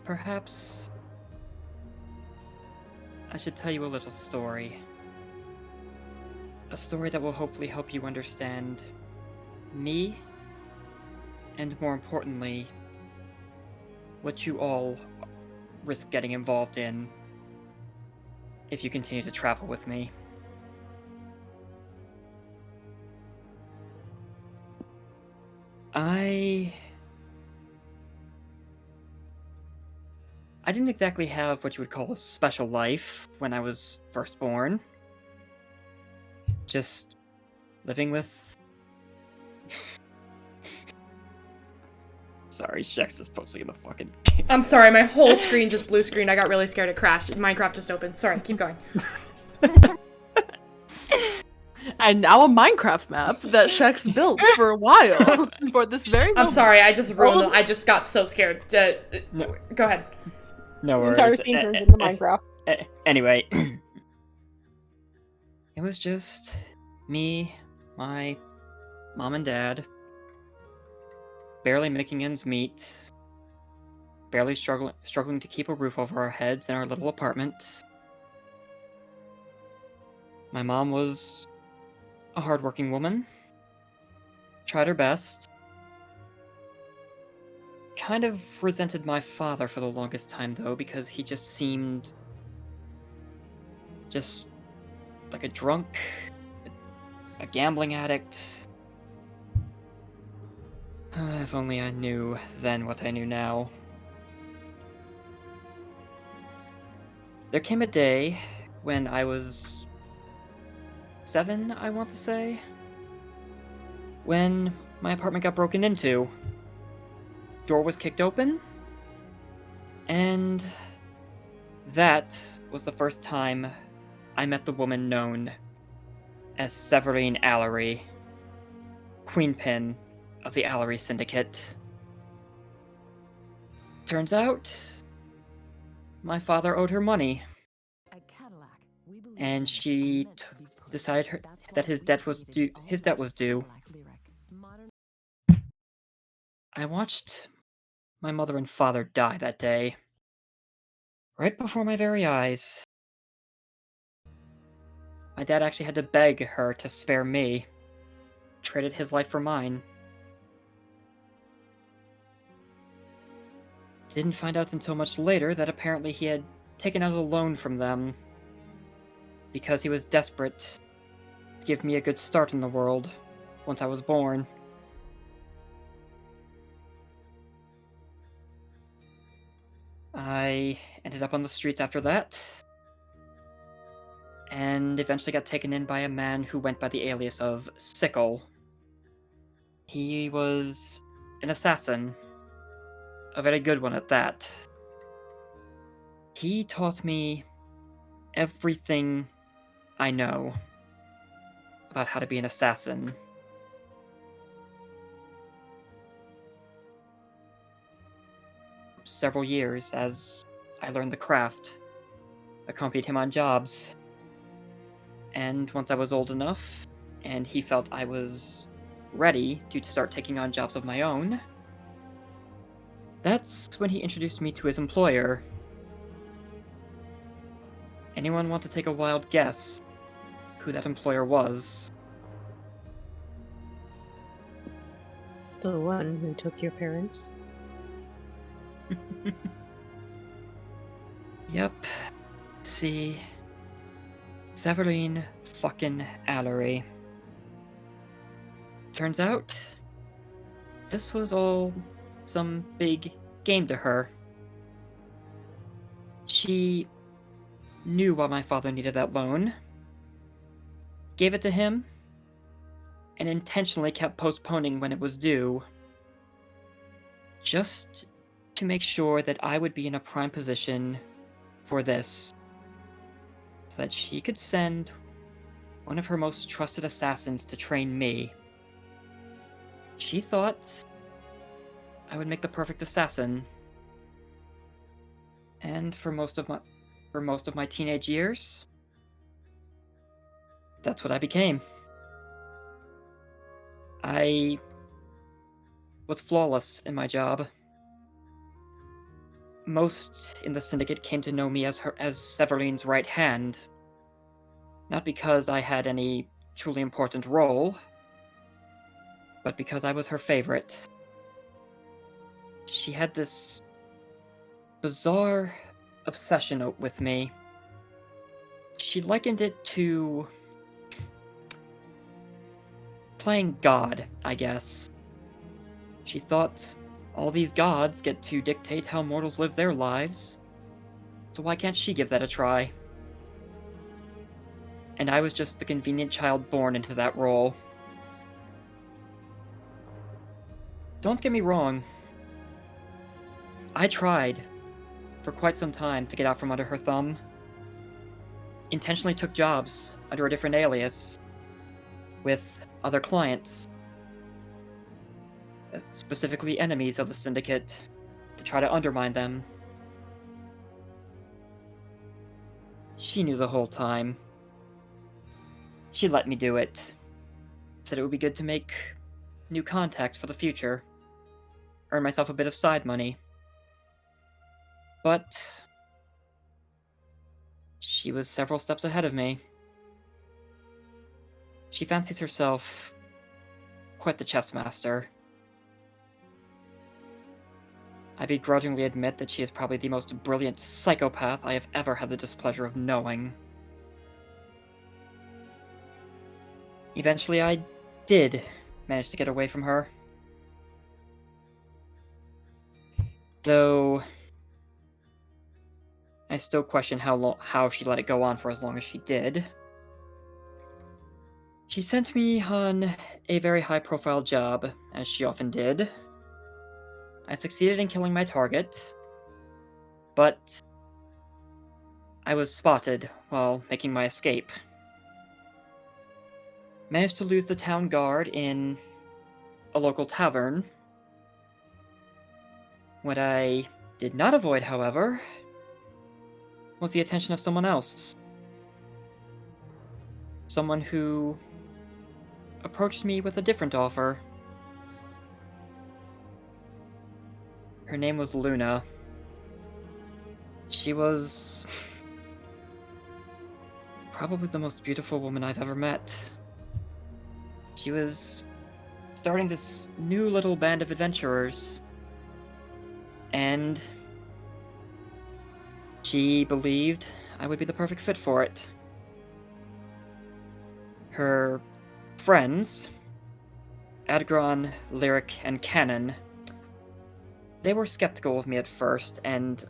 Perhaps I should tell you a little story. a story that will hopefully help you understand me, and more importantly, what you all risk getting involved in if you continue to travel with me. I didn't exactly have what you would call a special life when I was first born. Just living with... Sorry, Shex is posting in the fucking game. I'm sorry, my whole screen just blue screen. I got really scared it crashed. Minecraft just opened. Sorry, keep going. And now a Minecraft map that Shex built for a while for this very moment. I'm sorry, I just ruined it. I just got so scared. No. Go ahead. No The worries. entire scene turns into Minecraft. Anyway, it was just me, my mom and dad, barely making ends meet, barely struggling to keep a roof over our heads in our little apartment. My mom was a hardworking woman, tried her best. Kind of resented my father for the longest time, though, because he just seemed just like a drunk, a gambling addict. If only I knew then what I knew now. There came a day when I was 7, I want to say, when my apartment got broken into. Door was kicked open, and that was the first time I met the woman known as Severine Allery, Queenpin of the Allery Syndicate. Turns out, my father owed her money, and she decided that his debt was due. I watched my mother and father die that day, right before my very eyes. My dad actually had to beg her to spare me, traded his life for mine. Didn't find out until much later that apparently he had taken out a loan from them because he was desperate to give me a good start in the world once I was born. I ended up on the streets after that, and eventually got taken in by a man who went by the alias of Sickle. He was an assassin, a very good one at that. He taught me everything I know about how to be an assassin. Several years as I learned the craft, accompanied him on jobs. And once I was old enough, and he felt I was ready to start taking on jobs of my own, that's when he introduced me to his employer. Anyone want to take a wild guess who that employer was? The one who took your parents? Yep. See, Severine fucking Allery. Turns out, this was all some big game to her. She knew why my father needed that loan, gave it to him, and intentionally kept postponing when it was due, just to make sure that I would be in a prime position for this, so that she could send one of her most trusted assassins to train me. She thought I would make the perfect assassin. And for most of my teenage years, that's what I became. I was flawless in my job. Most in the syndicate came to know me as Severine's right hand. Not because I had any truly important role, but because I was her favorite. She had this bizarre obsession with me. She likened it to playing God, I guess. She thought all these gods get to dictate how mortals live their lives, so why can't she give that a try? And I was just the convenient child born into that role. Don't get me wrong. I tried, for quite some time, to get out from under her thumb. Intentionally took jobs under a different alias, with other clients, specifically enemies of the Syndicate, to try to undermine them. She knew the whole time. She let me do it. Said it would be good to make new contacts for the future. Earn myself a bit of side money. But she was several steps ahead of me. She fancies herself quite the chess master. I begrudgingly admit that she is probably the most brilliant psychopath I have ever had the displeasure of knowing. Eventually, I did manage to get away from her. Though I still question how she let it go on for as long as she did. She sent me on a very high-profile job, as she often did. I succeeded in killing my target, but I was spotted while making my escape. Managed to lose the town guard in a local tavern. What I did not avoid, however, was the attention of someone else. Someone who approached me with a different offer. Her name was Luna. She was probably the most beautiful woman I've ever met. She was starting this new little band of adventurers, and she believed I would be the perfect fit for it. Her friends, Adgron, Lyric, and Canon, they were skeptical of me at first, and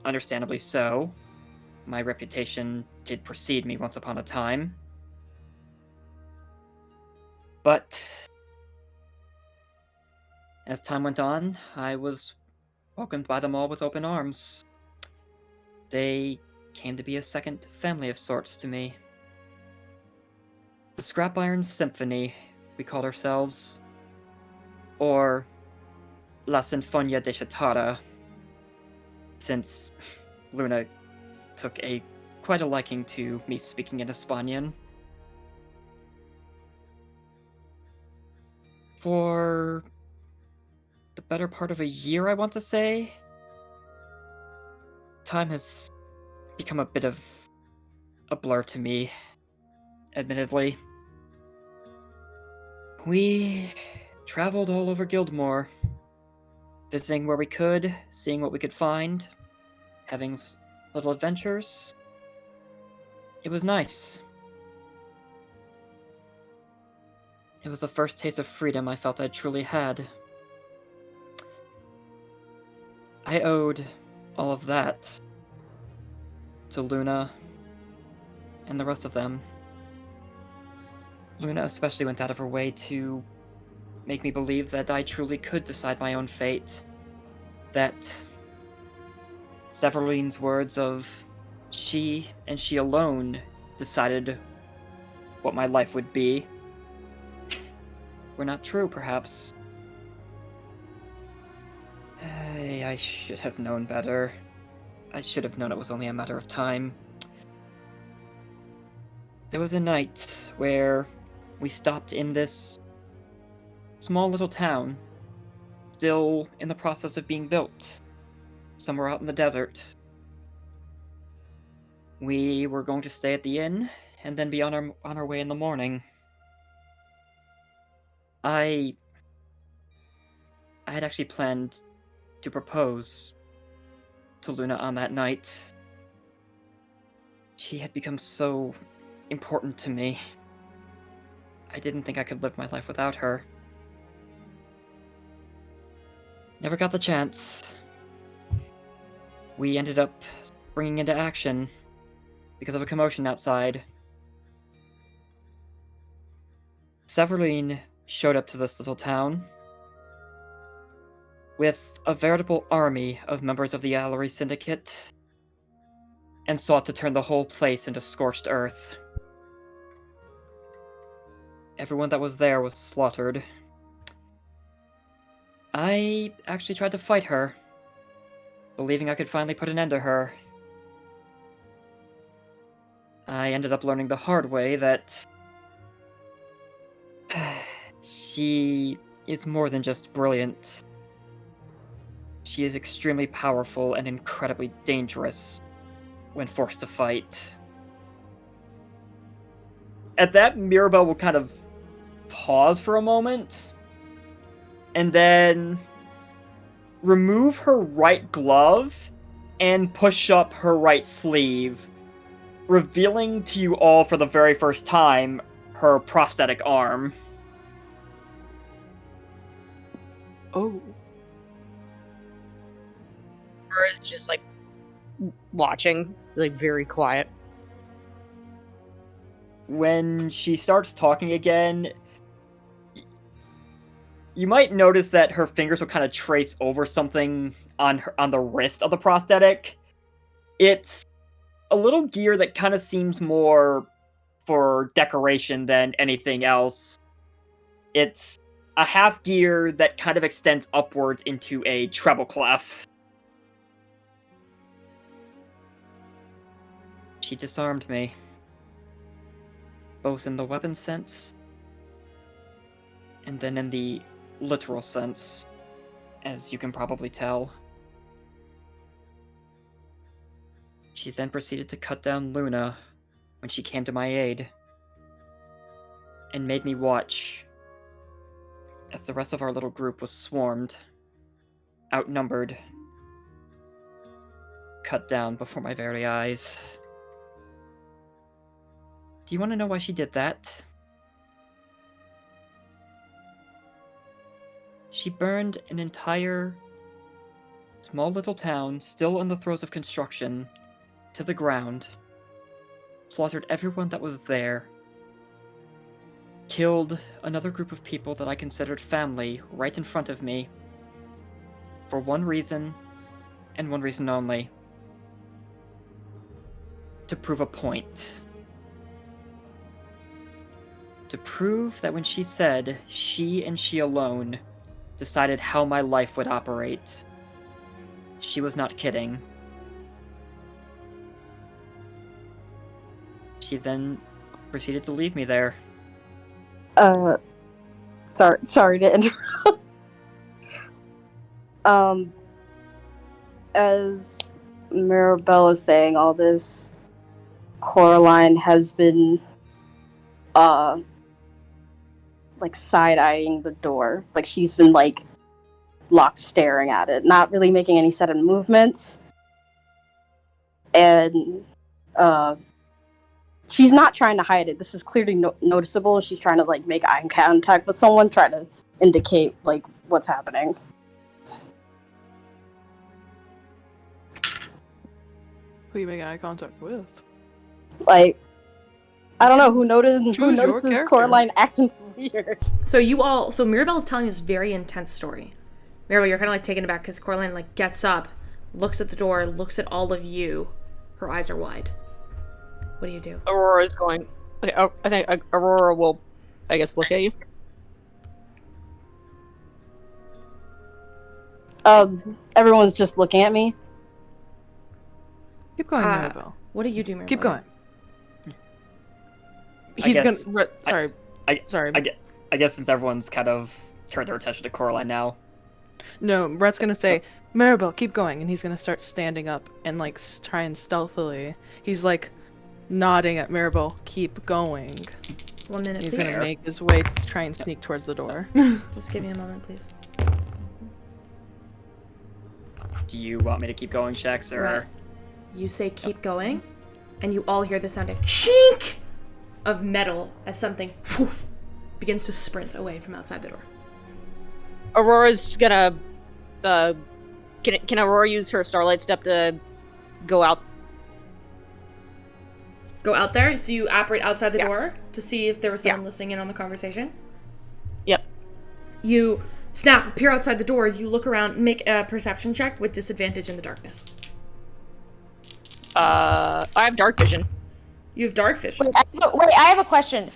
understandably so. My reputation did precede me once upon a time. But as time went on, I was welcomed by them all with open arms. They came to be a second family of sorts to me. The Scrap Iron Symphony, we called ourselves. Or La Sinfonia de Chatara, since Luna took quite a liking to me speaking in Espanian. For the better part of a year, I want to say, time has become a bit of a blur to me, admittedly. We traveled all over Gildmoor, visiting where we could, seeing what we could find, having little adventures. It was nice. It was the first taste of freedom I felt I truly had. I owed all of that to Luna and the rest of them. Luna especially went out of her way to make me believe that I truly could decide my own fate. That Severine's words of she and she alone decided what my life would be were not true, perhaps. I should have known better. I should have known it was only a matter of time. There was a night where we stopped in this small little town, still in the process of being built, somewhere out in the desert. We were going to stay at the inn, and then be on our way in the morning. I had actually planned to propose to Luna on that night. She had become so important to me. I didn't think I could live my life without her. Never got the chance. We ended up springing into action because of a commotion outside. Severine showed up to this little town with a veritable army of members of the Allery Syndicate and sought to turn the whole place into scorched earth. Everyone that was there was slaughtered. I actually tried to fight her, believing I could finally put an end to her. I ended up learning the hard way that she is more than just brilliant. She is extremely powerful and incredibly dangerous when forced to fight. At that, Mirabelle will kind of pause for a moment and then remove her right glove and push up her right sleeve, revealing to you all for the very first time her prosthetic arm. Oh. Is just like watching, like very quiet. When she starts talking again, you might notice that her fingers will kind of trace over something on the wrist of the prosthetic. It's a little gear that kind of seems more for decoration than anything else. It's a half gear that kind of extends upwards into a treble clef. She disarmed me, both in the weapon sense and then in the literal sense, as you can probably tell. She then proceeded to cut down Luna when she came to my aid, and made me watch as the rest of our little group was swarmed, outnumbered, cut down before my very eyes. Do you want to know why she did that? She burned an entire small little town, still in the throes of construction, to the ground, slaughtered everyone that was there, killed another group of people that I considered family right in front of me, for one reason, and one reason only: to prove a point. To prove that when she said she and she alone decided how my life would operate, she was not kidding. She then proceeded to leave me there. Sorry to interrupt. As Mirabelle is saying all this, Coraline has been, like side-eyeing the door. Like she's been like locked staring at it, not really making any sudden movements. And she's not trying to hide it. This is clearly noticeable. She's trying to like make eye contact with someone, try to indicate like what's happening. Who you making eye contact with? Like, I don't know who Choose your notices character. Coraline acting weird. So Mirabelle is telling this very intense story. Mirabelle, you're kind of like taken aback because Coraline like gets up, looks at the door, looks at all of you. Her eyes are wide. What do you do? Aurora is going. Okay, I think Aurora will, I guess, look at you. Everyone's just looking at me. Keep going, Mirabelle. What do you do, Mirabelle? Keep going. I He's guess- gonna. Sorry. I guess since everyone's kind of turned their attention to Coraline now. No, Rhett's gonna say, Mirabelle, keep going, and he's gonna start standing up and like try and stealthily. He's like nodding at Mirabelle, keep going. 1 minute, He's please. gonna make his way to try and sneak towards the door. Just give me a moment, please. Do you want me to keep going, Shex, or? Right. You say keep going, and you all hear the sound of shink of metal as something whoof, begins to sprint away from outside the door. Aurora's gonna. Can Aurora use her Starlight Step to go out? Go out there, so you apparate outside the Yeah. door to see if there was someone Yeah. listening in on the conversation. Yep. You snap, appear outside the door, you look around, make a perception check with disadvantage in the darkness. I have dark vision. You have dark vision. Wait, I have a question.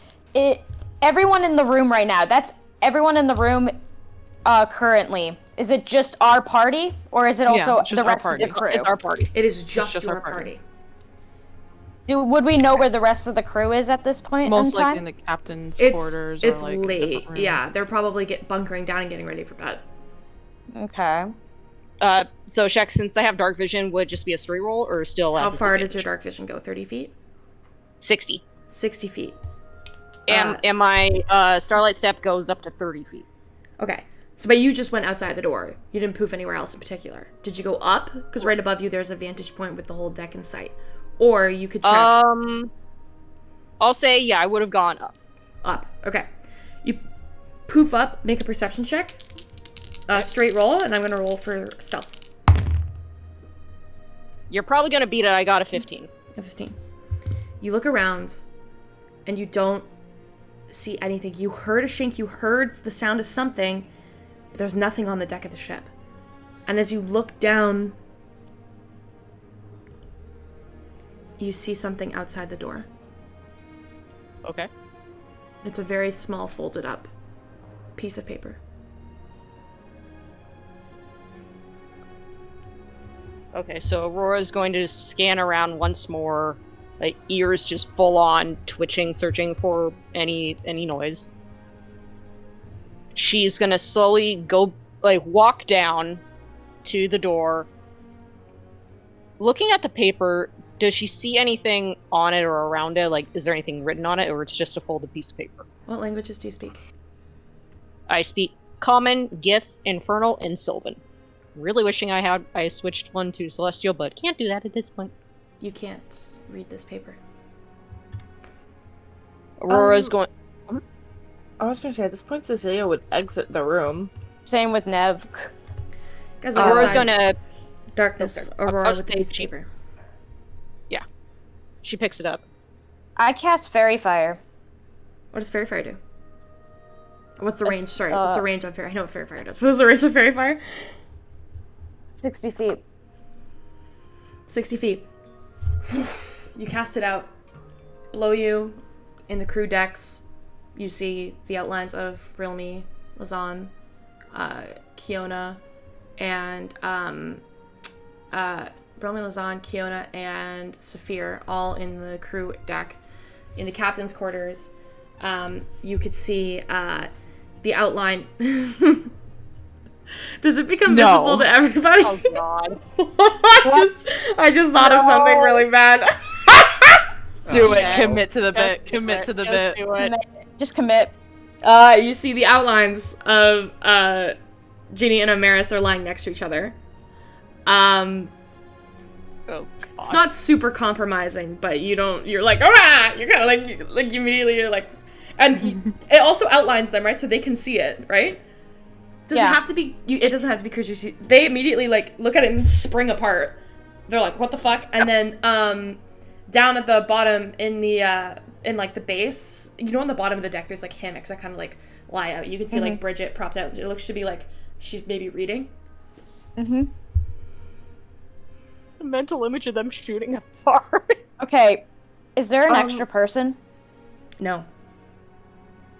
Everyone in the room right now, that's everyone in the room currently. Is it just our party, or is it also just the our rest of party. the crew? It's our party. It is just just your our party. party. Would we know where the rest of the crew is at this point Most in time? likely in the captain's It's quarters it's or like a late. different room. Yeah, they're probably bunkering down and getting ready for bed. Okay. So Shek, since I have dark vision, would it just be a straight roll or still? How at far does your disadvantage? dark vision go? 30 feet? 60. 60 feet. And my Starlight Step goes up to 30 feet. Okay. So, but you just went outside the door. You didn't poof anywhere else in particular. Did you go up? Because right above you, there's a vantage point with the whole deck in sight. Or you could check I'll say yeah, I would have gone up. up. Okay. You poof up, make a perception check. Straight roll, and I'm going to roll for stealth. You're probably gonna beat it. I got a 15. A 15. You look around, and you don't see anything. You heard a shink, you heard the sound of something, but there's nothing on the deck of the ship. And as you look down, you see something outside the door. Okay. It's a very small, folded up piece of paper. Okay, so Aurora's going to scan around once more, like ears just full on twitching, searching for any noise. She's gonna slowly walk down to the door. Looking at the paper, does she see anything on it or around it? Like, is there anything written on it, or it's just a folded piece of paper? What languages do you speak? I speak Common, Gith, Infernal, and Sylvan. Really wishing I switched one to Celestial, but can't do that at this point. You can't read this paper. Aurora's going. I was gonna say at this point Cecilia would exit the room. Same with Nev. Guys, Aurora's gonna. darkness. Okay. Aurora I'll with the say piece of she- paper. Yeah, she picks it up. I cast Fairy Fire. What does fairy fire do? What's the range? It's, Sorry, what's the range on fairy? I know what fairy fire does. What's the range of fairy fire? 60 feet. 60 feet. You cast it out. Below you, in the crew decks, you see the outlines of Rilmi, Lazan, Kiona, and Rilmi, Lazan, Kiona, and Saphir, all in the crew deck. In the captain's quarters, you could see the outline. Does it become visible to everybody? Oh God! I just thought of something really bad. Do it. Okay. Commit to the bit. Just Commit to the bit. do it. Just commit. You see the outlines of Ginny and Amaris are lying next to each other. Oh, It's not super compromising, but you're like, ah! You're kind of like immediately you're like, and it also outlines them, right? So they can see it, right? Does it have to be, it doesn't have to be creatures. They immediately like look at it and spring apart. They're like, what the fuck? And then, down at the bottom in the, in like the base, on the bottom of the deck, there's like hammocks that kind of like lie out. You can see like Bridget propped out. It looks to be like she's maybe reading. Mm-hmm. a mental image of them shooting apart. Okay. Is there an extra person? No.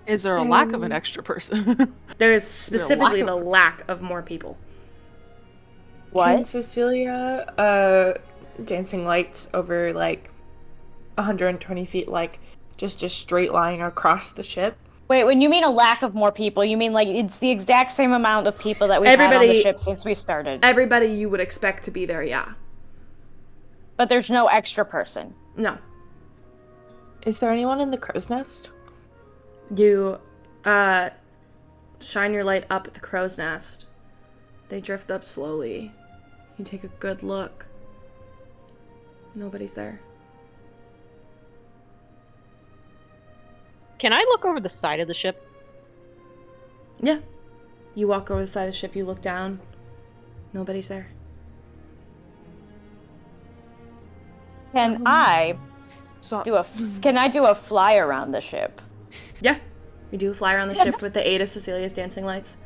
Is there a lack of an extra person? There is specifically lack the lack of more people. Can What? Cecilia dancing lights over like 120 feet, like just a straight line across the ship? Wait, when you mean a lack of more people, you mean like it's the exact same amount of people that we've had on the Everybody- ship since we started. Everybody you would expect to be there, yeah. But there's no extra person. No. Is there anyone in the crow's nest? You shine your light up at the crow's nest. They drift up slowly. You take a good look. Nobody's there. Can I look over the side of the ship? Yeah. You walk over the side of the ship, you look down. Nobody's there. Can I So, Can I do a fly around the ship? Yeah. You do fly around the ship with the aid of Cecilia's dancing lights.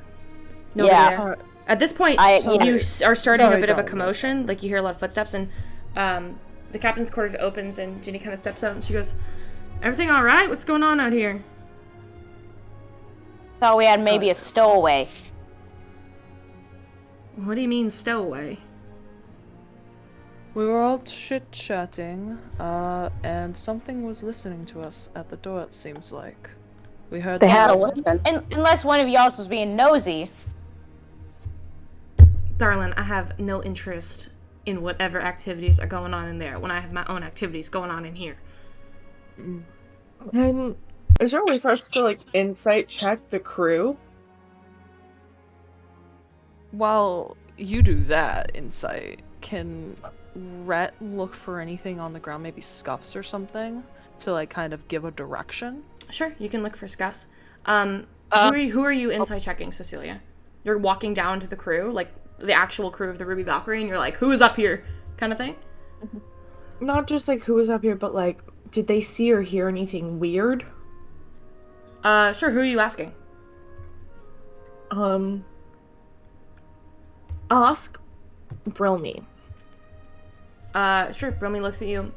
Nobody there. At this point, you are starting a bit of a commotion. Like, you hear a lot of footsteps, and the captain's quarters opens, and Ginny kind of steps out, and she goes, "Everything all right? What's going on out here?" Thought we had maybe a stowaway. What do you mean, stowaway? we were all chit-chatting, and something was listening to us at the door, it seems like. We heard They had a that. weapon. Unless one of y'all was being nosy. Darlin, I have no interest in whatever activities are going on in there when I have my own activities going on in here. And is there a way for us to, like, insight check the crew? While you do that, Insight, can Rhett look for anything on the ground, maybe scuffs or something, to, like, kind of give a direction? Sure, you can look for scuffs. Who are you insight checking, Cecilia? You're walking down to the crew, like the actual crew of the Ruby Valkyrie, and you're like, "Who is up here?" kind of thing? Not just, like, who was up here, but, like, did they see or hear anything weird? Sure, who are you asking? I'll ask Brilmy. Sure, Bromy looks at you.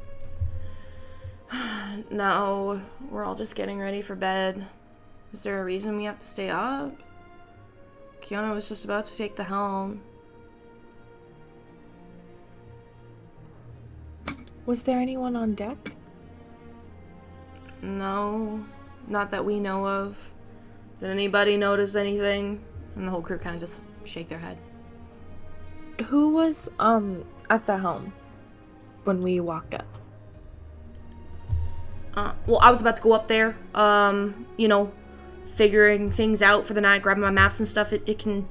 No, we're all just getting ready for bed. Is there a reason we have to stay up? Kiana was just about to take the helm. Was there anyone on deck? No, not that we know of. Did anybody notice anything? And the whole crew kind of just shake their head. Who was, at the helm when we walked up? Well, I was about to go up there, figuring things out for the night, grabbing my maps and stuff. It can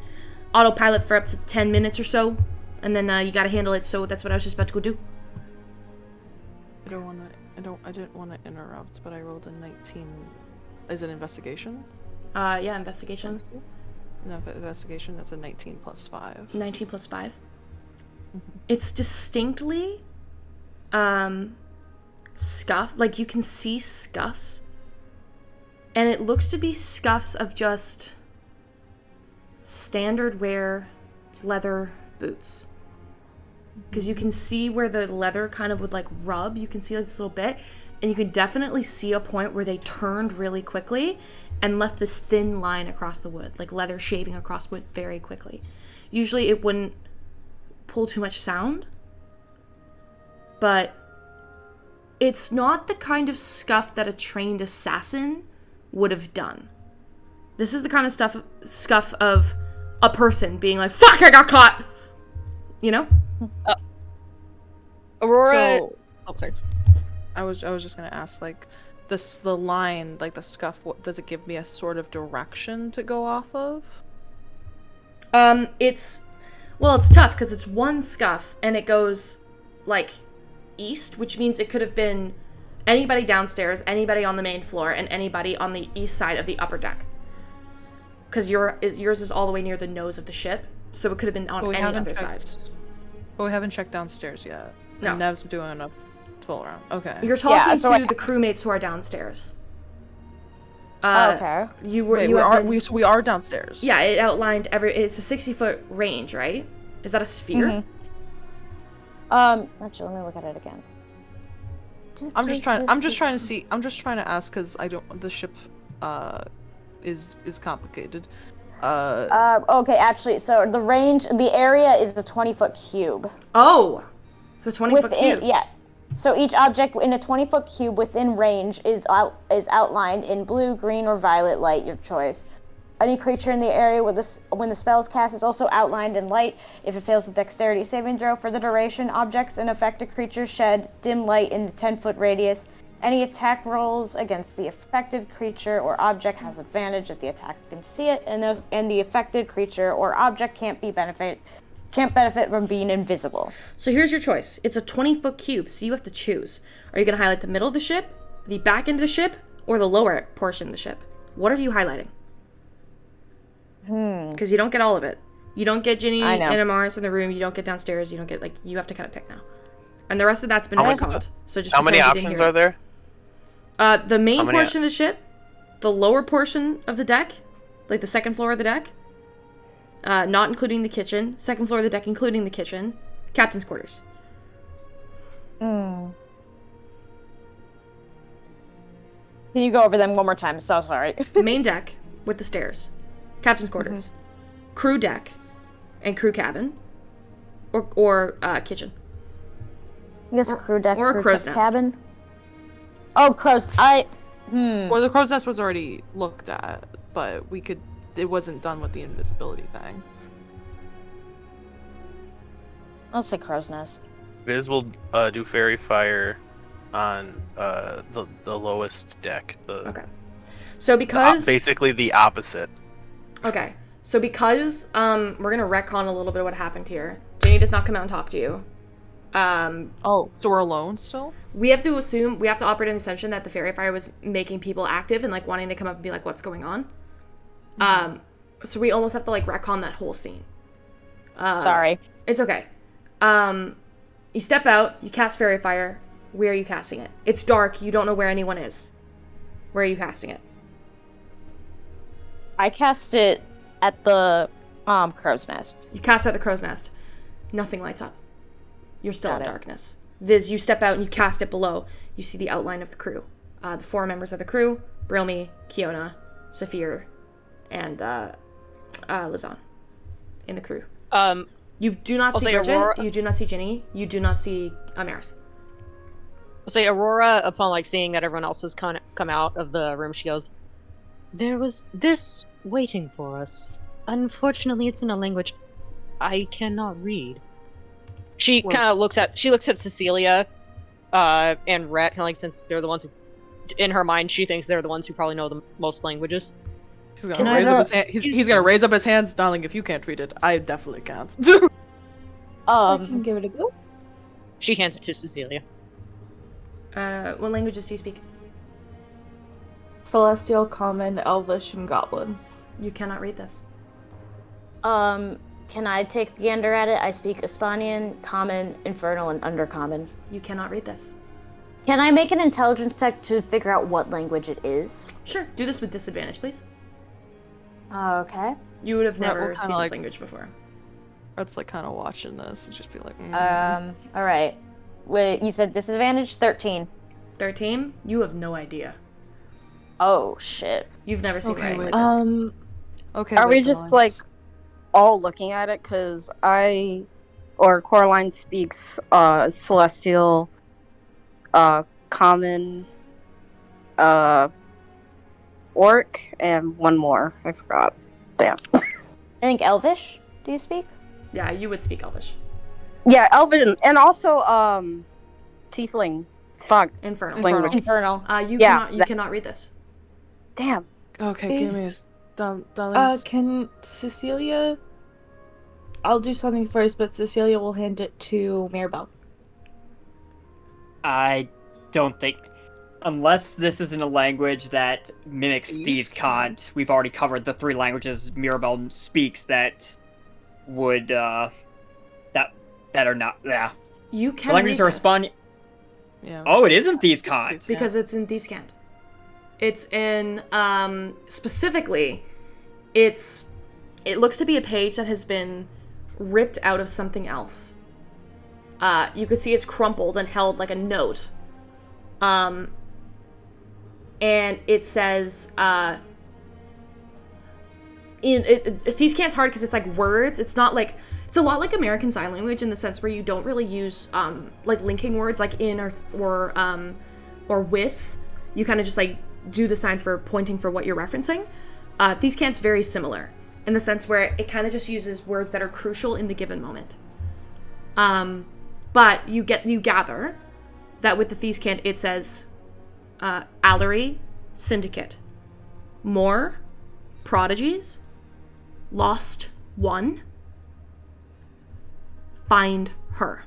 autopilot for up to 10 minutes or so, and then you gotta handle it, so that's what I was just about to go do. I didn't want to interrupt, but I rolled a 19. Is it investigation? Yeah, investigation. No, investigation, that's a 19 plus 5. 19 plus 5. It's distinctly, scuff, like you can see scuffs, and it looks to be scuffs of just standard wear leather boots, because you can see where the leather kind of would like rub. You can see like this little bit, and you can definitely see a point where they turned really quickly and left this thin line across the wood, like leather shaving across wood very quickly. Usually it wouldn't pull too much sound, but it's not the kind of scuff that a trained assassin would have done. This is the kind of scuff of a person being like, "Fuck, I got caught!" You know? Aurora... sorry. I was just gonna ask, like, the line, like the scuff, does it give me a sort of direction to go off of? It's tough because it's one scuff and it goes like east, which means it could have been anybody downstairs, anybody on the main floor, and anybody on the east side of the upper deck. Because yours is all the way near the nose of the ship, so it could have been on any other side. But we haven't checked downstairs yet. No. And Nev's doing enough full around. Okay. You're talking to the crewmates who are downstairs. Okay. We are downstairs. Yeah, it outlined it's a 60-foot range, right? Is that a sphere? Actually, let me look at it again. I'm just trying to ask because the ship is complicated. Okay, actually, so the area is the 20-foot cube. Oh, so 20-foot cube. Yeah. So each object in a 20-foot cube within range is outlined in blue, green, or violet light, your choice. Any creature in the area when the spell is cast is also outlined in light. If it fails the dexterity saving throw for the duration, objects and affected creatures shed dim light in the 10-foot radius, Any attack rolls against the affected creature or object has advantage if the attacker can see it, and the affected creature or object can't benefit from being invisible. So here's your choice. It's a 20-foot cube, so you have to choose. Are you going to highlight the middle of the ship, the back end of the ship, or the lower portion of the ship? What are you highlighting? Because you don't get all of it. You don't get Ginny and Amaris in the room. You don't get downstairs. You don't get, like, you have to kind of pick now. And the rest of that's been retconned. So just how many options are there? The main portion of the ship, the lower portion of the deck, like the second floor of the deck, not including the kitchen, second floor of the deck including the kitchen, captain's quarters. Can you go over them one more time? So sorry. Main deck with the stairs, captain's quarters, crew deck, and crew cabin, or kitchen. I guess crew deck or a crow's nest. Cabin. Oh, crow's. Or the crow's nest was already looked at, but it wasn't done with the invisibility thing. I'll say crow's nest. Viz will do fairy fire on the lowest deck. Okay. So because basically the opposite. Okay. So because we're gonna retcon a little bit of what happened here. Ginny does not come out and talk to you. So we're alone still? We have to operate on the assumption that the fairy fire was making people active and like wanting to come up and be like, what's going on? So we almost have to like retcon that whole scene. Sorry. It's okay. You step out, you cast fairy fire. Where are you casting it? It's dark, you don't know where anyone is. Where are you casting it? I cast it at the crow's nest. You cast it at the crow's nest. Nothing lights up. You're still in darkness. Viz, you step out and you cast it below. You see the outline of the crew. The 4 members of the crew, Brilmy, Kiona, Saphir, and Lazan in the crew. You do not see Bridget, you do not see Ginny, you do not see Amaris. I'll say Aurora, upon like seeing that everyone else has come out of the room, she goes, "There was this waiting for us. Unfortunately, it's in a language I cannot read." She kind of looks at Cecilia and Rhett, kind of like, since they're the ones who, in her mind, she thinks they're the ones who probably know the most languages. He's gonna raise up his hand. He's gonna raise up his hands, darling. If you can't read it, I definitely can't. I can give it a go. She hands it to Cecilia. What languages do you speak? Celestial, Common, Elvish, and Goblin. You cannot read this. Can I take a gander at it? I speak Hispanian, Common, Infernal, and Undercommon. You cannot read this. Can I make an intelligence check to figure out what language it is? Sure. Do this with disadvantage, please. Okay. You would have never seen like, this language before. That's like kind of watching this and just be like, All right. Wait, you said disadvantage? 13. 13? You have no idea. Oh, shit. You've never seen writing like this. Okay. Are we just like all looking at it? Because Coraline speaks Celestial, Common, Orc, and one more. I forgot. Damn. I think Elvish. Do you speak? Yeah, you would speak Elvish. Yeah, Elvish, and also Tiefling. Fuck. Infernal. Language. Infernal. You cannot read this. Damn. Okay, give me a can Cecilia... I'll do something first, but Cecilia will hand it to Mirabelle. I don't think... Unless this is in a language that mimics Thieves' Cant, we've already covered the 3 languages Mirabelle speaks that would, that are not... Yeah. You can the languages read are this. Yeah. Oh, it is in Thieves' Cant! Because it's in Thieves' Cant. It's in, specifically, it looks to be a page that has been ripped out of something else. You could see it's crumpled and held like a note. And it says, Thieves' Cant's hard because it's like words. It's not like, it's a lot like American Sign Language in the sense where you don't really use, like linking words like in or with. You kind of just like do the sign for pointing for what you're referencing. Thieves' Cant's very similar in the sense where it kind of just uses words that are crucial in the given moment. But you gather that with the Thieves' Cant it says Allery, Syndicate. More, Prodigies, Lost One, Find Her.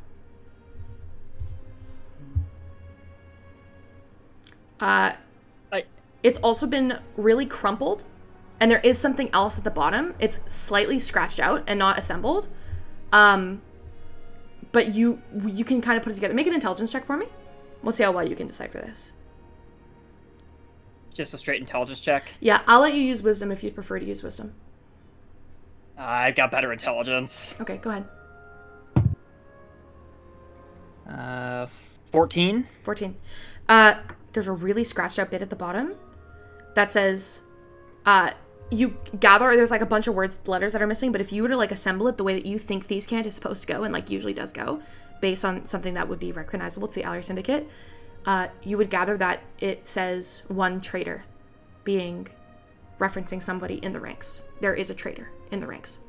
It's also been really crumpled, and there is something else at the bottom. It's slightly scratched out and not assembled. But you can kind of put it together. Make an intelligence check for me. We'll see how well you can decipher this. Just a straight intelligence check. Yeah, I'll let you use wisdom if you prefer to use wisdom. I've got better intelligence. Okay, go ahead. 14. 14. There's a really scratched out bit at the bottom that says, you gather, there's like a bunch of letters that are missing, but if you were to like assemble it the way that you think Thieves' Cant is supposed to go, and like usually does go, based on something that would be recognizable to the Allery Syndicate, you would gather that it says one traitor, being referencing somebody in the ranks. There is a traitor in the ranks.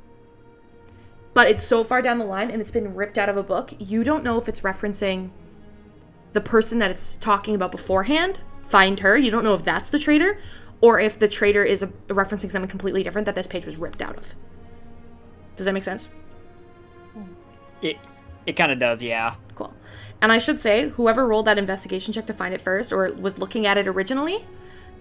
But it's so far down the line and it's been ripped out of a book, you don't know if it's referencing the person that it's talking about beforehand, Find Her. You don't know if that's the traitor, or if the traitor is referencing something completely different that this page was ripped out of. Does that make sense? It kind of does, yeah. Cool. And I should say, whoever rolled that investigation check to find it first, or was looking at it originally,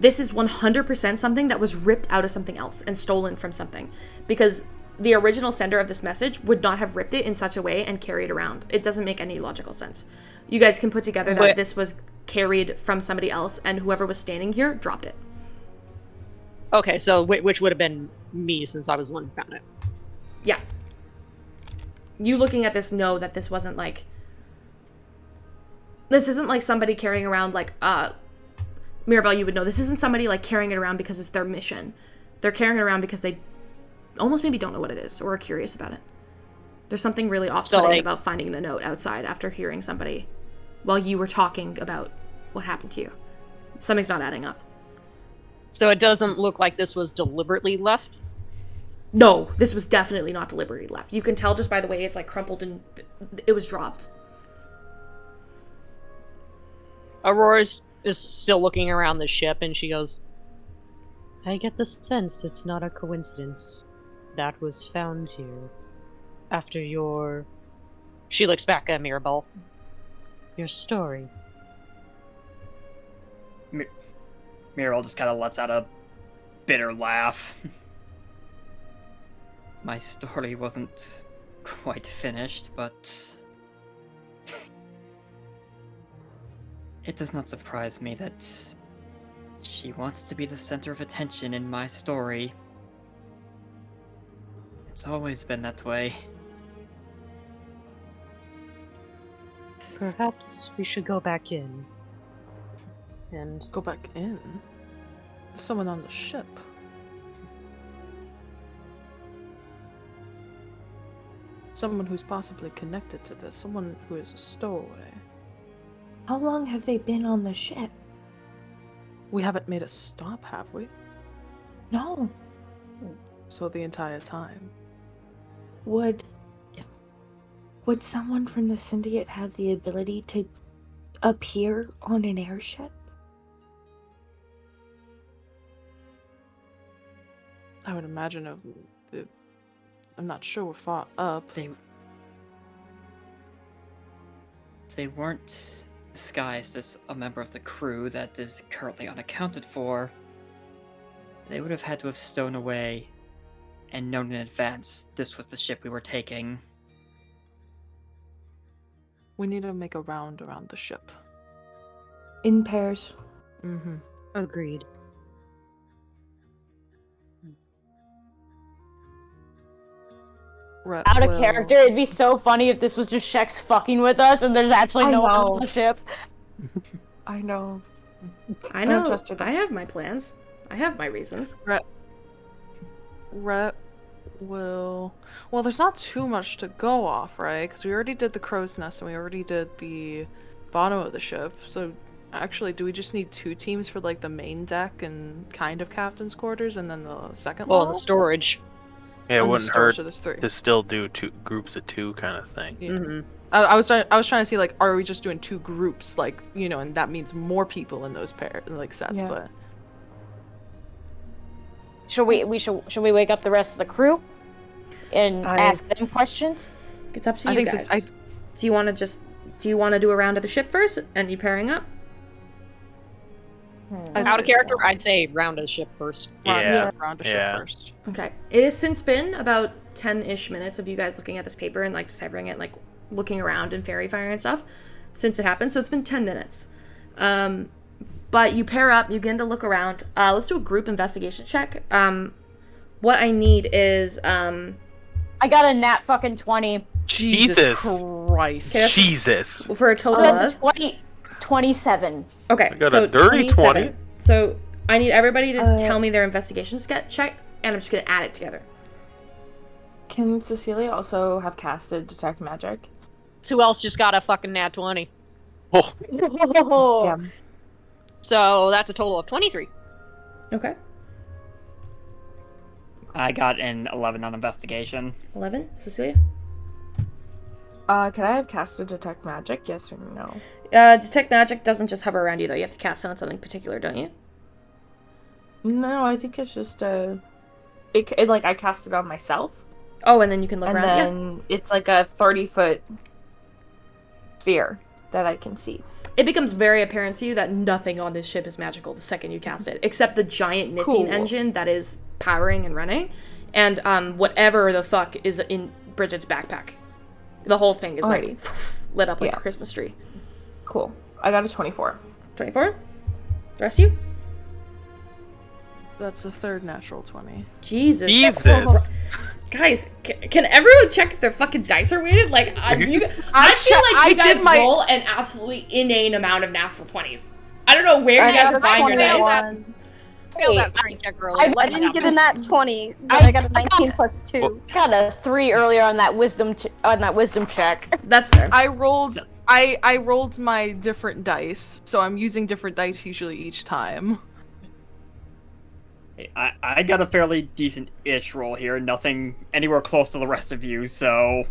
this is 100% something that was ripped out of something else and stolen from something. Because the original sender of this message would not have ripped it in such a way and carried around. It doesn't make any logical sense. You guys can put together that this was carried from somebody else, and whoever was standing here dropped it. Okay, so which would have been me, since I was the one who found it. Yeah. You looking at this know that this wasn't like... This isn't like somebody carrying around like... Mirabelle, you would know. This isn't somebody like carrying it around because it's their mission. They're carrying it around because they almost maybe don't know what it is or are curious about it. There's something really off-putting about finding the note outside after hearing somebody while you were talking about what happened to you. Something's not adding up. So it doesn't look like this was deliberately left? No, this was definitely not deliberately left. You can tell just by the way it's like crumpled and it was dropped. Aurora is still looking around the ship and she goes, I get the sense it's not a coincidence that was found here. After your... She looks back at Mirabelle. Your story. Mirabelle just kind of lets out a bitter laugh. My story wasn't quite finished, but... It does not surprise me that she wants to be the center of attention in my story. It's always been that way. Perhaps we should go back in. And Go back in? There's someone on the ship. Someone who's possibly connected to this. Someone who is a stowaway. How long have they been on the ship? We haven't made a stop, have we? No. So the entire time. Would someone from the Syndicate have the ability to appear on an airship? I would imagine I'm not sure we're far up. They weren't disguised as a member of the crew that is currently unaccounted for. They would have had to have stown away and known in advance this was the ship we were taking. We need to make a round around the ship. In pairs. Mm-hmm. agreed. Out of character, it'd be so funny if this was just Shex fucking with us and there's actually no one on the ship. I know. I know. trust her. I have my plans. I have my reasons. Rhett will... Well, there's not too much to go off, right? Because we already did the crow's nest and we already did the bottom of the ship. So, actually, do we just need 2 teams for, like, the main deck and kind of captain's quarters and then the second level? The storage. Yeah, it And the wouldn't storage, hurt so there's 3. to still do 2 groups of 2 kind of thing. Yeah. Mm-hmm. I was trying to see like, are we just doing 2 groups, like, you know, and that means more people in those sets, Yeah. but Should we wake up the rest of the crew and I- ask them questions? It's up to I you think guys. Do you want to do a round of the ship first and you pairing up? Out of character, I'd say round of the ship first. round of ship Yeah. first. Okay. It has since been about 10-ish minutes of you guys looking at this paper and like deciphering it, like looking around and fairy fire and stuff since it happened. So it's been 10 minutes. But you pair up, you begin to look around. Let's do a group investigation check. What I need is I got a nat fucking 20. Jesus Christ. Okay, Jesus. for a total That's of 27. Okay, I got so a dirty 27. 20. So I need everybody to tell me their investigation check, and I'm just gonna add it together. Can Cecilia also have casted Detect Magic? Who else just got a fucking nat 20? Oh, Yeah. So that's a total of 23. Okay. I got an 11 on investigation. 11, Cecilia. Can I have casted Detect Magic? Yes or no? Detect magic doesn't just hover around you though. You have to cast it on something particular, don't you? No, I think it's just it like I cast it on myself, Oh, and then you can look and around. Yeah. then it's like a 30-foot sphere that I can see. It becomes very apparent to you that nothing on this ship is magical the second you cast it, except the giant knitting Cool. engine that is powering and running, and whatever the fuck is in Bridget's backpack. The whole thing is like lit up like Yeah. a Christmas tree. Cool. I got a 24. 24? The rest of you? That's the 3rd natural 20. Jesus. Jesus. Guys, can everyone check if their fucking dice are weighted? Like, I feel like I you guys did my- roll an absolutely inane amount of natural 20s. I don't know where you guys are buying your dice. I failed that strength check earlier. I didn't get a nat 20, but I got a 19 plus 2. Got a 3 earlier on that wisdom check. That's fair. I rolled my different dice, so I'm using different dice usually each time. I got a fairly decent-ish roll here. Nothing anywhere close to the rest of you, so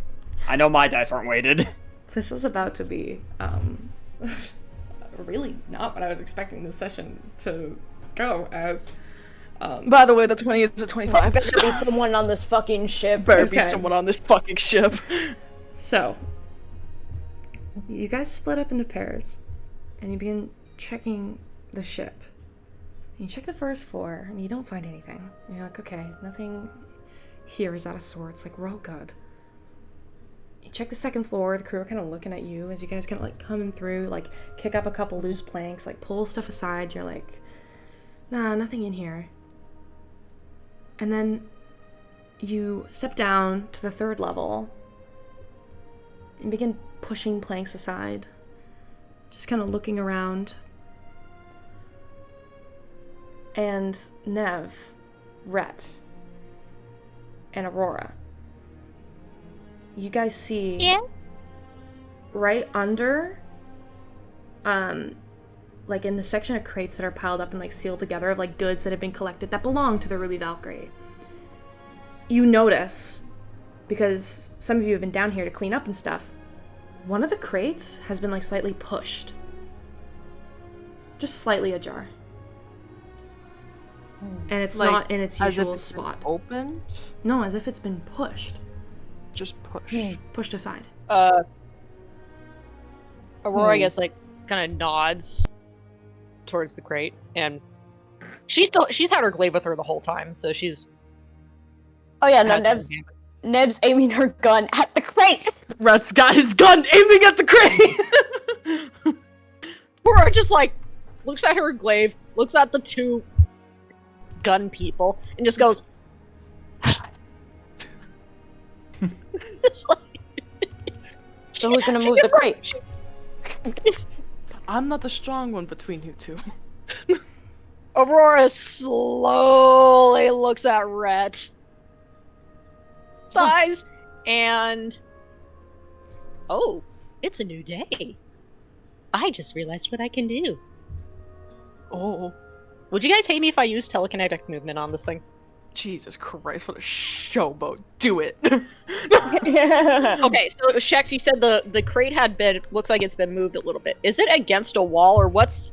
I know my dice aren't weighted. This is about to be really not what I was expecting this session to go as. By the way, the 20 is a 25. Better be someone on this fucking ship. Better be Okay. someone on this fucking ship. So, you guys split up into pairs, and you begin checking the ship. You check the first floor, and you don't find anything. And you're like, okay, nothing here is out of sorts. Like, we're all good. You check the second floor. The crew are kind of looking at you as you guys kind of like coming through, like kick up a couple loose planks, like pull stuff aside. You're like, nah, nothing in here. And then you step down to the 3rd level and begin pushing planks aside, just kind of looking around. And Nev, Rhett, and Aurora, you guys see right under, like in the section of crates that are piled up and like sealed together of like goods that have been collected that belong to the Ruby Valkyrie. You notice, because some of you have been down here to clean up and stuff, one of the crates has been like slightly pushed. Just slightly ajar. And it's Like, not in its as if usual it's been spot. opened? No, as if it's been pushed. Just push. Pushed aside. Aurora, I guess, like, kind of nods towards the crate, and she's had her glaive with her the whole time, so she's. Oh yeah, no, has Neb's aiming her gun at the crate. Rhett's got his gun aiming at the crate! Aurora just like looks at her glaive, looks at the 2 gun people, and just goes. Just like, So who's gonna move the crate? I'm not the strong one between you 2. Aurora slowly looks at Rhett. Sighs, and oh, it's a new day. I just realized what I can do. Oh. Would you guys hate me if I used telekinetic movement on this thing? Jesus Christ, what a showboat. Do it. Okay, so Shex, you said the crate looks like it's been moved a little bit. Is it against a wall or what's?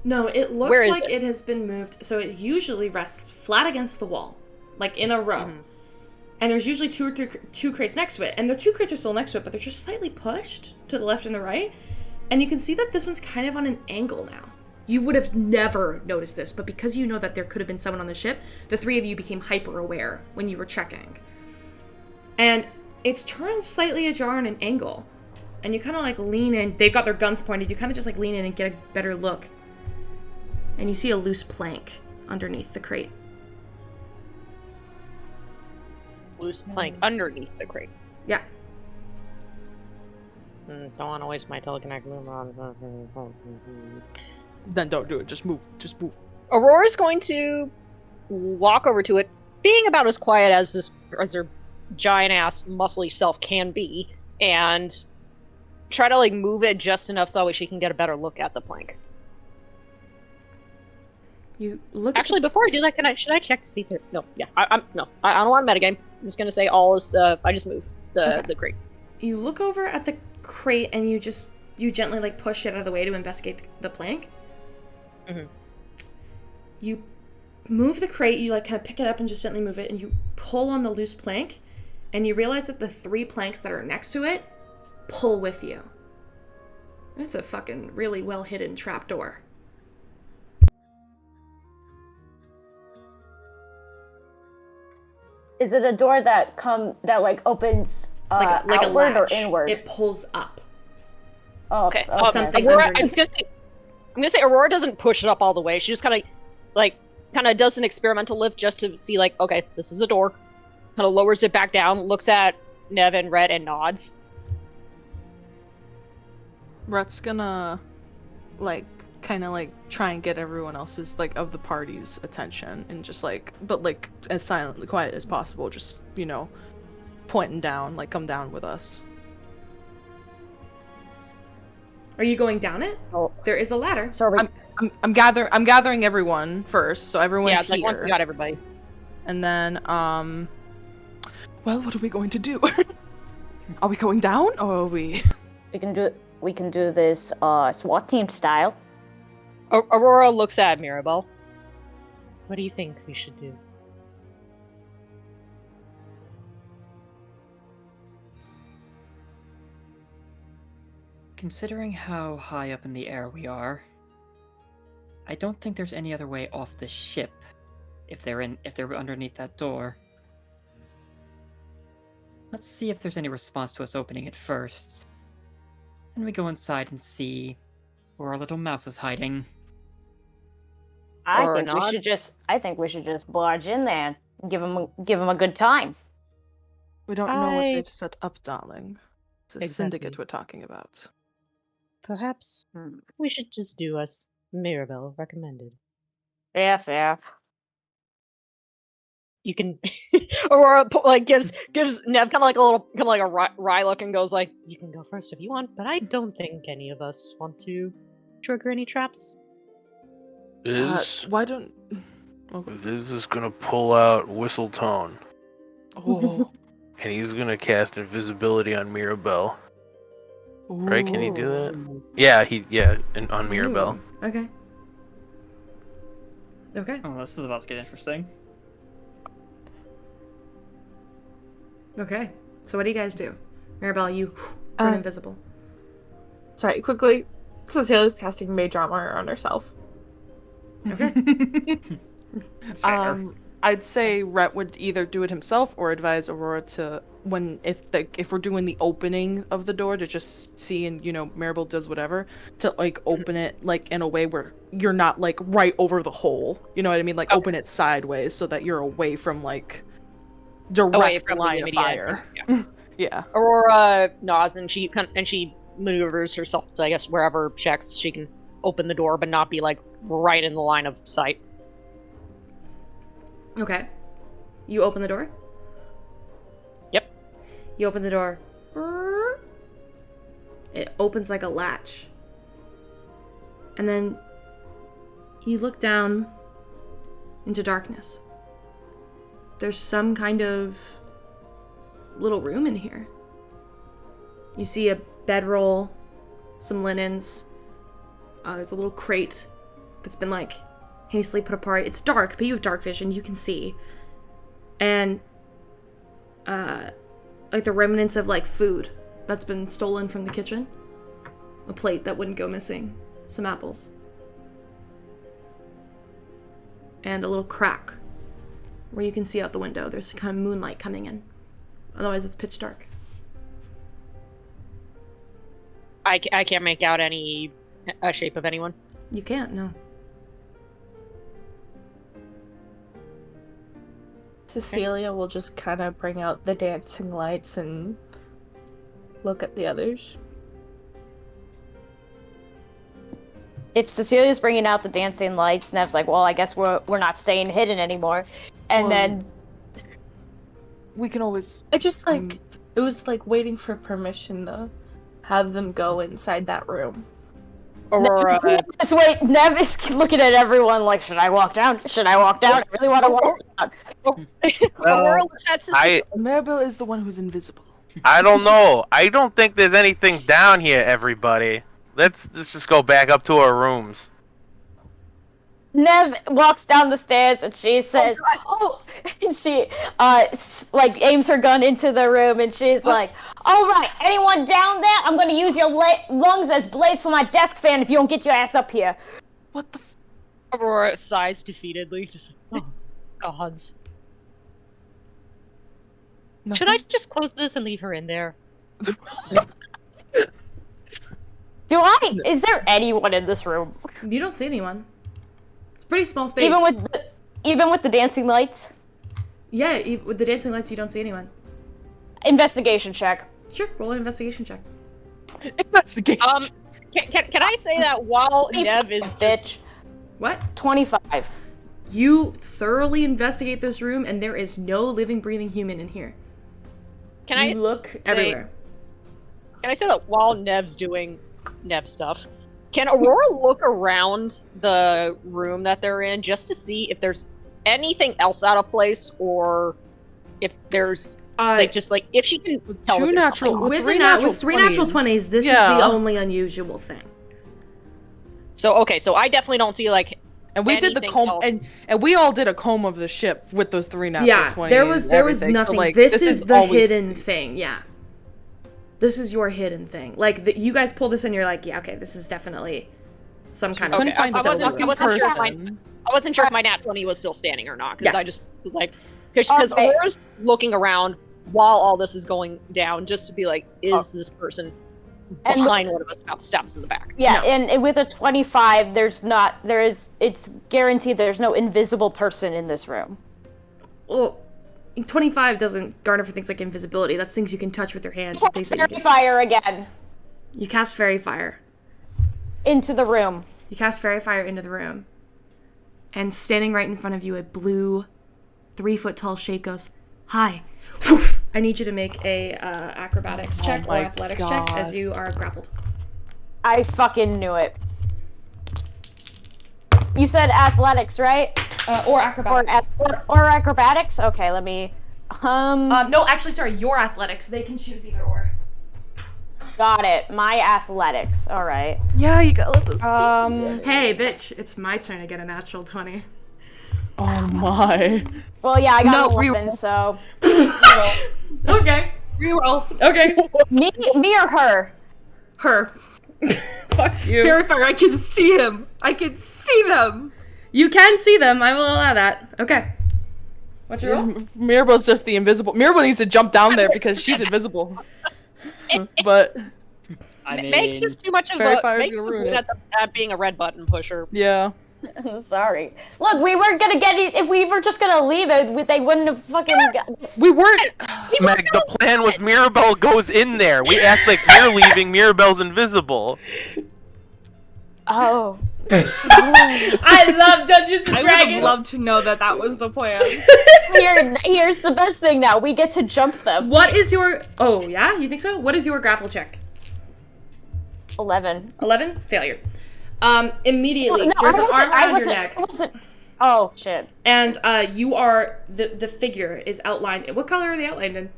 No, it looks Where is like it has been moved, so it usually rests flat against the wall, like in a row. Mhm. And there's usually two crates next to it, and the two crates are still next to it, but they're just slightly pushed to the left and the right. And you can see that this one's kind of on an angle now. You would have never noticed this, but because you know that there could have been someone on the ship, the three of you became hyper aware when you were checking. And it's turned slightly ajar on an angle, and you kind of like lean in. They've got their guns pointed. You kind of just like lean in and get a better look. And you see a loose plank underneath the crate. Loose plank underneath the crate. Yeah. Don't want to waste my telekinetic move on. Then don't do it. Just move. Just move. Aurora's going to walk over to it, being about as quiet as her giant ass muscly self can be, and try to like move it just enough so that she can get a better look at the plank. You look. Actually, before I do that, should I check to see if there? No, yeah, I don't want to metagame. I'm just gonna say all is. I just move the crate. You look over at the crate and you gently like push it out of the way to investigate the plank. Mm-hmm. You move the crate. You like kind of pick it up and just gently move it, and you pull on the loose plank, and you realize that the three planks that are next to it pull with you. It's a fucking really well hidden trapdoor. Is it a door that like opens like a outward latch. or inward? It pulls up. Oh, Okay, so something Aurora, underneath. I'm gonna say Aurora doesn't push it up all the way. She just kind of does an experimental lift just to see like, okay, this is a door. Kind of lowers it back down, looks at Nev and Red and nods. Rhett's gonna, like, kind of like try and get everyone else's, like, of the party's attention, and just like, but like as silently quiet as possible, just, you know, pointing down, like, come down with us. Are you going down it? Oh. There is a ladder. So are we... I'm gathering everyone first, so everyone's Yeah, it's like here. once we got everybody. And then, well, what are we going to do? Are we going down, or are we? We can do this SWAT team style. Aurora looks at Mirabelle. What do you think we should do? Considering how high up in the air we are, I don't think there's any other way off the ship if they're underneath that door. Let's see if there's any response to us opening it first. Then we go inside and see where our little mouse is hiding. I Or think we should just barge in there and give them a good time. We don't know what they've set up, darling. It's a Exactly. syndicate we're talking about. Perhaps we should just do as Mirabelle recommended. Yeah, fair. You can Aurora like gives Nev kind of like a wry look and goes like, you can go first if you want, but I don't think any of us want to trigger any traps. Why don't? Viz is gonna pull out Whistle Tone, Oh. and he's gonna cast invisibility on Mirabelle. Right? Can he do that? Yeah, and on Mirabelle. Okay. Okay. Oh, this is about to get interesting. Okay. So what do you guys do? Mirabelle, you turn invisible. Sorry, quickly. Cecilia's casting Mage Armor on herself. Okay. Fair. I'd say Rhett would either do it himself or advise Aurora to, if we're doing the opening of the door, to just see, and you know, Maribel does whatever, to like open it like in a way where you're not like right over the hole. You know what I mean? Like open it sideways so that you're away from like direct from the line of immediate- fire. Yeah. Yeah. Aurora nods and she maneuvers herself to, I guess, wherever checks she can open the door, but not be like right in the line of sight. Okay. You open the door? Yep. You open the door. It opens like a latch. And then you look down into darkness. there's some kind of little room in here. You see a bedroll, some linens. There's a little crate that's been like hastily put apart. It's dark, but you have dark vision. You can see. And like the remnants of like food that's been stolen from the kitchen. A plate that wouldn't go missing. Some apples. And a little crack where you can see out the window. There's kind of moonlight coming in. Otherwise, it's pitch dark. I can't make out any shape of anyone. You can't, no. Cecilia will just kind of bring out the dancing lights and look at the others. If Cecilia's bringing out the dancing lights, Nev's like, well, I guess we're not staying hidden anymore. And then we can always... I just like, it was like waiting for permission to have them go inside that room. Aurora. Just wait, Nev is looking at everyone like, should I walk down? Should I walk down? I really want to walk down. Aurora looks at Cecilia. Mirabelle is the one who's invisible. I don't know. I don't think there's anything down here, everybody. Let's just go back up to our rooms. Nev walks down the stairs and she says, "Oh," and she like aims her gun into the room and she's like, "All right, anyone down there? I'm gonna use your lungs as blades for my desk fan if you don't get your ass up here." What the? Aurora sighs defeatedly, just like, oh, gods. Should I just close this and leave her in there? Is there anyone in this room? You don't see anyone. It's a pretty small space. Even with the dancing lights? Yeah, with the dancing lights, you don't see anyone. Investigation check. Sure, roll an investigation check. Investigation. Can I say that while Nev is bitch? What? 25. You thoroughly investigate this room, and there is no living, breathing human in here. Can I look everywhere? Can I say that while Nev's doing Nev stuff, can Aurora look around the room that they're in just to see if there's anything else out of place, or if there's if she can tell with three natural 20s, this is the only unusual thing. So so I definitely don't see like. And we did the comb, and we all did a comb of the ship with those 3 natural 20s. there was nothing. So, like, this is the hidden thing. Yeah. This is your hidden thing. Like, you guys pull this and you're like, yeah, okay, this is definitely some kind of I wasn't sure if my nat 20 was still standing or not, because I just was like, because Aurora's looking around while all this is going down, just to be like, is this person behind one of us about steps in the back? Yeah, and with a 25, it's guaranteed there's no invisible person in this room. Well, 25 doesn't garner for things like invisibility. That's things you can touch with your hands. Cast Fairy Fire again. You cast Fairy Fire. Into the room. You cast Fairy Fire into the room. And standing right in front of you, a blue, 3-foot-tall shape goes, "Hi." I need you to make a acrobatics check or athletics check as you are grappled. I fucking knew it. You said athletics, right? Or acrobatics. Or acrobatics? Okay, let me... No, actually, sorry, your athletics. They can choose either or. Got it. My athletics. Alright. Yeah, you gotta let this Hey, bitch, it's my turn to get a natural 20. Oh my. Well, yeah, I got 11, so... Okay. Reroll. Okay. Me or her? Her. Fuck you. Fairy Fire, I can see him. I can see them. You can see them. I will allow that. Okay. What's your roll? Mirabelle's just the invisible. Mirabelle needs to jump down there because she's invisible. But Meg's just too much of Fairy a Fire's gonna ruin it. at being a red button pusher. Yeah. I'm sorry. Look, we weren't gonna get it. If we were just gonna leave it, they wouldn't have fucking We weren't. Meg, the plan was Mirabelle goes in there. We act like we're leaving. Mirabelle's invisible. Oh. I love Dungeons and I Dragons. would have loved to know that was the plan. Here's the best thing now. We get to jump them. What is your... Oh, yeah? You think so? What is your grapple check? 11. 11? Failure. Immediately, No, there's an arm around your neck. Oh, shit. And you are, the figure is outlined. What color are they outlined in?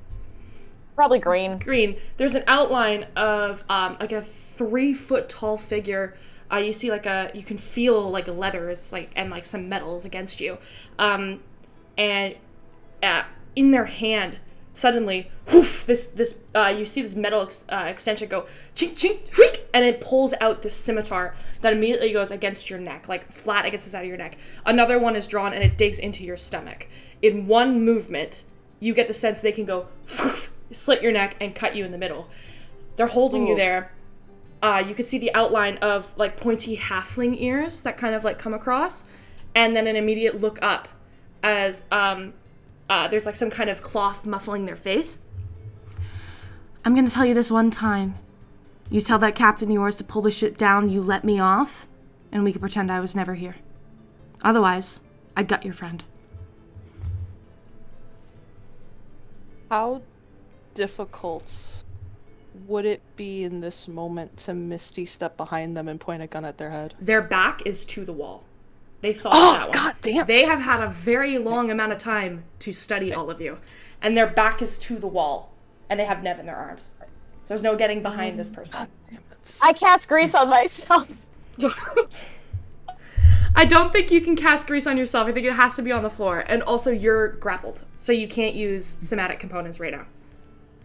Probably green. Green. There's an outline of like a 3-foot tall figure. You see you can feel like leathers and like some metals against you. And in their hand, suddenly, whoof, you see this metal extension go chink chink shriek, and it pulls out the scimitar that immediately goes against your neck, like flat against the side of your neck. Another one is drawn and it digs into your stomach. In one movement, you get the sense they can go whoof, slit your neck and cut you in the middle. They're holding you there. You can see the outline of like pointy halfling ears that kind of like come across, and then an immediate look up as there's like some kind of cloth muffling their face. I'm gonna tell you this one time. You tell that captain of yours to pull the shit down, you let me off, and we can pretend I was never here. Otherwise, I gut your friend. How difficult would it be in this moment to Misty step behind them and point a gun at their head? Their back is to the wall. They thought of that one. God damn! They have had a very long amount of time to study all of you, and their back is to the wall, and they have Nev in their arms. So there's no getting behind this person. I cast grease on myself. I don't think you can cast grease on yourself. I think it has to be on the floor, and also you're grappled, so you can't use somatic components right now.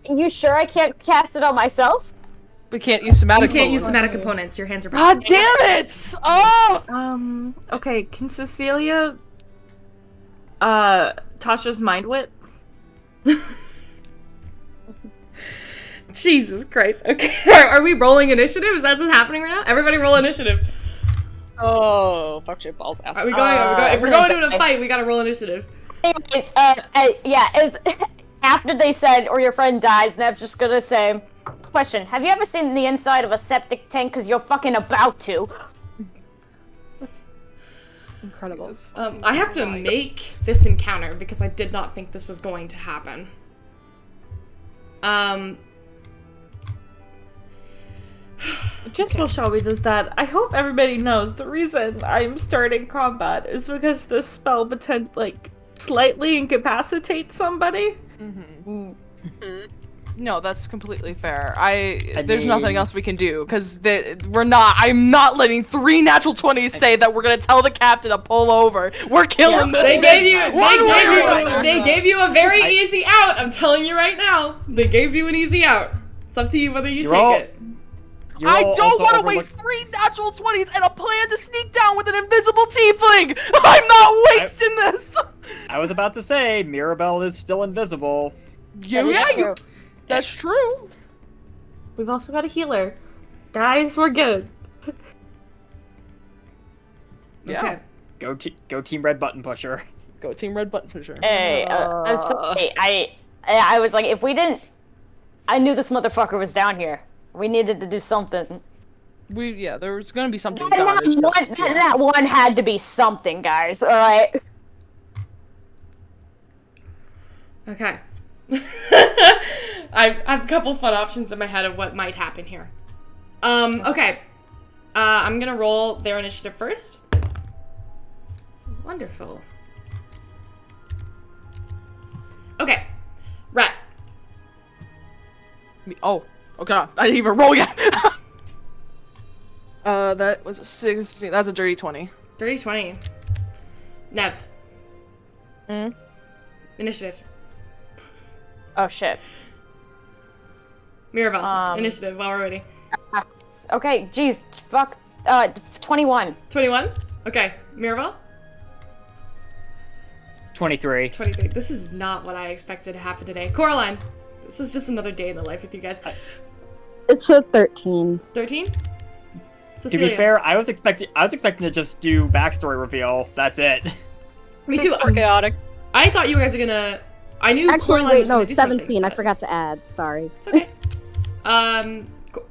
You sure I can't cast it on myself? We can't use somatic. You can't use somatic components. Your hands are God damn it! Oh! Okay, can Cecilia Tasha's mind whip? Jesus Christ. Okay. Are we rolling initiative? Is that what's happening right now? Everybody roll initiative. Oh, fuck shit balls ass. Are we going? If we're going into a fight, we gotta roll initiative. Anyways, after they said, or your friend dies, Nev's just gonna say, question, have you ever seen the inside of a septic tank? Because you're fucking about to. Incredible. I have to make this encounter because I did not think this was going to happen. Just while Shelby does that, I hope everybody knows the reason I'm starting combat is because this spell slightly incapacitates somebody. No, that's completely fair. There's nothing else we can do because I'm not letting 3 natural 20s say that we're gonna tell the captain to pull over. We're killing this. They gave you a very easy out. I'm telling you right now. They gave you an easy out. It's up to you whether you take it. I don't want to waste 3 natural 20s and a plan to sneak down with an invisible tiefling. I'm not wasting this. I was about to say Mirabelle is still invisible. That's true. We've also got a healer. Guys, we're good. Okay. Go team red button pusher. Go team red button pusher. Hey, I'm sorry. I was like, if we didn't... I knew this motherfucker was down here. We needed to do something. There was gonna be something That done. one had to be something, guys, alright? Okay. I have a couple fun options in my head of what might happen here. Okay. I'm gonna roll their initiative first. Wonderful. Okay. Rat. Oh, okay. I didn't even roll yet. That was a 16. That's a dirty 20. Dirty 20. Nev. Initiative. Oh, shit. Mirabelle. Initiative, already. Okay, geez, fuck. 21. 21? Okay. Mirabelle? 23. 23. This is not what I expected to happen today. Coraline, this is just another day in the life with you guys. It's a 13. 13? To be fair, I was expecting to just do backstory reveal. That's it. Me too. Chaotic. I thought you guys were gonna... I knew Actually, Coraline wait, was no, gonna do 17. something, I but- forgot to add. Sorry. It's okay.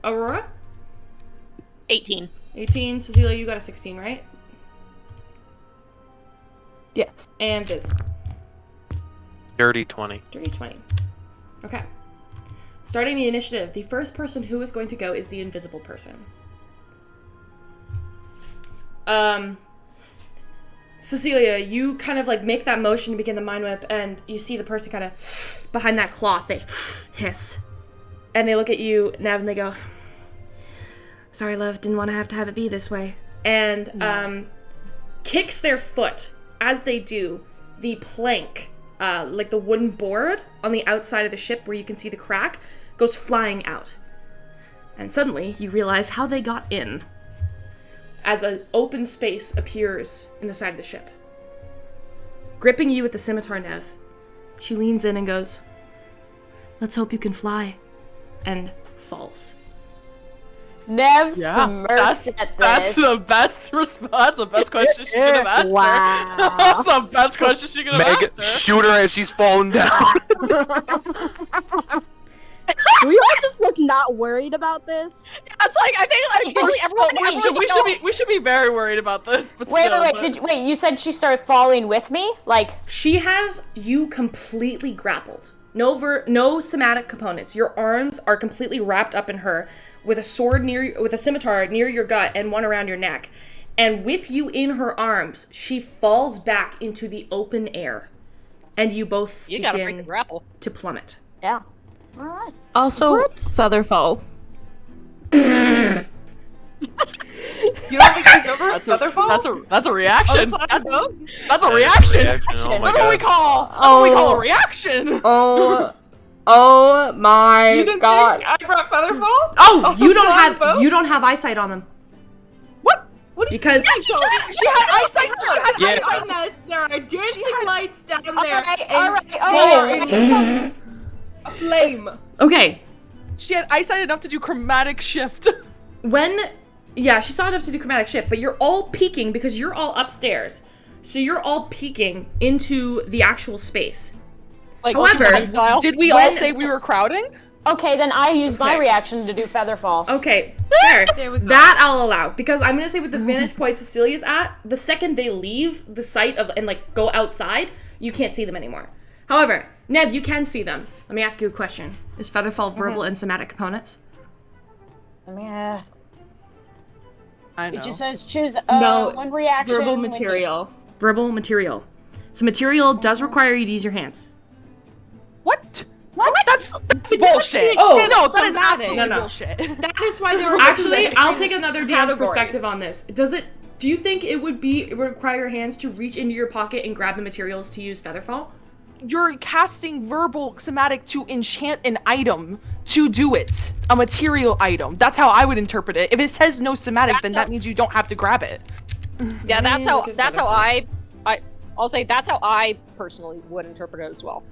Aurora? 18. 18. Cecilia, you got a 16, right? Yes. And Viz. Dirty 20. Dirty 20. Okay. Starting the initiative, the first person who is going to go is the invisible person. Cecilia, you kind of like make that motion to begin the mind whip, and you see the person kind of behind that cloth. They hiss, and they look at you, Nev, and they go, "Sorry, love, didn't want to have it be this way." And kicks their foot. As they do, the plank, like the wooden board on the outside of the ship where you can see the crack, goes flying out. And suddenly, you realize how they got in, as an open space appears in the side of the ship. Gripping you with the scimitar, Nev, she leans in and goes, "Let's hope you can fly," and falls. Nev smirks at this. That's the best response. The best question she could have asked Wow. her. That's the best question she could have Meg, asked her. shoot her as she's falling down. Do we all just look not worried about this? It's like I think like We should be very worried about this. But Wait, still, wait. You said she started falling with me? Like, She has you completely grappled. No somatic components. Your arms are completely wrapped up in her, with a scimitar near your gut and one around your neck. And with you in her arms, she falls back into the open air. And you both gotta break the begin grapple. to plummet. yeah. All right. Also, Featherfall. You don't think I've ever Featherfall? That's a reaction. That's a reaction. That's a reaction. Oh my That's what we God. call a reaction. Oh my You didn't god. think I brought Featherfall? Oh, you flying boat? don't have eyesight on them. What? What do you Because think? She had eyesight. She had Yeah. Goodness, there are dancing lights down there. Alright. A flame. okay, She had eyesight enough to do chromatic shift. she saw enough to do chromatic shift, but you're all peeking because you're all upstairs. So you're all peeking into the actual space. Like However, Pokemon style. Did we all say we were crowding? Okay, then I use my Okay. reaction to do Featherfall. Okay, fair. There we go. That I'll allow, because I'm gonna say with the vantage point Cecilia's at, the second they leave the site of and like go outside, you can't see them anymore. However, Nev, you can see them. Let me ask you a question: is Featherfall verbal and somatic components? Yeah. I know. It just says choose No, one reaction. Verbal when you- material. Verbal material. So material does require you to use your hands. What? What? That's bullshit. Oh, no, that is somatic. absolutely No, no. bullshit. That is why there are Actually, two I'll take another dance categories. perspective on this. Do you think it would require your hands to reach into your pocket and grab the materials to use Featherfall? You're casting verbal somatic to enchant an item to do it. A material item. That's how I would interpret it. If it says no somatic, then that means you don't have to grab it. Yeah, that's how look at I'll say that's how I personally would interpret it as well.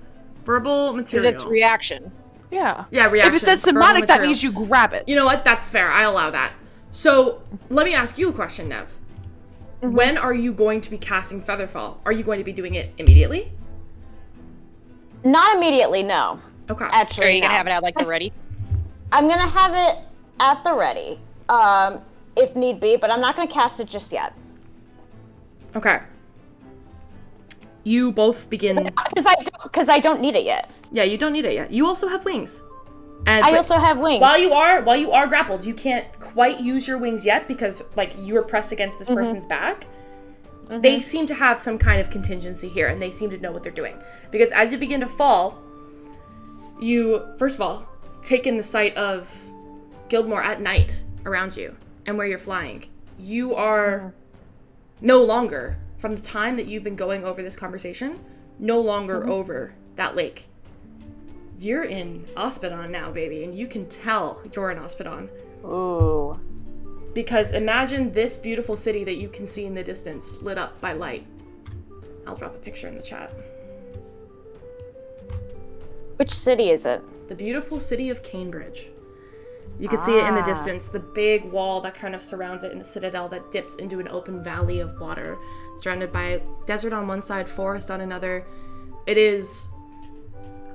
Verbal Because material. it's reaction. Yeah. Yeah, reaction. If it says verbal somatic, that material. means you grab it. You know what? That's fair. I allow that. So, let me ask you a question, Nev. When are you going to be casting Featherfall? Are you going to be doing it immediately? Not immediately, no. Okay. Actually, Are you gonna no. have it at like the ready? I'm gonna have it at the ready, if need be, but I'm not gonna cast it just yet. Okay. You both begin. Because I don't need it yet. Yeah, you don't need it yet. You also have wings. And I but also have wings. while you are grappled, you can't quite use your wings yet because like you are pressed against this person's back. They seem to have some kind of contingency here, and they seem to know what they're doing. Because as you begin to fall, you first of all take in the sight of Gildmoor at night around you and where you're flying. You are no longer, from the time that you've been going over this conversation, no longer over that lake. You're in Ospedon now, baby, and you can tell you're in Ospedon. Ooh. Because imagine this beautiful city that you can see in the distance, lit up by light. I'll drop a picture in the chat. Which city is it? The beautiful city of Cambridge. You can see it in the distance, the big wall that kind of surrounds it in the citadel that dips into an open valley of water, surrounded by desert on one side, forest on another. It is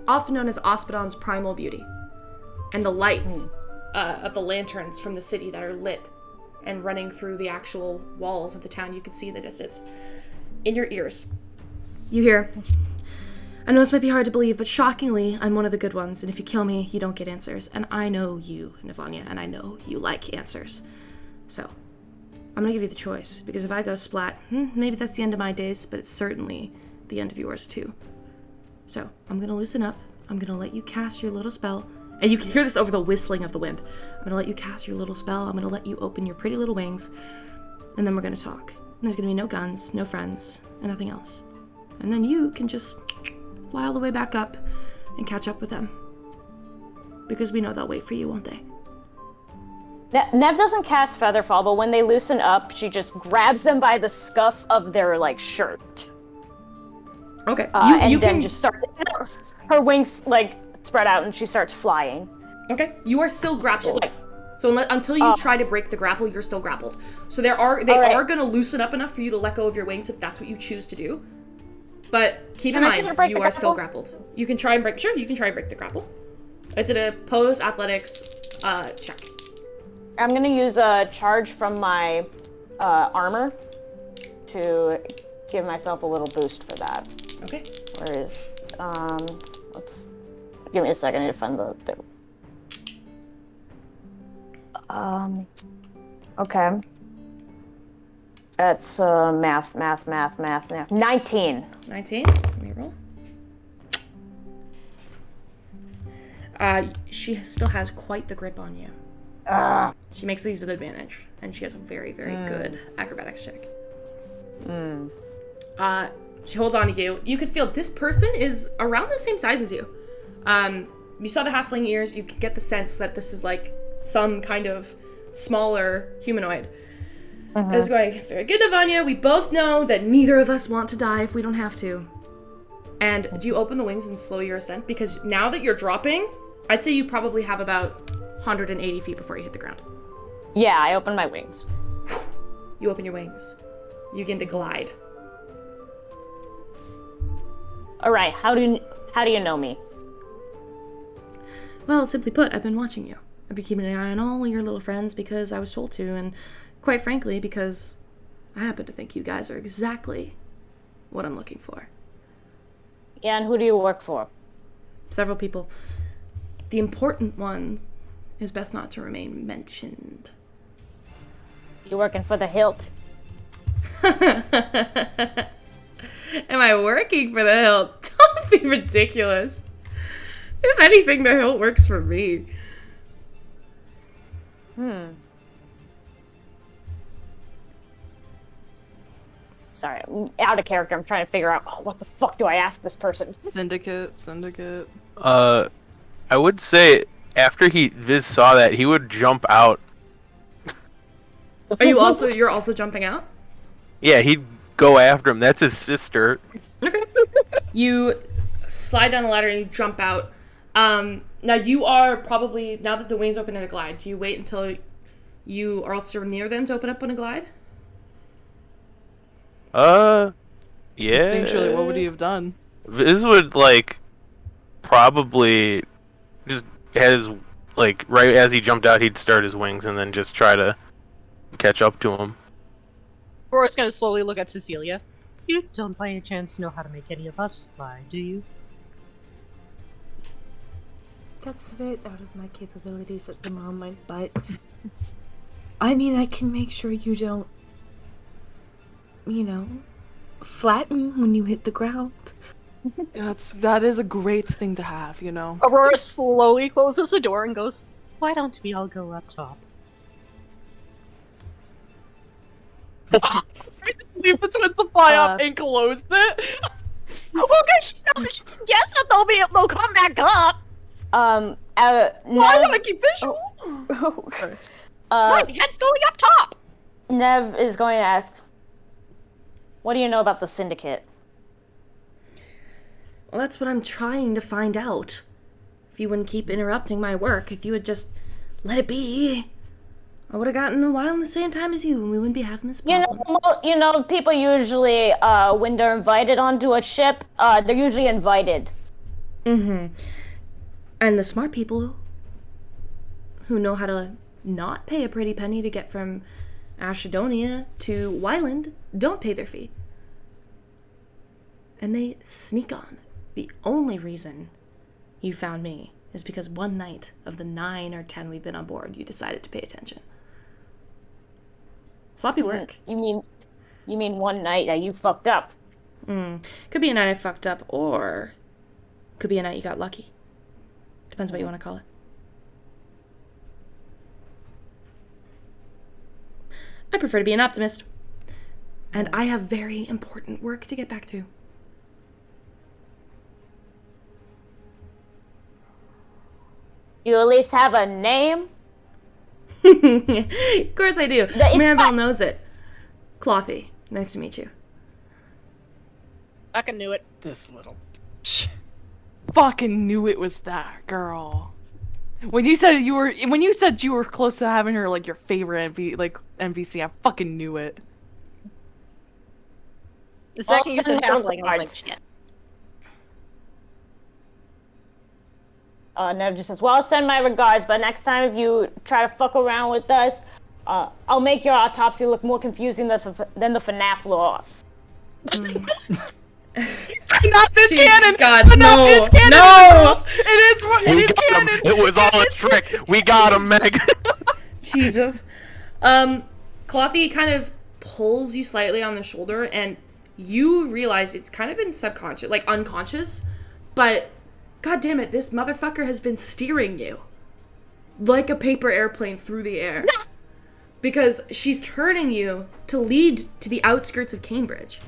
often known as Ospedon's primal beauty. And the lights of the lanterns from the city that are lit and running through the actual walls of the town you can see in the distance. In your ears, you hear, I know this might be hard to believe, but shockingly, I'm one of the good ones, and if you kill me, you don't get answers. And I know you, Nivanya, and I know you like answers. So, I'm gonna give you the choice, because if I go splat, maybe that's the end of my days, but it's certainly the end of yours too. So, I'm gonna loosen up, I'm gonna let you cast your little spell, and you can hear this over the whistling of the wind. I'm gonna let you cast your little spell, I'm gonna let you open your pretty little wings, and then we're gonna talk. And there's gonna be no guns, no friends, and nothing else. And then you can just fly all the way back up and catch up with them. Because we know they'll wait for you, won't they? Nev doesn't cast Featherfall, but when they loosen up, she just grabs them by the scuff of their, like, shirt. Okay. And then just starts... Her wings, like, spread out and she starts flying. Okay. You are still grappled. So until you try to break the grapple, you're still grappled. So they are going to loosen up enough for you to let go of your wings if that's what you choose to do. But keep in mind, you are still grappled. You can try and break... Sure, you can try and break the grapple. It's an opposed athletics check. I'm gonna use a charge from my armor to give myself a little boost for that. Okay. Where is let's give me a second to find the okay. That's math. 19. 19. Let me roll. She still has quite the grip on you. She makes these with advantage, and she has a very, very good acrobatics check. She holds on to you. You can feel this person is around the same size as you. You saw the halfling ears. You can get the sense that this is like some kind of smaller humanoid. It's going, very good, Navanya. We both know that neither of us want to die if we don't have to. And do you open the wings and slow your ascent? Because now that you're dropping, I'd say you probably have about 180 feet before you hit the ground. Yeah, I open my wings. You open your wings. You begin to glide. All right, how do you know me? Well, simply put, I've been watching you. I've been keeping an eye on all your little friends because I was told to, and quite frankly, because I happen to think you guys are exactly what I'm looking for. Yeah, and who do you work for? Several people. The important one is best not to remain mentioned. You working for the hilt? Am I working for the hilt? Don't be ridiculous. If anything, the hilt works for me. Sorry, I'm out of character. I'm trying to figure out what the fuck do I ask this person. Syndicate. I would say after Viz saw that, he would jump out. You're also jumping out? Yeah, he'd go after him. That's his sister. Okay. You slide down the ladder and you jump out. Now you are probably, now that the wings open in a glide, do you wait until you are also near them to open up on a glide? Yeah. Instinctually, what would he have done? Viz would, probably just right as he jumped out, he'd start his wings and then just try to catch up to him. Rora's gonna slowly look at Cecilia. You don't by any chance know how to make any of us fly, do you? That's a bit out of my capabilities at the moment, but I mean, I can make sure you don't, flatten when you hit the ground. That is a great thing to have, Aurora slowly closes the door and goes, Why don't we all go up top? Leave the twins to fly up and closed it. Yes, they'll come back up. Why would I keep visual? Right, head's going up top. Nev is going to ask, what do you know about the Syndicate? Well, that's what I'm trying to find out. If you wouldn't keep interrupting my work, if you would just let it be, I would have gotten a while in the same time as you, and we wouldn't be having this problem. People usually, when they're invited onto a ship, they're usually invited. Mm-hmm. And the smart people who know how to not pay a pretty penny to get from Ashedonia to Wyland don't pay their fee. And they sneak on. The only reason you found me is because one night of the 9 or 10 we've been on board, you decided to pay attention. Sloppy work. You mean one night that you fucked up? Could be a night I fucked up, or could be a night you got lucky. Depends what you want to call it. I prefer to be an optimist. And I have very important work to get back to. You at least have a name? Of course I do. Maribel knows it. Clothy, nice to meet you. Fucking knew it. This little. Fucking knew it was that girl. When you said you were close to having her like your favorite NPC, I fucking knew it. The second you said halfling, I was like, shit. Nev just says, well, I'll send my regards, but next time if you try to fuck around with us, I'll make your autopsy look more confusing than the FNAF lore. Not this canon! God, FNAF no! is canon, No! It is canon! It was all a trick! We got him, Meg! Jesus. Clothy kind of pulls you slightly on the shoulder, and you realize it's kind of been subconscious, like unconscious, but god damn it, this motherfucker has been steering you like a paper airplane through the air. Because she's turning you to lead to the outskirts of Cambridge.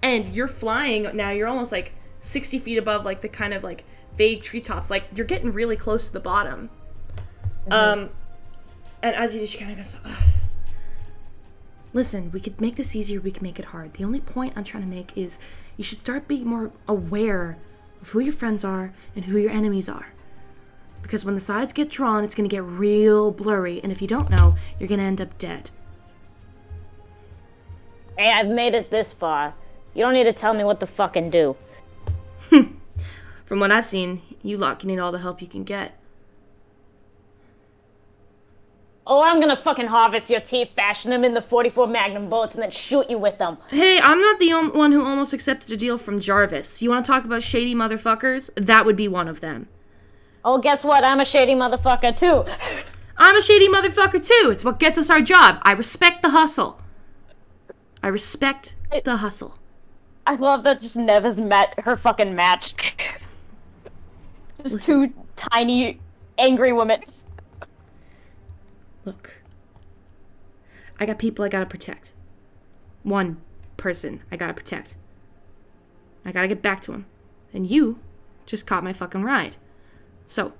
And you're flying now, you're almost like 60 feet above like the kind of like vague treetops, like you're getting really close to the bottom. And as you do, she kind of goes, ugh. Listen, we could make this easier, we could make it hard. The only point I'm trying to make is you should start being more aware of who your friends are and who your enemies are. Because when the sides get drawn, it's going to get real blurry, and if you don't know, you're going to end up dead. Hey, I've made it this far. You don't need to tell me what to fucking do. From what I've seen, you lot can need all the help you can get. Oh, I'm gonna fucking harvest your teeth, fashion them into 44 Magnum bullets, and then shoot you with them. Hey, I'm not the one who almost accepted a deal from Jarvis. You want to talk about shady motherfuckers? That would be one of them. Oh, guess what? I'm a shady motherfucker, too. I'm a shady motherfucker, too. It's what gets us our job. I respect the hustle. I respect the hustle. I love that just Nev has met her fucking match. Just two tiny, angry women. Look, I got people I gotta protect. One person I gotta protect. I gotta get back to him. And you just caught my fucking ride. So,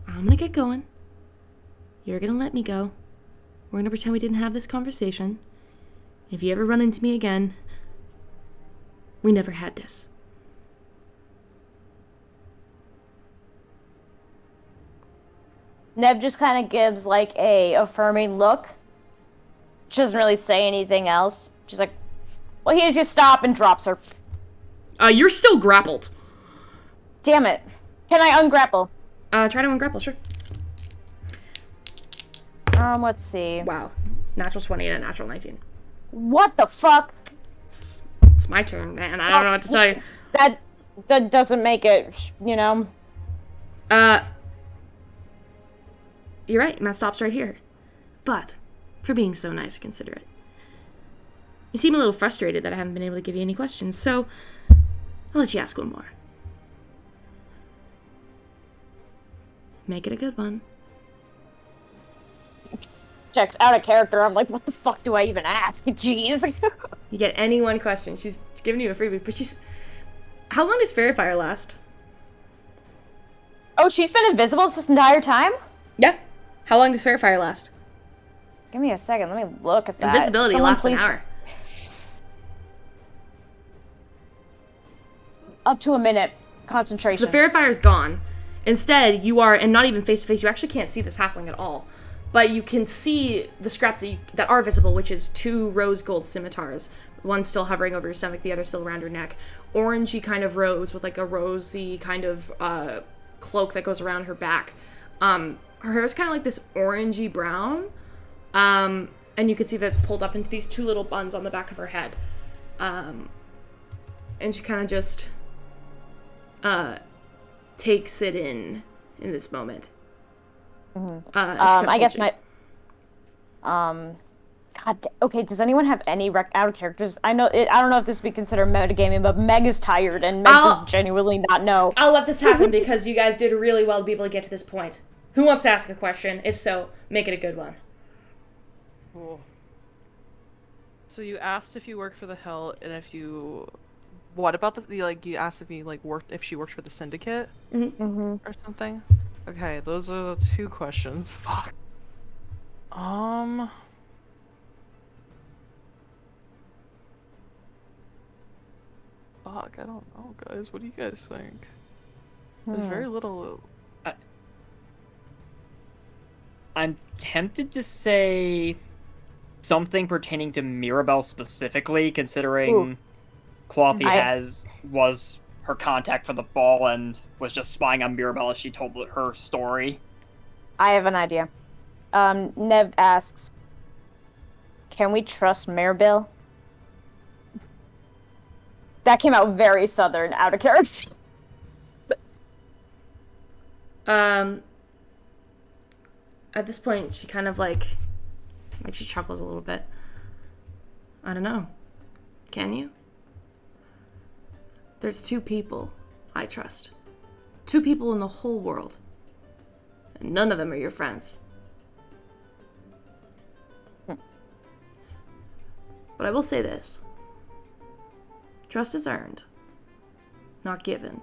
I'm gonna get going. You're gonna let me go. We're gonna pretend we didn't have this conversation. If you ever run into me again, we never had this. Nev just kind of gives, like, a affirming look. She doesn't really say anything else. She's like, well, here's your stop, and drops her. You're still grappled. Damn it. Can I ungrapple? Try to ungrapple, sure. Let's see. Wow. Natural 20 and a natural 19. What the fuck? It's my turn, man. I don't know what to tell you. That doesn't make it, you know. You're right. Matt stops right here. But, for being so nice and considerate. You seem a little frustrated that I haven't been able to give you any questions, so I'll let you ask one more. Make it a good one. Checks out of character. I'm like, what the fuck do I even ask? Jeez. You get any one question. She's giving you a freebie, but she's... How long does Fairy Fire last? Oh, she's been invisible this entire time? Yeah. How long does Fairy Fire last? Give me a second. Let me look at that. Invisibility lasts an hour. Up to a minute. Concentration. So the Fairy Fire's gone. Instead, you are, and not even face to face, you actually can't see this halfling at all. But you can see the scraps that are visible, which is 2 rose gold scimitars. One still hovering over your stomach, the other still around your neck. Orangey kind of rose with like a rosy kind of cloak that goes around her back. Her hair is kind of like this orangey brown. And you can see that it's pulled up into these 2 little buns on the back of her head. And she kind of just takes it in this moment. I guess Okay, does anyone have any out of characters? I don't know if this would be considered metagaming, but Meg is tired and Meg does genuinely not know. I'll let this happen because you guys did really well to be able to get to this point. Who wants to ask a question? If so, make it a good one. Cool. So you asked if you worked for the Hill, and if you... What about this? You asked if you, if she worked for the Syndicate? Mm-hmm. Or something? Okay, those are the 2 questions. Fuck. Fuck, I don't know, guys. What do you guys think? There's very little... I'm tempted to say something pertaining to Mirabelle specifically, considering Clothy was her contact for the ball and was just spying on Mirabelle as she told her story. I have an idea. Nev asks, can we trust Mirabelle? That came out very southern, out of character. At this point, she kind of she chuckles a little bit. I don't know. Can you? There's 2 people I trust. 2 people in the whole world. And none of them are your friends. But I will say this. Trust is earned, not given.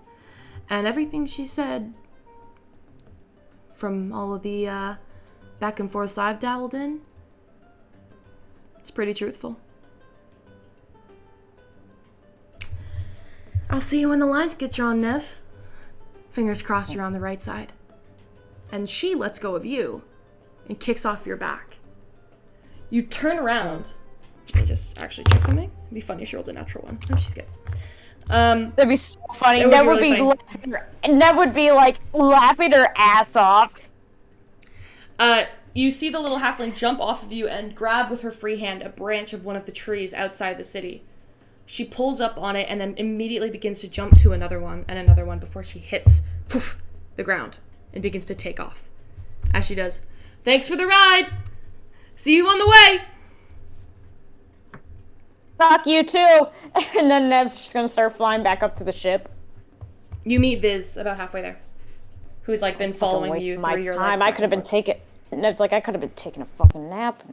And everything she said, from all of the back and forths I've dabbled in, it's pretty truthful. I'll see you when the lines get drawn, Nev. Fingers crossed you're on the right side. And she lets go of you and kicks off your back. You turn around. Let me just actually check something. It'd be funny if she rolled a natural 1. No, she's good. That'd be so funny. That would be really Nev would be laughing her ass off. You see the little halfling jump off of you and grab with her free hand a branch of one of the trees outside the city. She pulls up on it and then immediately begins to jump to another one and another one before she hits the ground and begins to take off. As she does, thanks for the ride! See you on the way! Fuck you too! And then Nev's just gonna start flying back up to the ship. You meet Viz about halfway there, who's been following you through your time. I could have been taking. Nev's I could have been taking a fucking nap.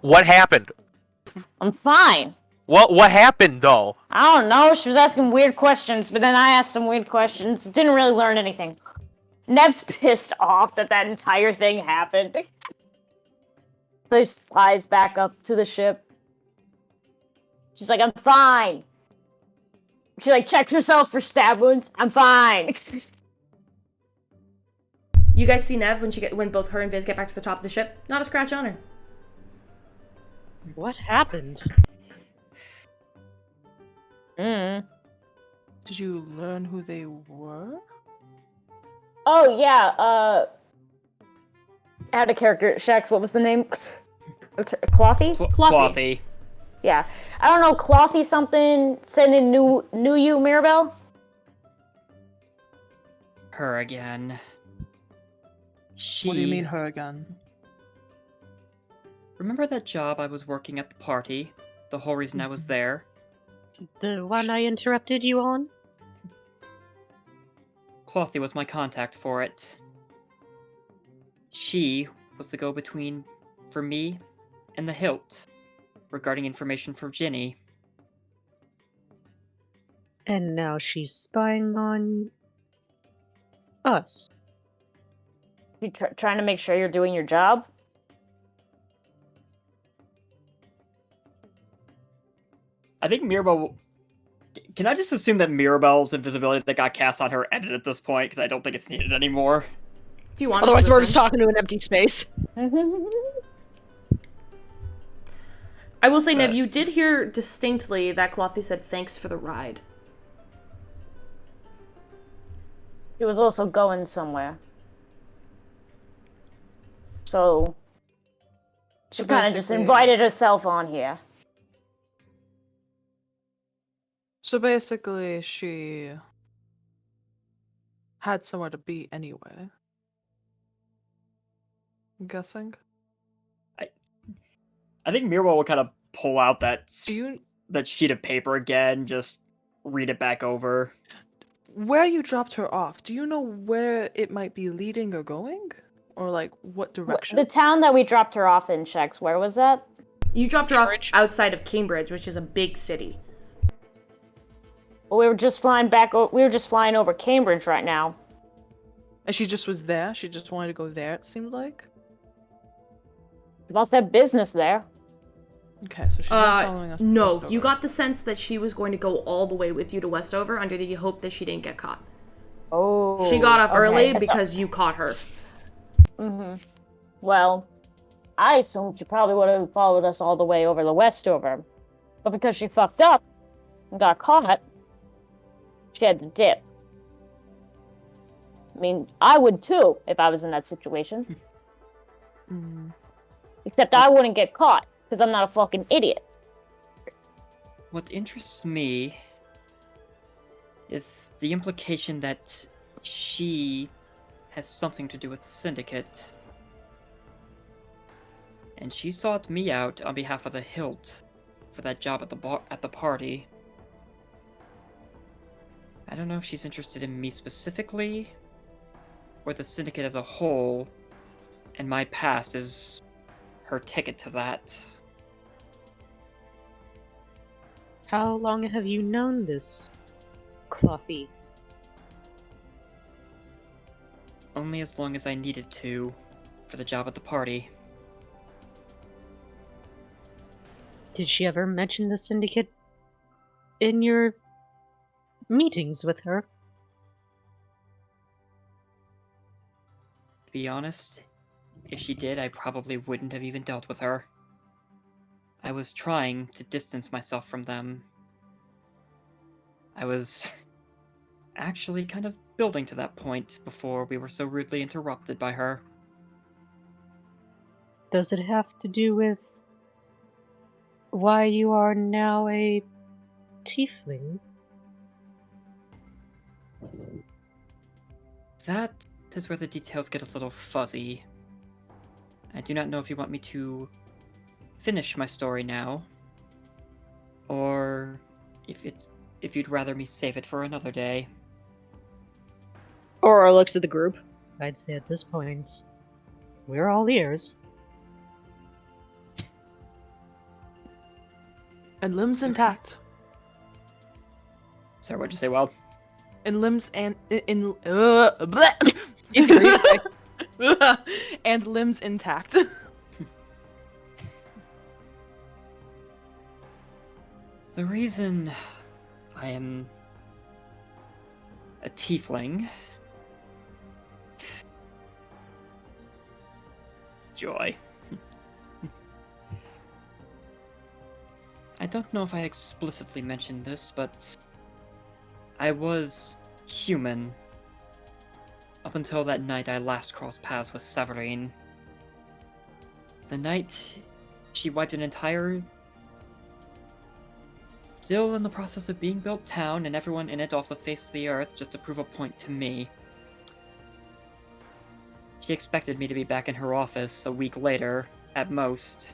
What happened? I'm fine. What happened though? I don't know. She was asking weird questions, but then I asked some weird questions. Didn't really learn anything. Nev's pissed off that entire thing happened. So he flies back up to the ship. She's I'm fine. She checks herself for stab wounds. I'm fine. You guys see Nev when both her and Viz get back to the top of the ship? Not a scratch on her. What happened? Did you learn who they were? Oh yeah, out of character. Shax, what was the name? Clothy? Clothy. Yeah. I don't know, Clothy something sending knew you, Mirabelle? Her again. What do you mean, her again? Remember that job I was working at the party? The whole reason I was there? The one I interrupted you on? Clothy was my contact for it. She was the go-between for me and the Hilt regarding information for Ginny. And now she's spying on us. You trying to make sure you're doing your job? I think Mirabelle... Can I just assume that Mirabelle's invisibility that got cast on her ended at this point? Because I don't think it's needed anymore. If you want. Otherwise, we're just talking to an empty space. I will say, Nev, you did hear distinctly that Clothy said thanks for the ride. She was also going somewhere. So she kind of just invited herself on here. So basically, she had somewhere to be anyway. I'm guessing. I think Mirwell will kind of pull out that Do you that sheet of paper again, just read it back over. where you dropped her off? Do you know where it might be leading or going, or like what direction? The town that we dropped her off in, Shex, where was that? You dropped her off Cambridge. outside of Cambridge, which is a big city. Well, we were just flying back. We were just flying over Cambridge right now. And she just was there. She just wanted to go there. It seemed like. We must have business there. Okay, so she's not following us. to No, Westover. you got the sense that she was going to go all the way with you to Westover under the hope that she didn't get caught. Oh. She got off early okay. because you caught her. Well, I assumed she probably would have followed us all the way over to Westover. But because she fucked up and got caught, she had to dip. I mean, I would too if I was in that situation. Except I wouldn't get caught, because I'm not a fucking idiot. What interests me is the implication that she has something to do with the Syndicate. And she sought me out on behalf of the Hilt for that job at the party. I don't know if she's interested in me specifically, or the Syndicate as a whole, and my past is her ticket to that. How long have you known this Clothy? Only as long as I needed to for the job at the party. Did she ever mention the Syndicate in your meetings with her? To be honest, if she did, I probably wouldn't have even dealt with her. I was trying to distance myself from them. I was actually kind of building to that point before we were so rudely interrupted by her. Does it have to do with why you are now a tiefling? That is where the details get a little fuzzy. I do not know if you want me to finish my story now, or if you'd rather me save it for another day. Aurora looks at the group. I'd say at this point, we're all ears. And limbs intact. Sorry, what'd you say, Wild? And limbs and bleh. It's great. And limbs intact. The reason I am a tiefling... Joy. I don't know if I explicitly mentioned this, but I was human up until that night I last crossed paths with Severine. The night she wiped an entire, still in the process of being built town and everyone in it off the face of the earth just to prove a point to me. She expected me to be back in her office a week later, at most,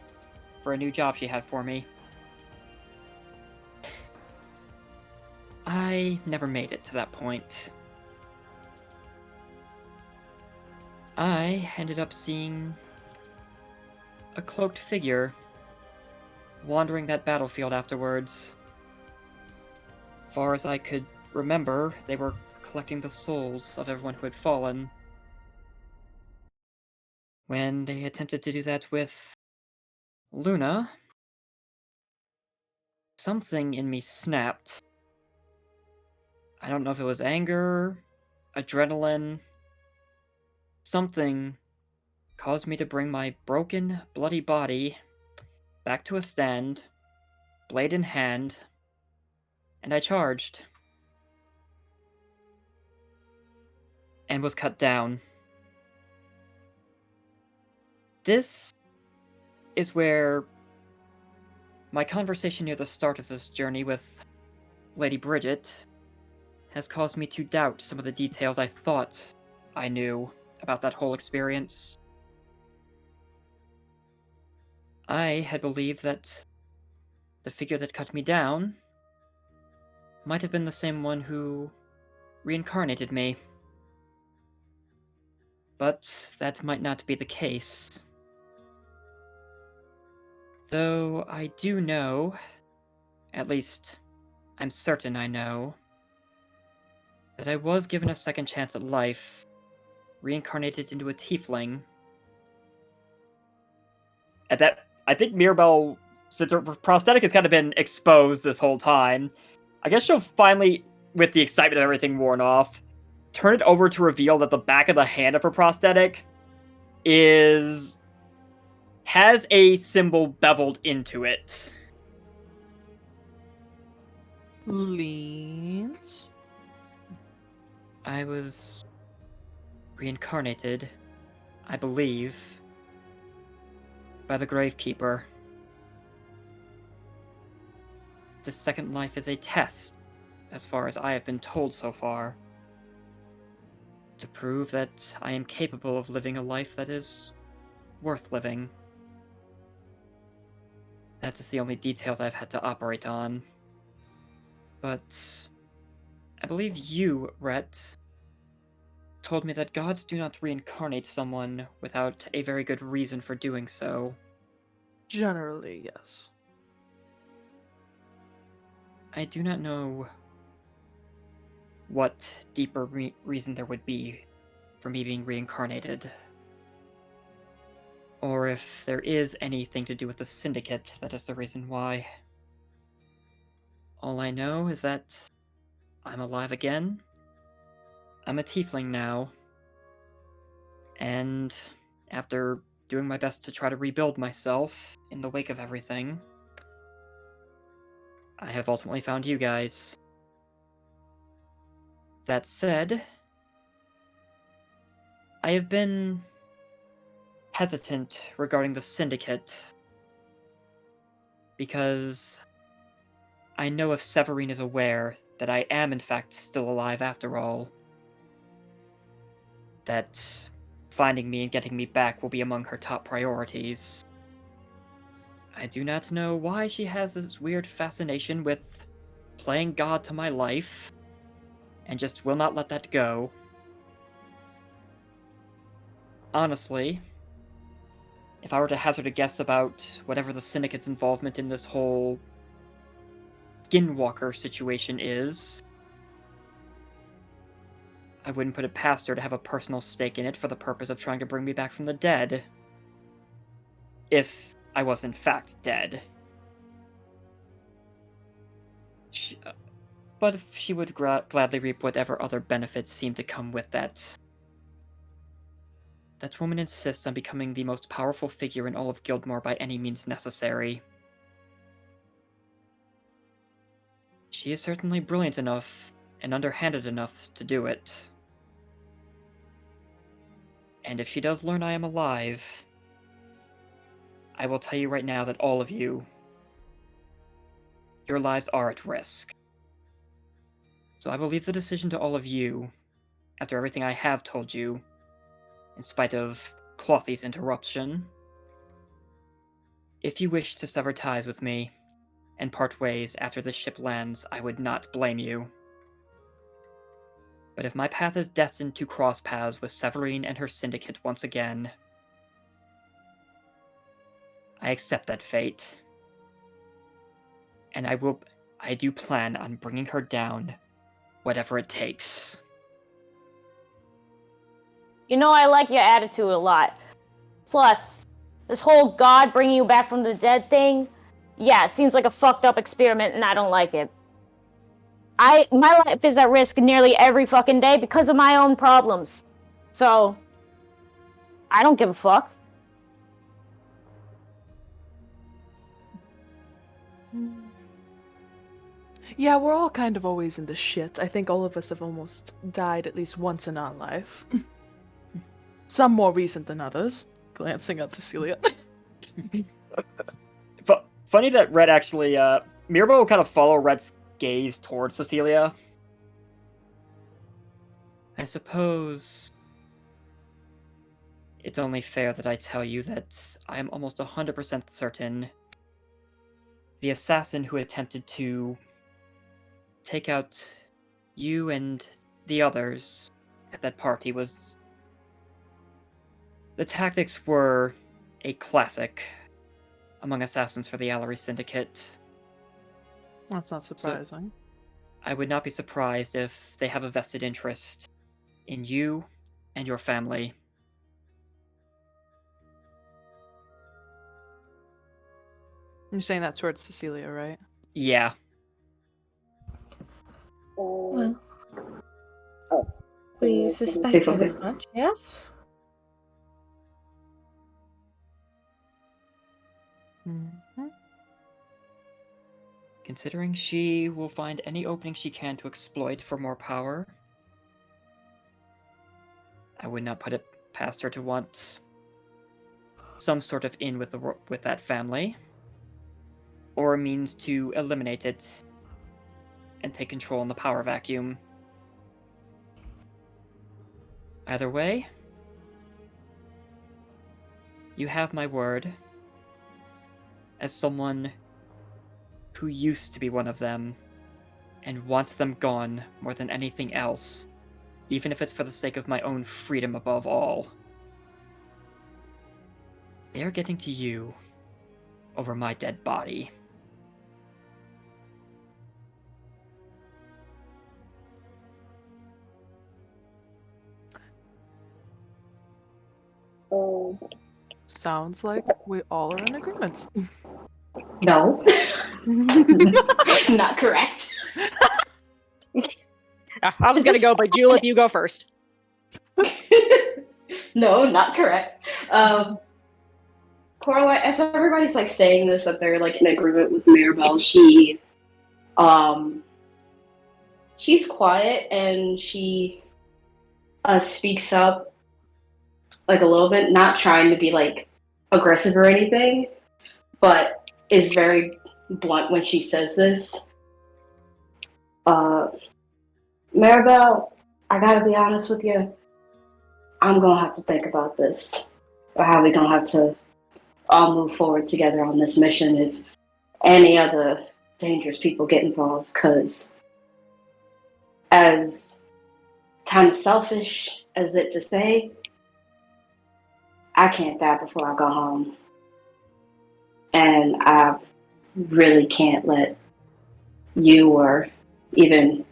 for a new job she had for me. I never made it to that point. I ended up seeing a cloaked figure wandering that battlefield afterwards. Far as I could remember, they were collecting the souls of everyone who had fallen. When they attempted to do that with Luna, something in me snapped. I don't know if it was anger, adrenaline. Something caused me to bring my broken, bloody body back to a stand, blade in hand, and I charged. And was cut down. This is where my conversation near the start of this journey with Lady Bridget has caused me to doubt some of the details I thought I knew about that whole experience. I had believed that the figure that cut me down might have been the same one who reincarnated me. But that might not be the case. Though I do know, at least I'm certain I know, that I was given a second chance at life, reincarnated into a tiefling. At that, I think Mirabelle, since her prosthetic has kind of been exposed this whole time, I guess she'll finally, with the excitement of everything worn off, turn it over to reveal that the back of the hand of her prosthetic has a symbol beveled into it. Leans. I was reincarnated, I believe, by the Gravekeeper. This second life is a test, as far as I have been told so far, to prove that I am capable of living a life that is worth living. That is the only details I've had to operate on. But I believe you, Rhett, told me that gods do not reincarnate someone without a very good reason for doing so. Generally, yes. I do not know what deeper reason there would be for me being reincarnated. Or if there is anything to do with the Syndicate that is the reason why. All I know is that I'm alive again. I'm a tiefling now. And after doing my best to try to rebuild myself in the wake of everything, I have ultimately found you guys. That said, I have been hesitant regarding the Syndicate because I know if Severine is aware that I am in fact still alive after all, that finding me and getting me back will be among her top priorities. I do not know why she has this weird fascination with playing God to my life, and just will not let that go. Honestly, if I were to hazard a guess about whatever the Syndicate's involvement in this whole Skinwalker situation is, I wouldn't put it past her to have a personal stake in it for the purpose of trying to bring me back from the dead. If I was in fact dead. But she would gladly reap whatever other benefits seem to come with that. That woman insists on becoming the most powerful figure in all of Gildmoor by any means necessary. She is certainly brilliant enough and underhanded enough to do it. And if she does learn I am alive, I will tell you right now that all of you, your lives are at risk. So I will leave the decision to all of you, after everything I have told you, in spite of Clothy's interruption. If you wish to sever ties with me, and part ways after the ship lands, I would not blame you. But if my path is destined to cross paths with Severine and her Syndicate once again, I accept that fate. And I do plan on bringing her down, whatever it takes. You know, I like your attitude a lot. Plus, this whole God bringing you back from the dead thing, yeah, it seems like a fucked up experiment and I don't like it. My life is at risk nearly every fucking day because of my own problems. So, I don't give a fuck. Yeah, we're all kind of always in the shit. I think all of us have almost died at least once in our life. Some more recent than others. Glancing at Cecilia. Funny that Red actually, Mirabelle will kind of follow Red's gaze towards Cecilia. I suppose It's only fair that I tell you that I am almost 100% certain the assassin who attempted to take out you and the others at that party was... The tactics were a classic among assassins for the Allery Syndicate. That's not surprising. I would not be surprised if they have a vested interest in you and your family. You're saying that towards Cecilia, right? Yeah. Well, we suspected as much, yes? Mm-hmm. Considering she will find any opening she can to exploit for more power, I would not put it past her to want some sort of in with that family, or a means to eliminate it and take control in the power vacuum. Either way, you have my word as someone who used to be one of them and wants them gone more than anything else, even if it's for the sake of my own freedom above all. They are getting to you over my dead body. Sounds like we all are in agreement. No. Not correct. I was gonna go, but Julep, you go first. No, not correct. Coraline, as everybody's like saying this, that they're like in agreement with Maribel, she's quiet and she speaks up like a little bit, not trying to be like aggressive or anything, but is very blunt when she says this. Maribel, I gotta be honest with you. I'm gonna have to think about this, or how we gonna have to all move forward together on this mission if any other dangerous people get involved, because as kind of selfish as it to say, I can't die before I go home. And I really can't let you or even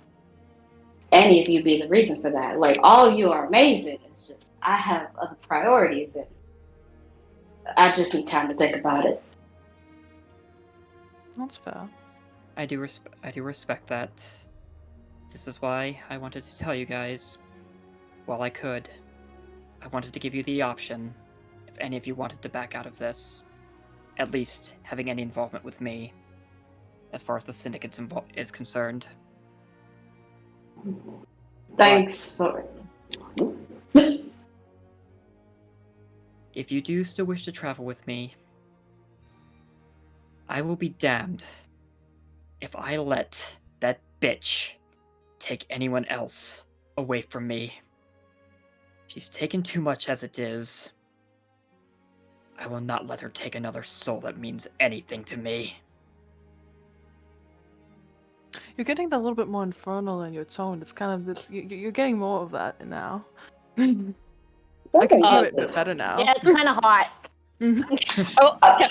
any of you be the reason for that. Like, all of you are amazing. It's just, I have other priorities and I just need time to think about it. That's fair. I do respect that. This is why I wanted to tell you guys, while I could. I wanted to give you the option, if any of you wanted to back out of this, at least having any involvement with me, as far as the Syndicate is concerned. Thanks for... If you do still wish to travel with me, I will be damned if I let that bitch take anyone else away from me. She's taken too much as it is. I will not let her take another soul that means anything to me. You're getting that little bit more infernal in your tone. It's kind of you're getting more of that now. I can hear it a bit better now. Yeah, it's kind of hot. Okay,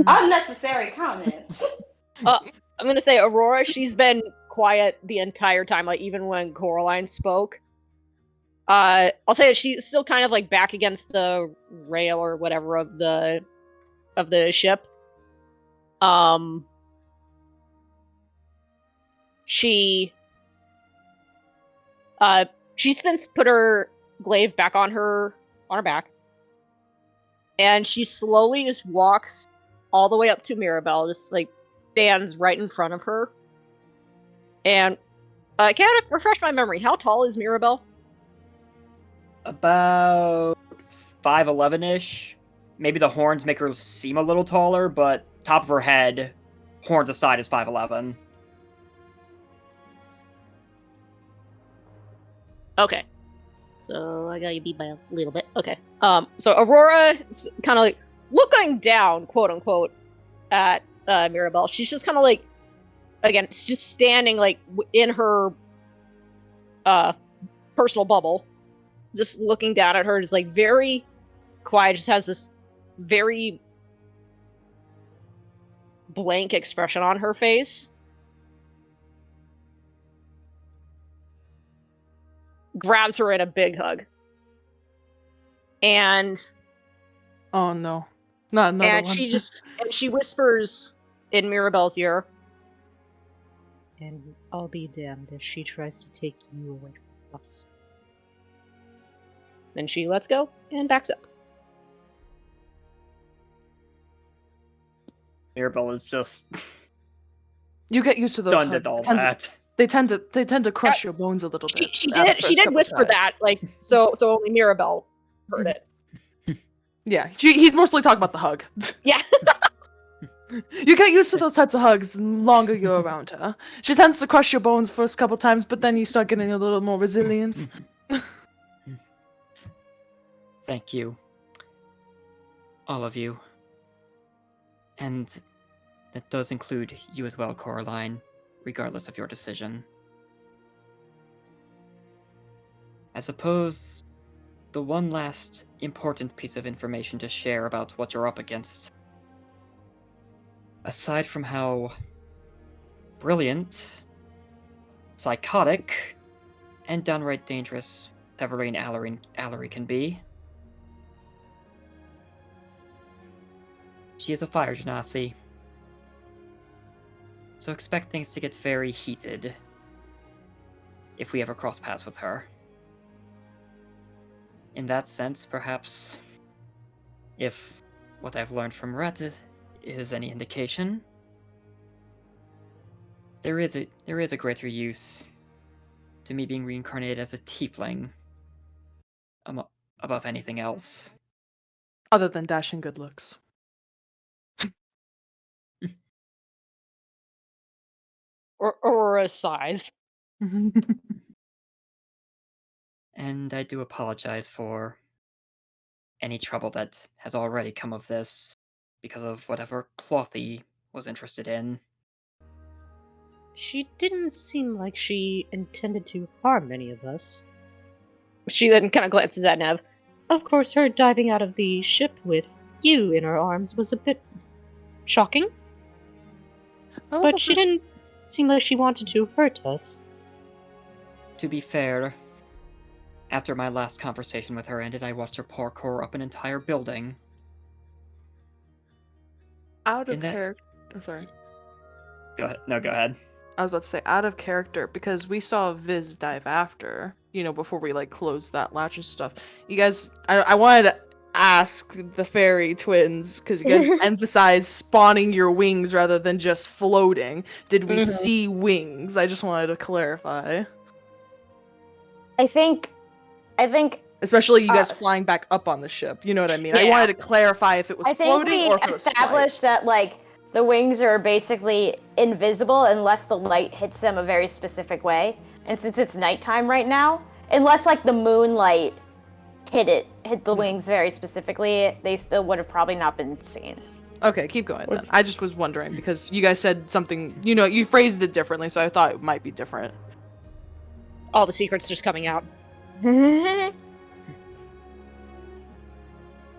unnecessary comments. I'm gonna say Aurora, she's been quiet the entire time, like even when Coraline spoke. I'll say that she's still kind of like back against the rail or whatever of the ship. She's since put her glaive back on her back, and she slowly just walks all the way up to Maribel, just like stands right in front of her. And can I refresh my memory? How tall is Maribel? About 5'11"-ish. Maybe the horns make her seem a little taller, but top of her head, horns aside, is 5'11". Okay. So I got you beat by a little bit. Okay. So Aurora kind of like looking down, quote unquote, at Mirabelle. She's just kind of like, again, just standing like in her personal bubble, just looking down at her, just like very quiet. Just has this very blank expression on her face. Grabs her in a big hug. And Oh no. Not another and one. Mm-hmm. she whispers in Mirabelle's ear. And I'll be damned if she tries to take you away from us. Then she lets go and backs up. Mirabelle is just You get used to those stunned hugs. at all They tend to- that. They tend to crush your bones a little bit. She after the did first couple whisper tries. that, like, so only Mirabelle heard it. Yeah, he's mostly talking about the hug. Yeah. You get used to those types of hugs the longer you're around her. She tends to crush your bones first couple times, but then you start getting a little more resilience. Thank you. All of you. And that does include you as well, Coraline, regardless of your decision. I suppose the one last important piece of information to share about what you're up against, aside from how brilliant, psychotic, and downright dangerous Severine Allery can be, she is a fire genasi. So expect things to get very heated if we ever cross paths with her. In that sense, perhaps, if what I've learned from Rhett is any indication, there is a greater use to me being reincarnated as a tiefling above anything else. Other than dashing good looks. Or a size. And I do apologize for any trouble that has already come of this because of whatever Clothy was interested in. She didn't seem like she intended to harm any of us. She then kind of glances at Nev. Of course, her diving out of the ship with you in her arms was a bit shocking. But she didn't seem like she wanted to hurt us. To be fair, after my last conversation with her ended, I watched her parkour up an entire building. Out of character. I'm sorry. Go ahead. No, go ahead. I was about to say out of character because we saw Viz dive after, before we closed that latch and stuff. You guys, I wanted to ask the fairy twins because you guys emphasized spawning your wings rather than just floating. Did we see wings? I just wanted to clarify. I think especially you guys flying back up on the ship. You know what I mean? Yeah. I wanted to clarify if it was floating or if it was established that the wings are basically invisible unless the light hits them a very specific way. And since it's nighttime right now, unless the moonlight hit the wings very specifically, they still would have probably not been seen. Okay, keep going then. I just was wondering because you guys said something, you phrased it differently, so I thought it might be different. All the secrets just coming out.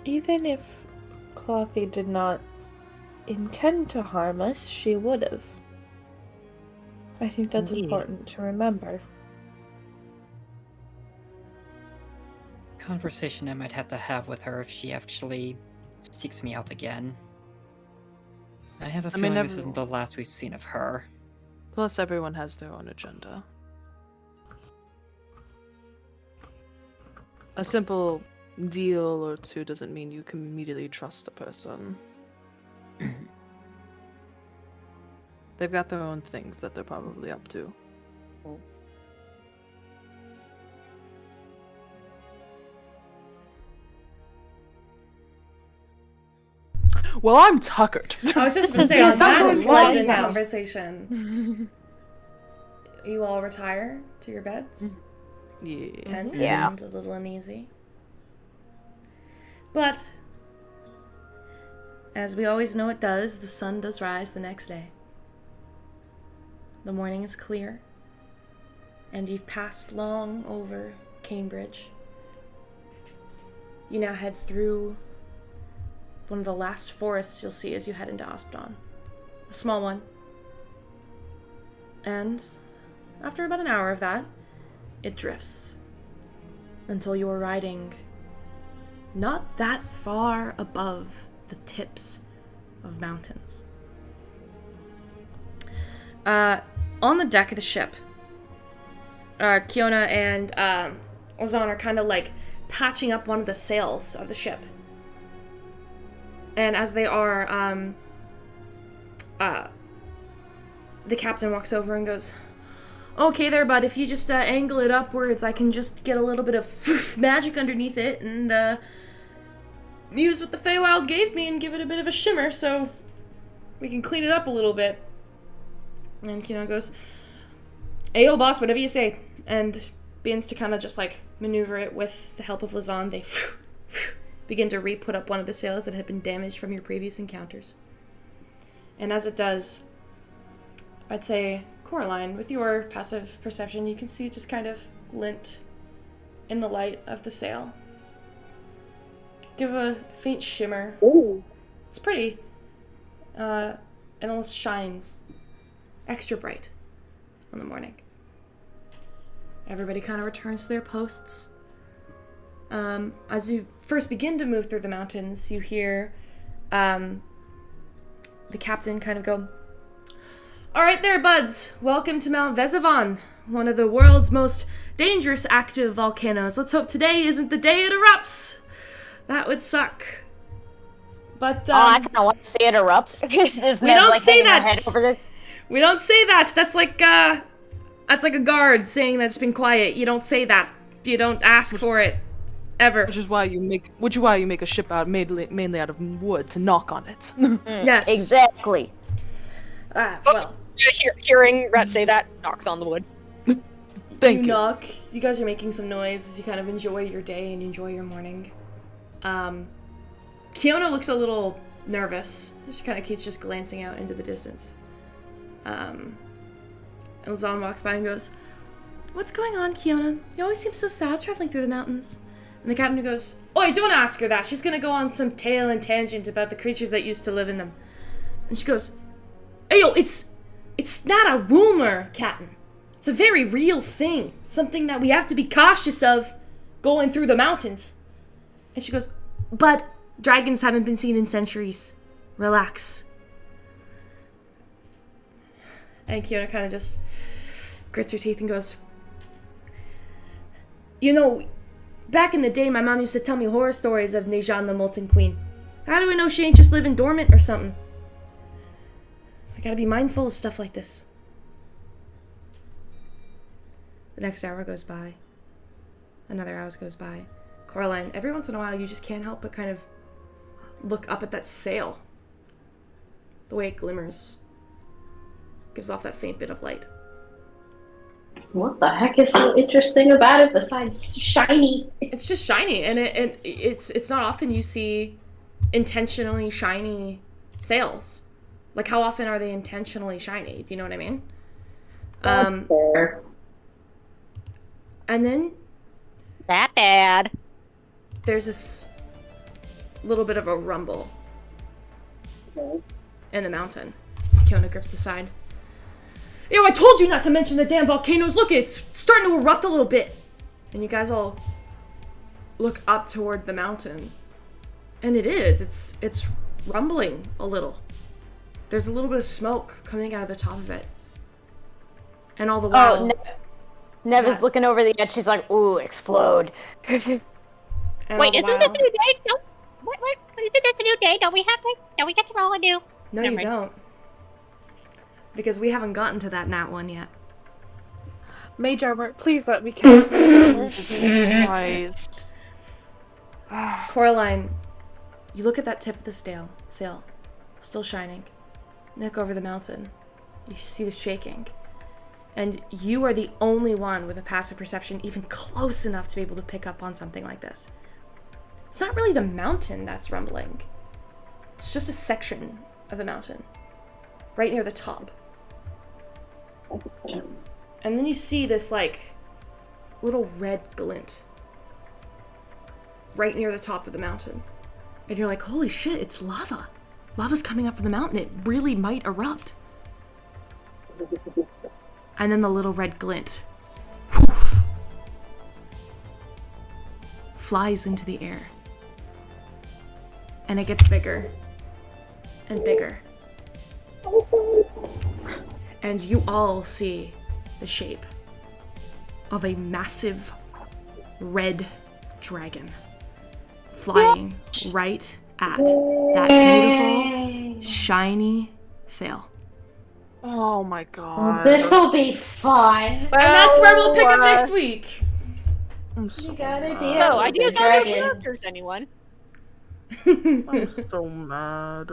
Even if Clothy did not intend to harm us, she would have. I think that's important to remember. Conversation I might have to have with her if she actually seeks me out again. I have a feeling this isn't the last we've seen of her. Plus, everyone has their own agenda. A simple deal or two doesn't mean you can immediately trust a person. They've got their own things that they're probably up to. Well, I'm tuckered. I was just going to say, on that pleasant conversation, you all retire to your beds? Yeah. Tense Yeah. and a little uneasy. But, as we always know it does, the sun does rise the next day. The morning is clear, and you've passed long over Cambridge. You now head through one of the last forests you'll see as you head into Ospedon. A small one. And after about an hour of that, it drifts until you're riding not that far above the tips of mountains. On the deck of the ship, Kiona and Ozan are kind of like patching up one of the sails of the ship. And as they are, the captain walks over and goes, "Okay there, bud, if you just angle it upwards, I can just get a little bit of magic underneath it and use what the Feywild gave me and give it a bit of a shimmer so we can clean it up a little bit." And Kiona goes, "Ayo, boss, whatever you say," and begins to kind of just like maneuver it with the help of Lazan. They begin to re-put up one of the sails that had been damaged from your previous encounters. And as it does, I'd say, Coraline, with your passive perception, you can see it just kind of glint in the light of the sail. Give a faint shimmer. Ooh. It's pretty. It almost shines extra bright in the morning. Everybody kind of returns to their posts. As you first begin to move through the mountains, you hear the captain kind of go, "All right there, buds. Welcome to Mount Vesuvan, one of the world's most dangerous active volcanoes. Let's hope today isn't the day it erupts. That would suck." But I kind of want to see it erupt. we don't say that. We don't say that. That's like a guard saying that's been quiet. You don't say that. You don't ask for it. Ever. Which is why you make a ship out mainly out of wood to knock on it. Yes. Exactly. Well, Hearing Rhett say that knocks on the wood. Thank you. Knock. You guys are making some noise as you kind of enjoy your day and enjoy your morning. Kiona looks a little nervous. She kind of keeps just glancing out into the distance. And Lazan walks by and goes, "What's going on, Kiona? You always seem so sad traveling through the mountains." And the captain goes, "Oi, don't ask her that. She's gonna go on some tale and tangent about the creatures that used to live in them." And she goes, "Ayo, it's not a rumor, Captain. It's a very real thing. Something that we have to be cautious of going through the mountains." And she goes, "But dragons haven't been seen in centuries. Relax." And Kiona kind of just grits her teeth and goes, "You know, back in the day, my mom used to tell me horror stories of Nejan the Molten Queen. How do we know she ain't just living dormant or something? I gotta be mindful of stuff like this." The next hour goes by. Another hour goes by. Coraline, every once in a while, you just can't help but kind of look up at that sail. The way it glimmers gives off that faint bit of light. What the heck is so interesting about it besides shiny? It's just shiny, and it's not often you see intentionally shiny sails. Like, how often are they intentionally shiny? Do you know what I mean? That's fair. And then That bad. there's this little bit of a rumble in the mountain. Kiona grips the side. "Ew, I told you not to mention the damn volcanoes. Look, it's starting to erupt a little bit." And you guys all look up toward the mountain. And it is. It's rumbling a little. There's a little bit of smoke coming out of the top of it. And all the while... Nev is looking over the edge. She's like, "Ooh, explode." Wait, isn't this a new day? No. What? Isn't this a new day? Don't we get to roll a new? No, you don't. Because we haven't gotten to that nat one yet. Mage armor, please let me cast mage armor. Christ. Coraline, you look at that tip of the sail, still shining. Look over the mountain. You see the shaking. And you are the only one with a passive perception even close enough to be able to pick up on something like this. It's not really the mountain that's rumbling. It's just a section of the mountain, right near the top. And then you see this, like, little red glint right near the top of the mountain. And you're like, holy shit, it's lava. Lava's coming up from the mountain. It really might erupt. And then the little red glint flies into the air. And it gets bigger and bigger. And you all see the shape of a massive red dragon flying right at that beautiful, shiny sail. Oh my god. This'll be fun. And that's where we'll pick up next week. I'm so You got a mad. deal. So, ideas the on new dragon. characters, anyone? I'm so mad.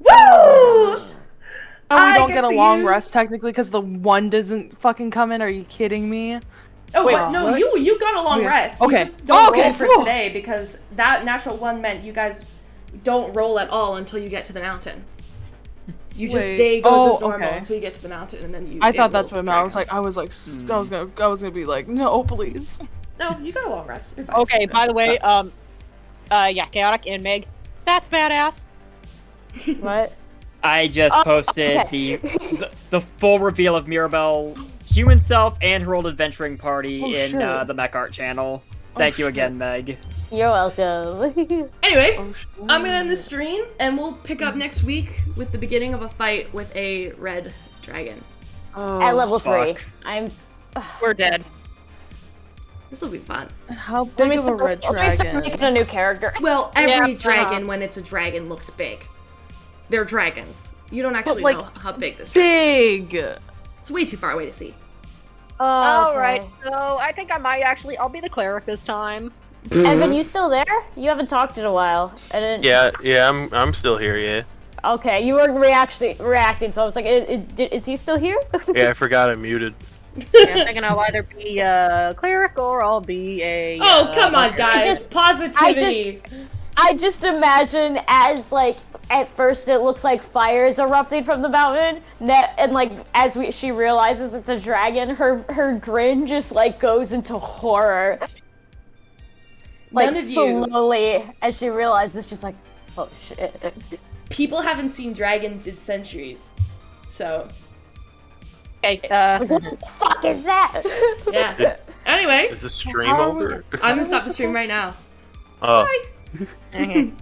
Woo! Oh, we I don't get get a to long use- rest technically because the one doesn't fucking come in. Are you kidding me? Oh, Wait, what? No, what? you got a long Okay. rest. You Okay. just don't Okay, roll for phew. today because that natural one meant you guys don't roll at all until you get to the mountain. You just Wait. day goes Oh, as normal okay. until you get to the mountain, and then you. I it thought that's rolls what I meant. dragon. I was gonna be like, no, please. No, you got a long rest. You're fine. Okay, by the way, yeah, Chaotic and Meg. That's badass. What? I just Oh, posted okay. the full reveal of Mirabelle human self and her old adventuring party Oh, in shit. the Mech Art channel. Thank you shit. again, Meg. You're welcome. Anyway, Oh, shit. I'm gonna end the stream, and we'll pick up next week with the beginning of a fight with a red dragon. Oh, At level 3. fuck. I'm. We're dead. This will be fun. How Let big me of a start, red let me start dragon? making a new character. Well, every Yeah, dragon, when it's a dragon, looks big. They're dragons. You don't actually like, know how big this dragon is. Big. It's way too far away to see. Oh, Alright, so I think I might actually, I'll be the cleric this time. Evan, you still there? You haven't talked in a while. I didn't. Yeah, I'm still here. Yeah, Okay, you weren't reacting, so I was like, is he still here? yeah. I forgot I muted. Yeah, I'm thinking I'll either be a cleric or I'll be a... Oh, come on, guys. just- Positivity. I just imagine as like at first it looks like fire is erupting from the mountain, and like as she realizes it's a dragon, her grin just like goes into horror. Like None of you- slowly as she realizes, just like, oh shit. People haven't seen dragons in centuries. So, Okay, Like, what the fuck is that? yeah. Anyway, Is the stream How are we- over? I'm gonna stop the stream right now. Oh. Bye. okay.